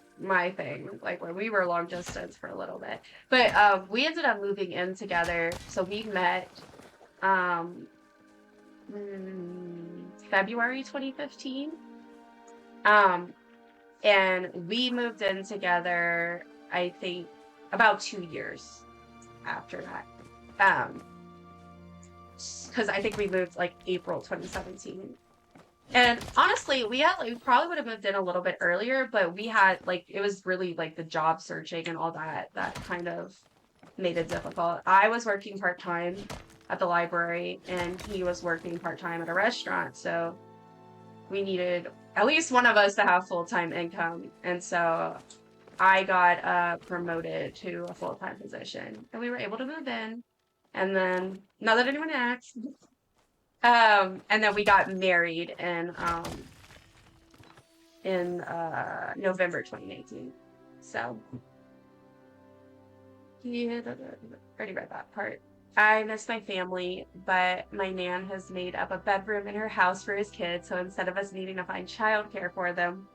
thing. Like when we were long distance for a little bit. But we ended up moving in together. So we met um February 2015. Um and we moved in together, I think about 2 years after that. Um because I think we moved like April 2017. And honestly, we probably would have moved in a little bit earlier, but we had like it was really like the job searching and all that kind of made it difficult. I was working part-time at the library and he was working part-time at a restaurant, so we needed at least one of us to have full-time income. And so I got promoted to a full-time position and we were able to move in. And then not that anyone asked. And then we got married in November 2019. So yeah, already read that part. I miss my family, but my nan has made up a bedroom in her house for his kids, so instead of us needing to find childcare for them,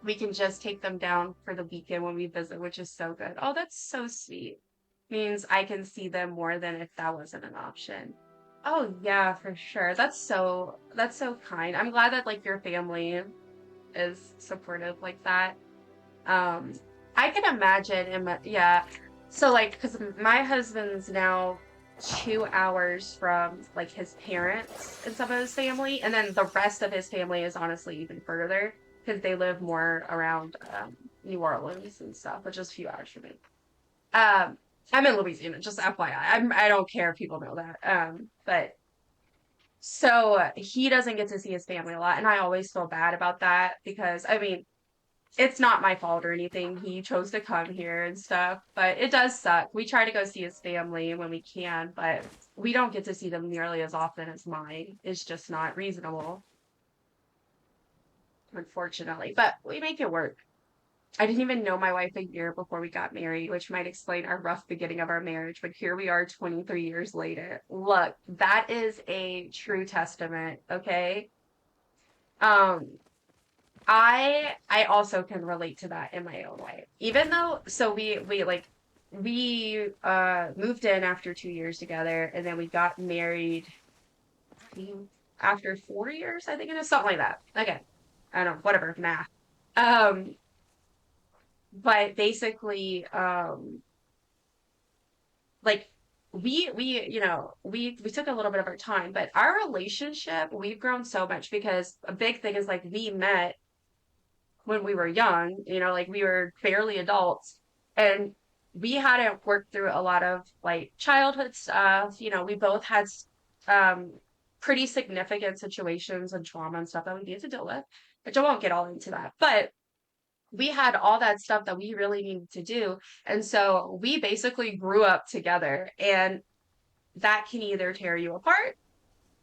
we can just take them down for the weekend when we visit, which is so good. Oh, that's so sweet. Means I can see them more than if that wasn't an option. Oh yeah, for sure. That's so kind. I'm glad that like your family is supportive like that. Um, I can imagine yeah. So like, because my husband's now 2 hours from like his parents and some of his family, and then the rest of his family is honestly even further because they live more around New Orleans and stuff, which is a few hours from me. Um, I'm in Louisiana, just FYI. I don't care if people know that. But so he doesn't get to see his family a lot, and I always feel bad about that because I mean, it's not my fault or anything. He chose to come here and stuff, but it does suck. We try to go see his family when we can, but we don't get to see them nearly as often as mine. It's just not reasonable, unfortunately. But we make it work. I didn't even know my wife a year before we got married, which might explain our rough beginning of our marriage, but here we are 23 years later. Look, that is a true testament, okay? Um, I also can relate to that in my own way. Even though so we moved in after 2 years together and then we got married after 4 years, I think it is something like that. Okay. I don't know, whatever, math. Um, but basically, like we took a little bit of our time, but our relationship, we've grown so much because a big thing is like we met when we were young, like we were barely adults and we hadn't worked through a lot of like childhood stuff. We both had um pretty significant situations and trauma and stuff that we needed to deal with, which I won't get all into that. But we had all that stuff that we really needed to do. And so we basically grew up together and that can either tear you apart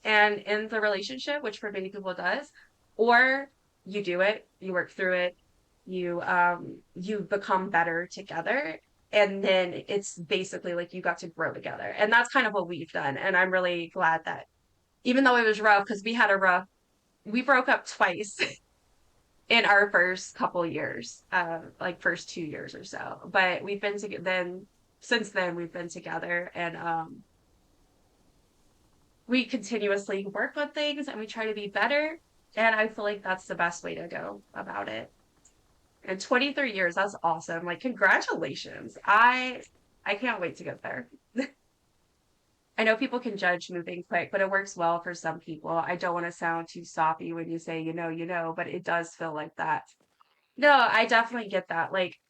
and in the relationship, which for many people does, or you do it, you work through it, you become better together, and then it's basically like you got to grow together. And that's kind of what we've done. And I'm really glad that even though it was rough, because we broke up twice in our first couple years, like first 2 years or so. But we've been together then since then we've been together and we continuously work on things and we try to be better. And I feel like that's the best way to go about it. And 23 years, that's awesome. Like, congratulations. I can't wait to get there. I know people can judge moving quick, but it works well for some people. I don't want to sound too soppy when you say, but it does feel like that. No, I definitely get that. Like,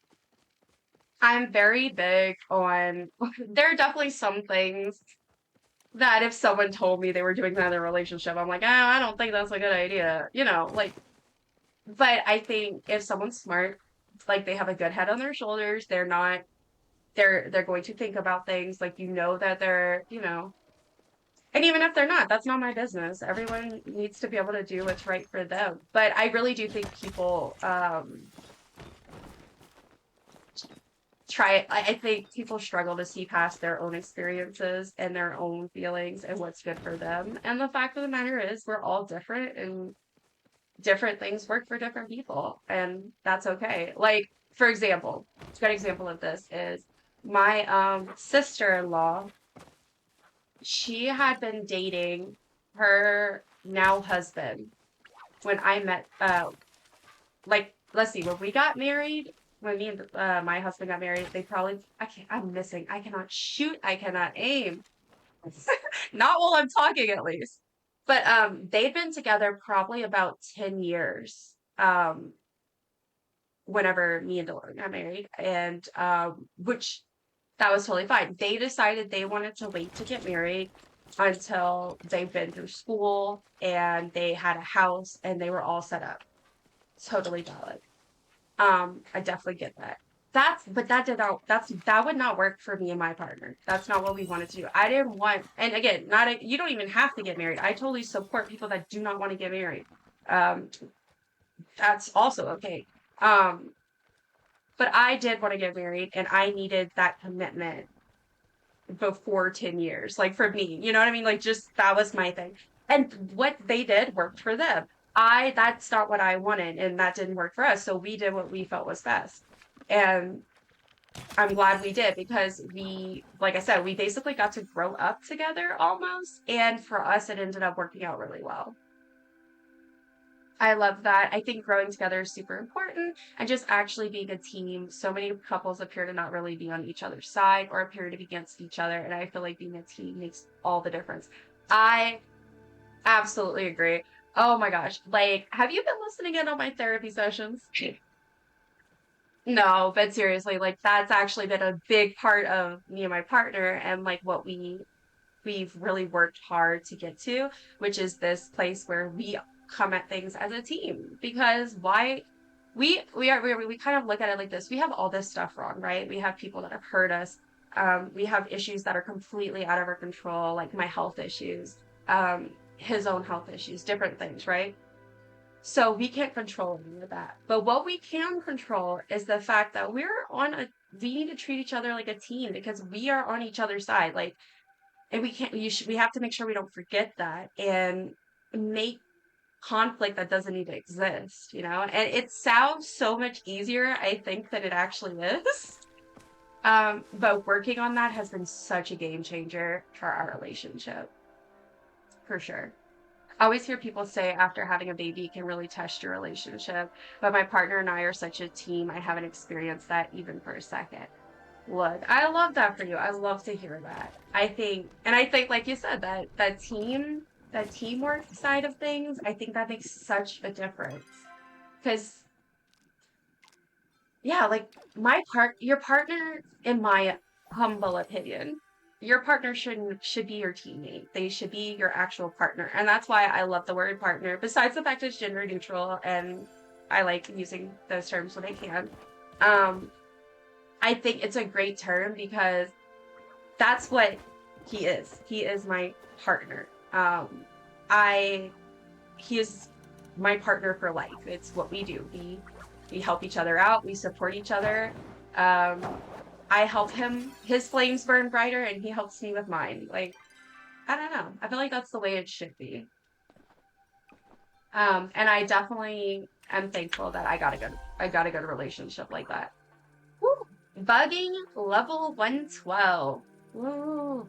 I'm very big on, there are definitely some things that if someone told me they were doing that in a relationship, I'm like, oh, I don't think that's a good idea. Like, but I think if someone's smart, like they have a good head on their shoulders, they're not, they're going to think about things like that they're, And even if they're not, that's not my business. Everyone needs to be able to do what's right for them. But I really do think people I think people struggle to see past their own experiences and their own feelings and what's good for them. And the fact of the matter is we're all different and different things work for different people, and that's okay. Like, for example, a good example of this is my sister-in-law. She had been dating her now husband when I met like, let's see, when we got married, when me and my husband got married, they probably, I cannot shoot, I cannot aim. Not while I'm talking, at least. But they'd been together probably about 10 years. Whenever me and Dylan got married, and which that was totally fine. They decided they wanted to wait to get married until they've been through school and they had a house and they were all set up. Totally valid. I definitely get that. But that would not work for me and my partner. That's not what we wanted to do. I didn't want, and again, you don't even have to get married. I totally support people that do not want to get married. Um, that's also okay. Um, but I did want to get married and I needed that commitment before 10 years. Like, for me, you know what I mean? Like, just that was my thing. And what they did worked for them. That's not what I wanted, and that didn't work for us. So we did what we felt was best. And I'm glad we did, because like I said, we basically got to grow up together almost. And for us, it ended up working out really well. I love that. I think growing together is super important, and just actually being a team. So many couples appear to not really be on each other's side or appear to be against each other. And I feel like being a team makes all the difference. I absolutely agree. Oh my gosh. Like, have you been listening in on my therapy sessions? No, but seriously, like, that's actually been a big part of me and my partner, and like what we've really worked hard to get to, which is this place where we come at things as a team. Because why we kind of look at it like this. We have all this stuff wrong, right? We have people that have hurt us. We have issues that are completely out of our control, like my health issues, his own health issues, different things, right? So we can't control any of that. But what we can control is the fact that we need to treat each other like a team, because we are on each other's side. Like, and we have to make sure we don't forget that and make conflict that doesn't need to exist, you know? And it sounds so much easier, I think, than it actually is. But working on that has been such a game changer for our relationship, for sure. I always hear people say after having a baby can really test your relationship, but my partner and I are such a team, I haven't experienced that even for a second. Look, I love that for you. I love to hear that. I think, like you said, that teamwork side of things, I think that makes such a difference. Because, yeah, like your partner, in my humble opinion, your partner should be your teammate. They should be your actual partner. And that's why I love the word partner, besides the fact it's gender neutral and I like using those terms when I can. Um, I think it's a great term because that's what he is. He is my partner. I he is my partner for life. It's what we do. We help each other out. We support each other. Um, I help him. His flames burn brighter, and he helps me with mine. Like, I don't know. I feel like that's the way it should be. And I definitely am thankful that I got a good relationship like that. Woo. Bugging level 112. Woo.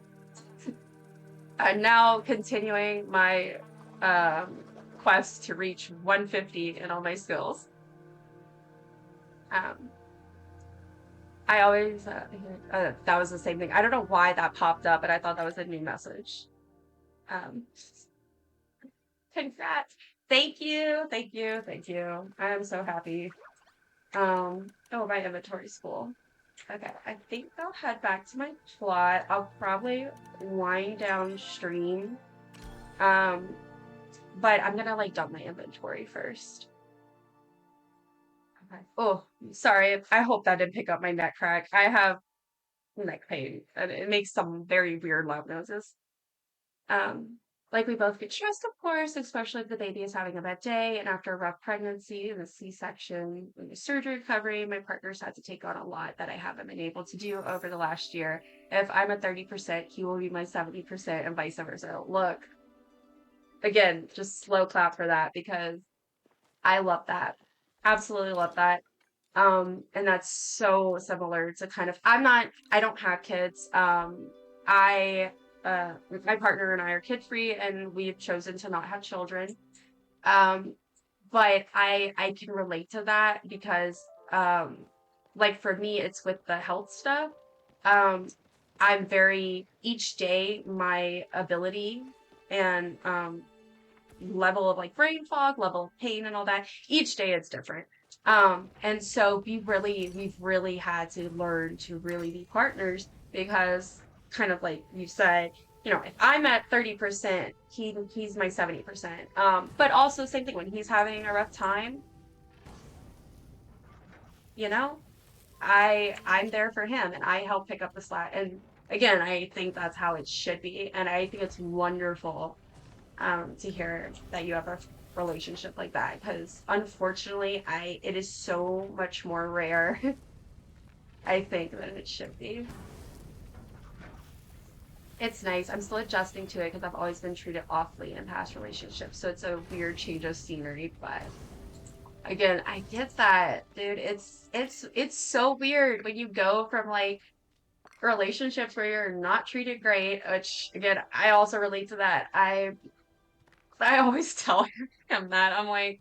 I'm now continuing my um, quest to reach 150 in all my skills. Um, I always, that was the same thing. I don't know why that popped up, but I thought that was a new message. Um, Congrats. Thank you. Thank you. Thank you. I am so happy. Oh, my inventory's full. Okay, I think I'll head back to my plot. I'll probably wind down stream. Um, but I'm gonna like dump my inventory first. Okay. Oh, sorry. I hope that didn't pick up my neck crack. I have neck pain and it makes some very weird loud noises. Like we both get stressed, of course, especially if the baby is having a bad day and after a rough pregnancy and a C-section and the surgery recovery, my partner's had to take on a lot that I haven't been able to do over the last year. If I'm at 30%, he will be my 70% and vice versa. Look, again, just slow clap for that because I love that. Absolutely love that. And that's so similar to kind of, I don't have kids. I, my partner and I are kid free and we've chosen to not have children. Um, but I can relate to that because, like for me, it's with the health stuff. Um, each day, my ability and, level of like brain fog, level of pain and all that. Each day it's different. And so we've really had to learn to really be partners because kind of like you said, you know, if I'm at 30%, he's my 70%. But also same thing when he's having a rough time, you know, I'm there for him and I help pick up the slack. And again, I think that's how it should be. And I think it's wonderful to hear that you have a relationship like that because unfortunately it is so much more rare I think than it should be. It's nice. I'm still adjusting to it because I've always been treated awfully in past relationships, so it's a weird change of scenery. But again, I get that, dude. It's so weird when you go from like relationships where you're not treated great, which again I also relate to that. I always tell him that. I'm like,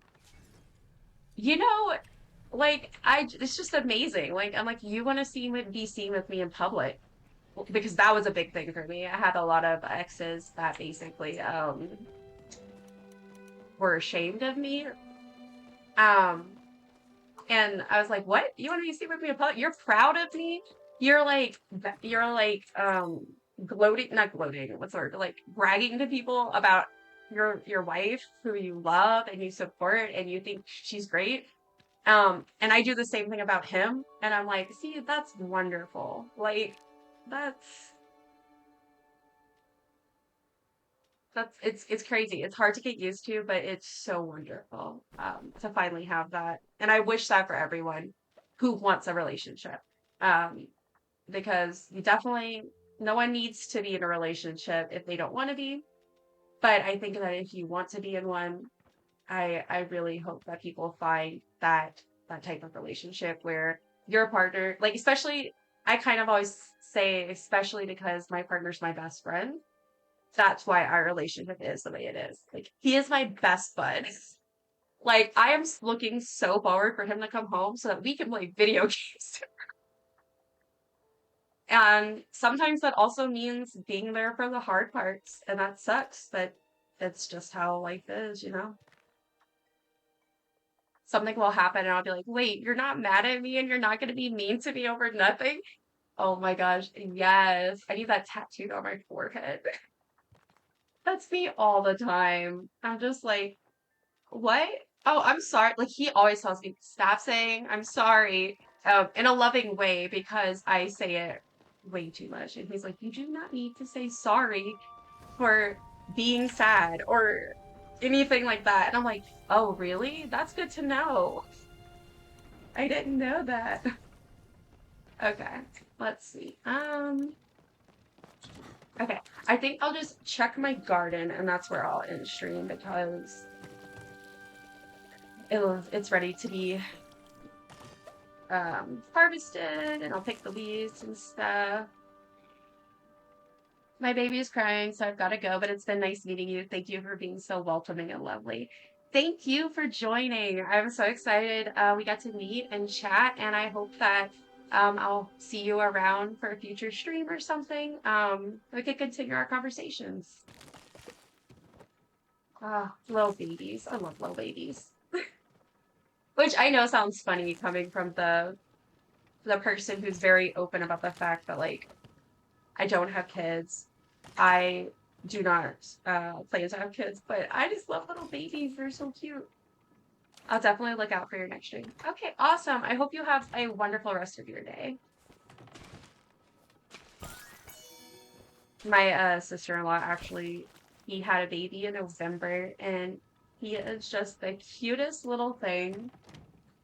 you know, like it's just amazing. Like I'm like, you want to be seen with me in public because that was a big thing for me. I had a lot of exes that basically were ashamed of me. Um, and I was like, what? You want to be seen with me in public? You're proud of me? You're like gloating, not gloating. What's the word? Like bragging to people about your wife who you love and you support and you think she's great. And I do the same thing about him, and I'm like, see, that's wonderful. Like, that's it's crazy. It's hard to get used to, but it's so wonderful to finally have that. And I wish that for everyone who wants a relationship, um, because you definitely no one needs to be in a relationship if they don't want to be. But I think that if you want to be in one, I really hope that people find that type of relationship where your partner, like especially, I kind of always say, especially because my partner's my best friend. That's why our relationship is the way it is. Like he is my best bud. Like I am looking so forward for him to come home so that we can play video games. And sometimes that also means being there for the hard parts, and that sucks, but it's just how life is, you know? Something will happen and I'll be like, wait, you're not mad at me and you're not going to be mean to me over nothing? Oh my gosh, yes. I need that tattooed on my forehead. That's me all the time. I'm just like, what? Oh, I'm sorry. Like he always tells me, stop saying I'm sorry, in a loving way because I say it way too much. And he's like, you do not need to say sorry for being sad or anything like that. And I'm like, oh, really? That's good to know. I didn't know that. Okay, let's see. Okay, I think I'll just check my garden and that's where I'll end stream because it's ready to be harvested and I'll pick the leaves and stuff. My baby is crying, so I've got to go, but it's been nice meeting you. Thank you for being so welcoming and lovely. Thank you for joining. I'm so excited we got to meet and chat, and I hope that I'll see you around for a future stream or something. We could continue our conversations. Ah, little babies. I love little babies. Which I know sounds funny coming from the person who's very open about the fact that like I don't have kids. I do not plan to have kids, but I just love little babies. They're so cute. I'll definitely look out for your next stream. Okay, awesome. I hope you have a wonderful rest of your day. My sister-in-law actually, he had a baby in November, and he is just the cutest little thing.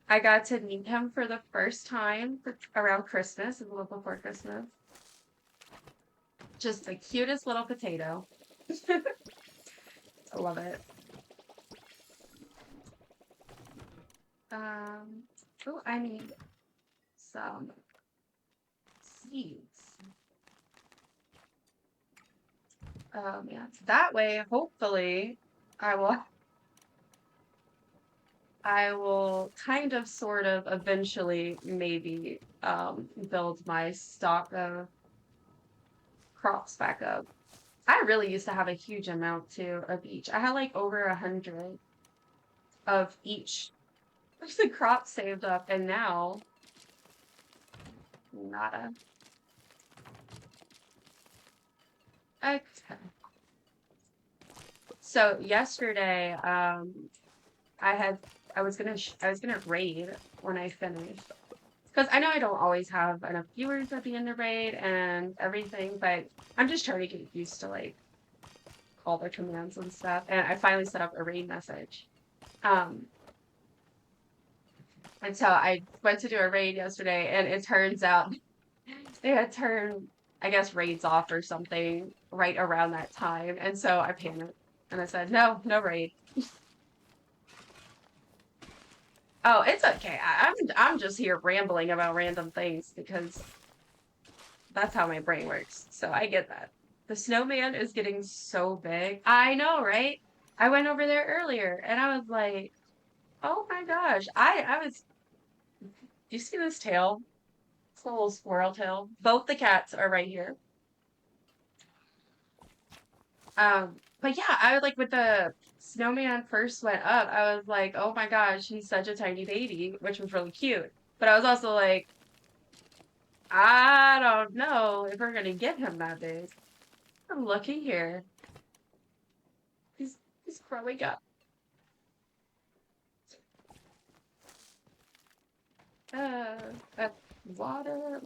I got to meet him for the first time around Christmas, a little before Christmas. Just the cutest little potato. I love it. Oh, I need some seeds. Yeah. That way, hopefully, I will I will kind of sort of eventually maybe build my stock of crops back up. I really used to have a huge amount too of each. I had like over 100 of each of the crops saved up, and now nada. Okay. So yesterday, I had I was gonna raid when I finished because I know I don't always have enough viewers at the end of raid and everything, but I'm just trying to get used to like all the commands and stuff. And I finally set up a raid message. Um, and so I went to do a raid yesterday, and it turns out they had turned, I guess, raids off or something right around that time. And so I panicked and I said, no, no raid. Oh, it's okay. I'm just here rambling about random things because that's how my brain works. So I get that. The snowman is getting so big. I know, right? I went over there earlier and I was like, oh my gosh. I was, do you see this tail? It's a little squirrel tail. Both the cats are right here. But yeah, I was like when the snowman first went up, I was like, oh my gosh, he's such a tiny baby, which was really cute. But I was also like, I don't know if we're gonna get him that big. I'm looking here. He's he's growing up. Uh, uh water.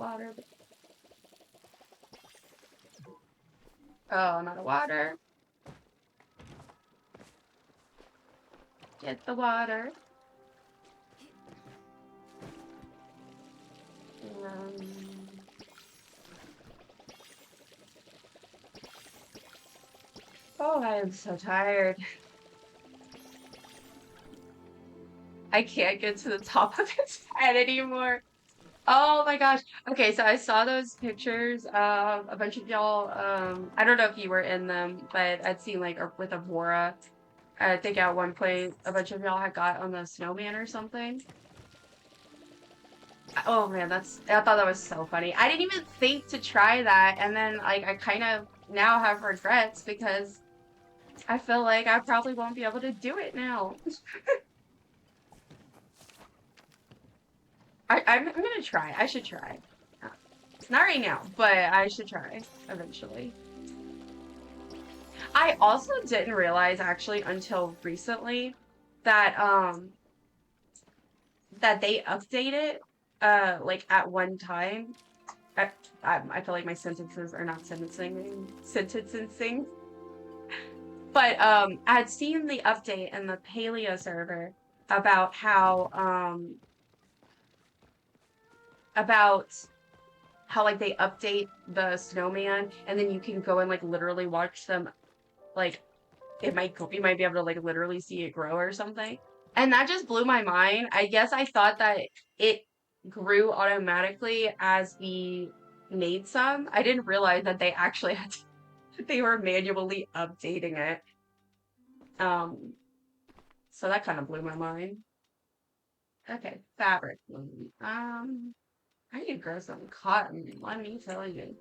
Oh, I'm out of water. Get the water. Um, oh, I am so tired. I can't get to the top of its head anymore. Oh my gosh. Okay, so I saw those pictures of a bunch of y'all. I don't know if you were in them, but I'd seen like with Aurora. I think at one point a bunch of y'all had got on the snowman or something. Oh man, I thought that was so funny. I didn't even think to try that, and then like I kind of now have regrets because I feel like I probably won't be able to do it now. I'm gonna try. I should try. Uh, Not right now, but I should try eventually. I also didn't realize actually until recently that that they updated like at one time. I, I feel like my sentences are not sentencing. But I had seen the update in the Palia server about about how like they update the snowman and then you can go and like literally watch them like you might be able to like literally see it grow or something. And that just blew my mind. I guess I thought that it grew automatically as we made some. I didn't realize that they actually had they were manually updating it. Um, so that kind of blew my mind. Okay, fabric. I need to grow some cotton. Let me tell you.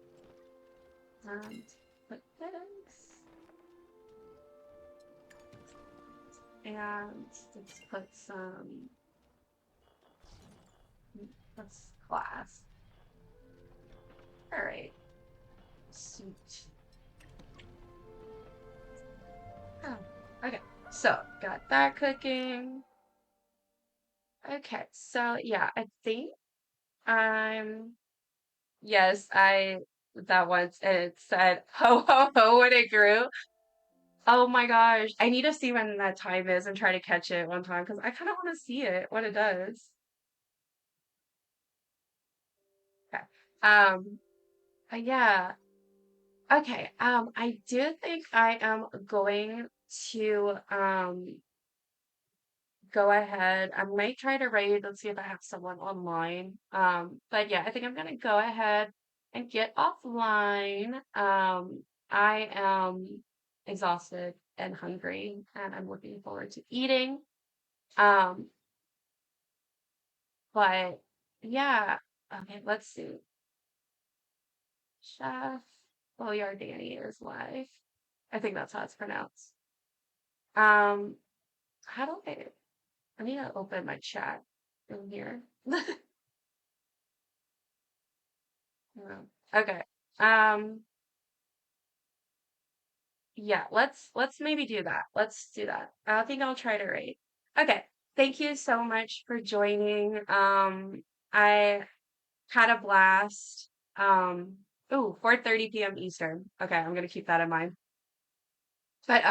Um, put this, and let's put some. Let's glass. All right. Suit. Oh, okay. So got that cooking. Okay, so yeah, I think I'm yes, I that once and it said ho ho ho when it grew. Oh my gosh. I need to see when that time is and try to catch it one time because I kind of want to see it, what it does. Okay. But yeah. Okay. I do think I am going to go ahead. I might try to raid. Let's see if I have someone online. But yeah, I think I'm gonna go ahead and get offline. I am exhausted and hungry, and I'm looking forward to eating. Um, but yeah, okay, let's see. Chef Danny is live. I think that's how it's pronounced. Um, how do I need to open my chat in here. Yeah. Okay. Um, yeah, let's maybe do that. Let's do that. I think I'll try to rate. Okay. Thank you so much for joining. I had a blast. Ooh, 4:30 p.m. Eastern. Okay, I'm gonna keep that in mind. But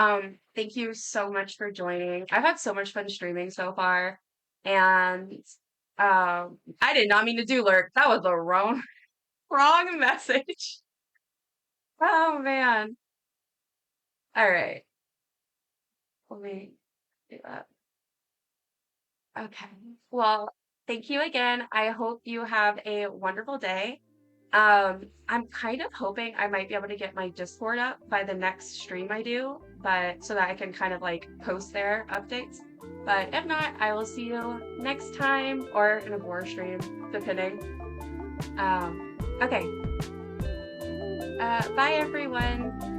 thank you so much for joining. I've had so much fun streaming so far. And I did not mean to do lurk. That was the wrong message. Oh man. All right. Let me do that. Okay. Well, thank you again. I hope you have a wonderful day. I'm kind of hoping I might be able to get my Discord up by the next stream I do, but so that I can kind of like post their updates. But if not, I will see you next time or in a board stream, depending. Okay. Bye everyone.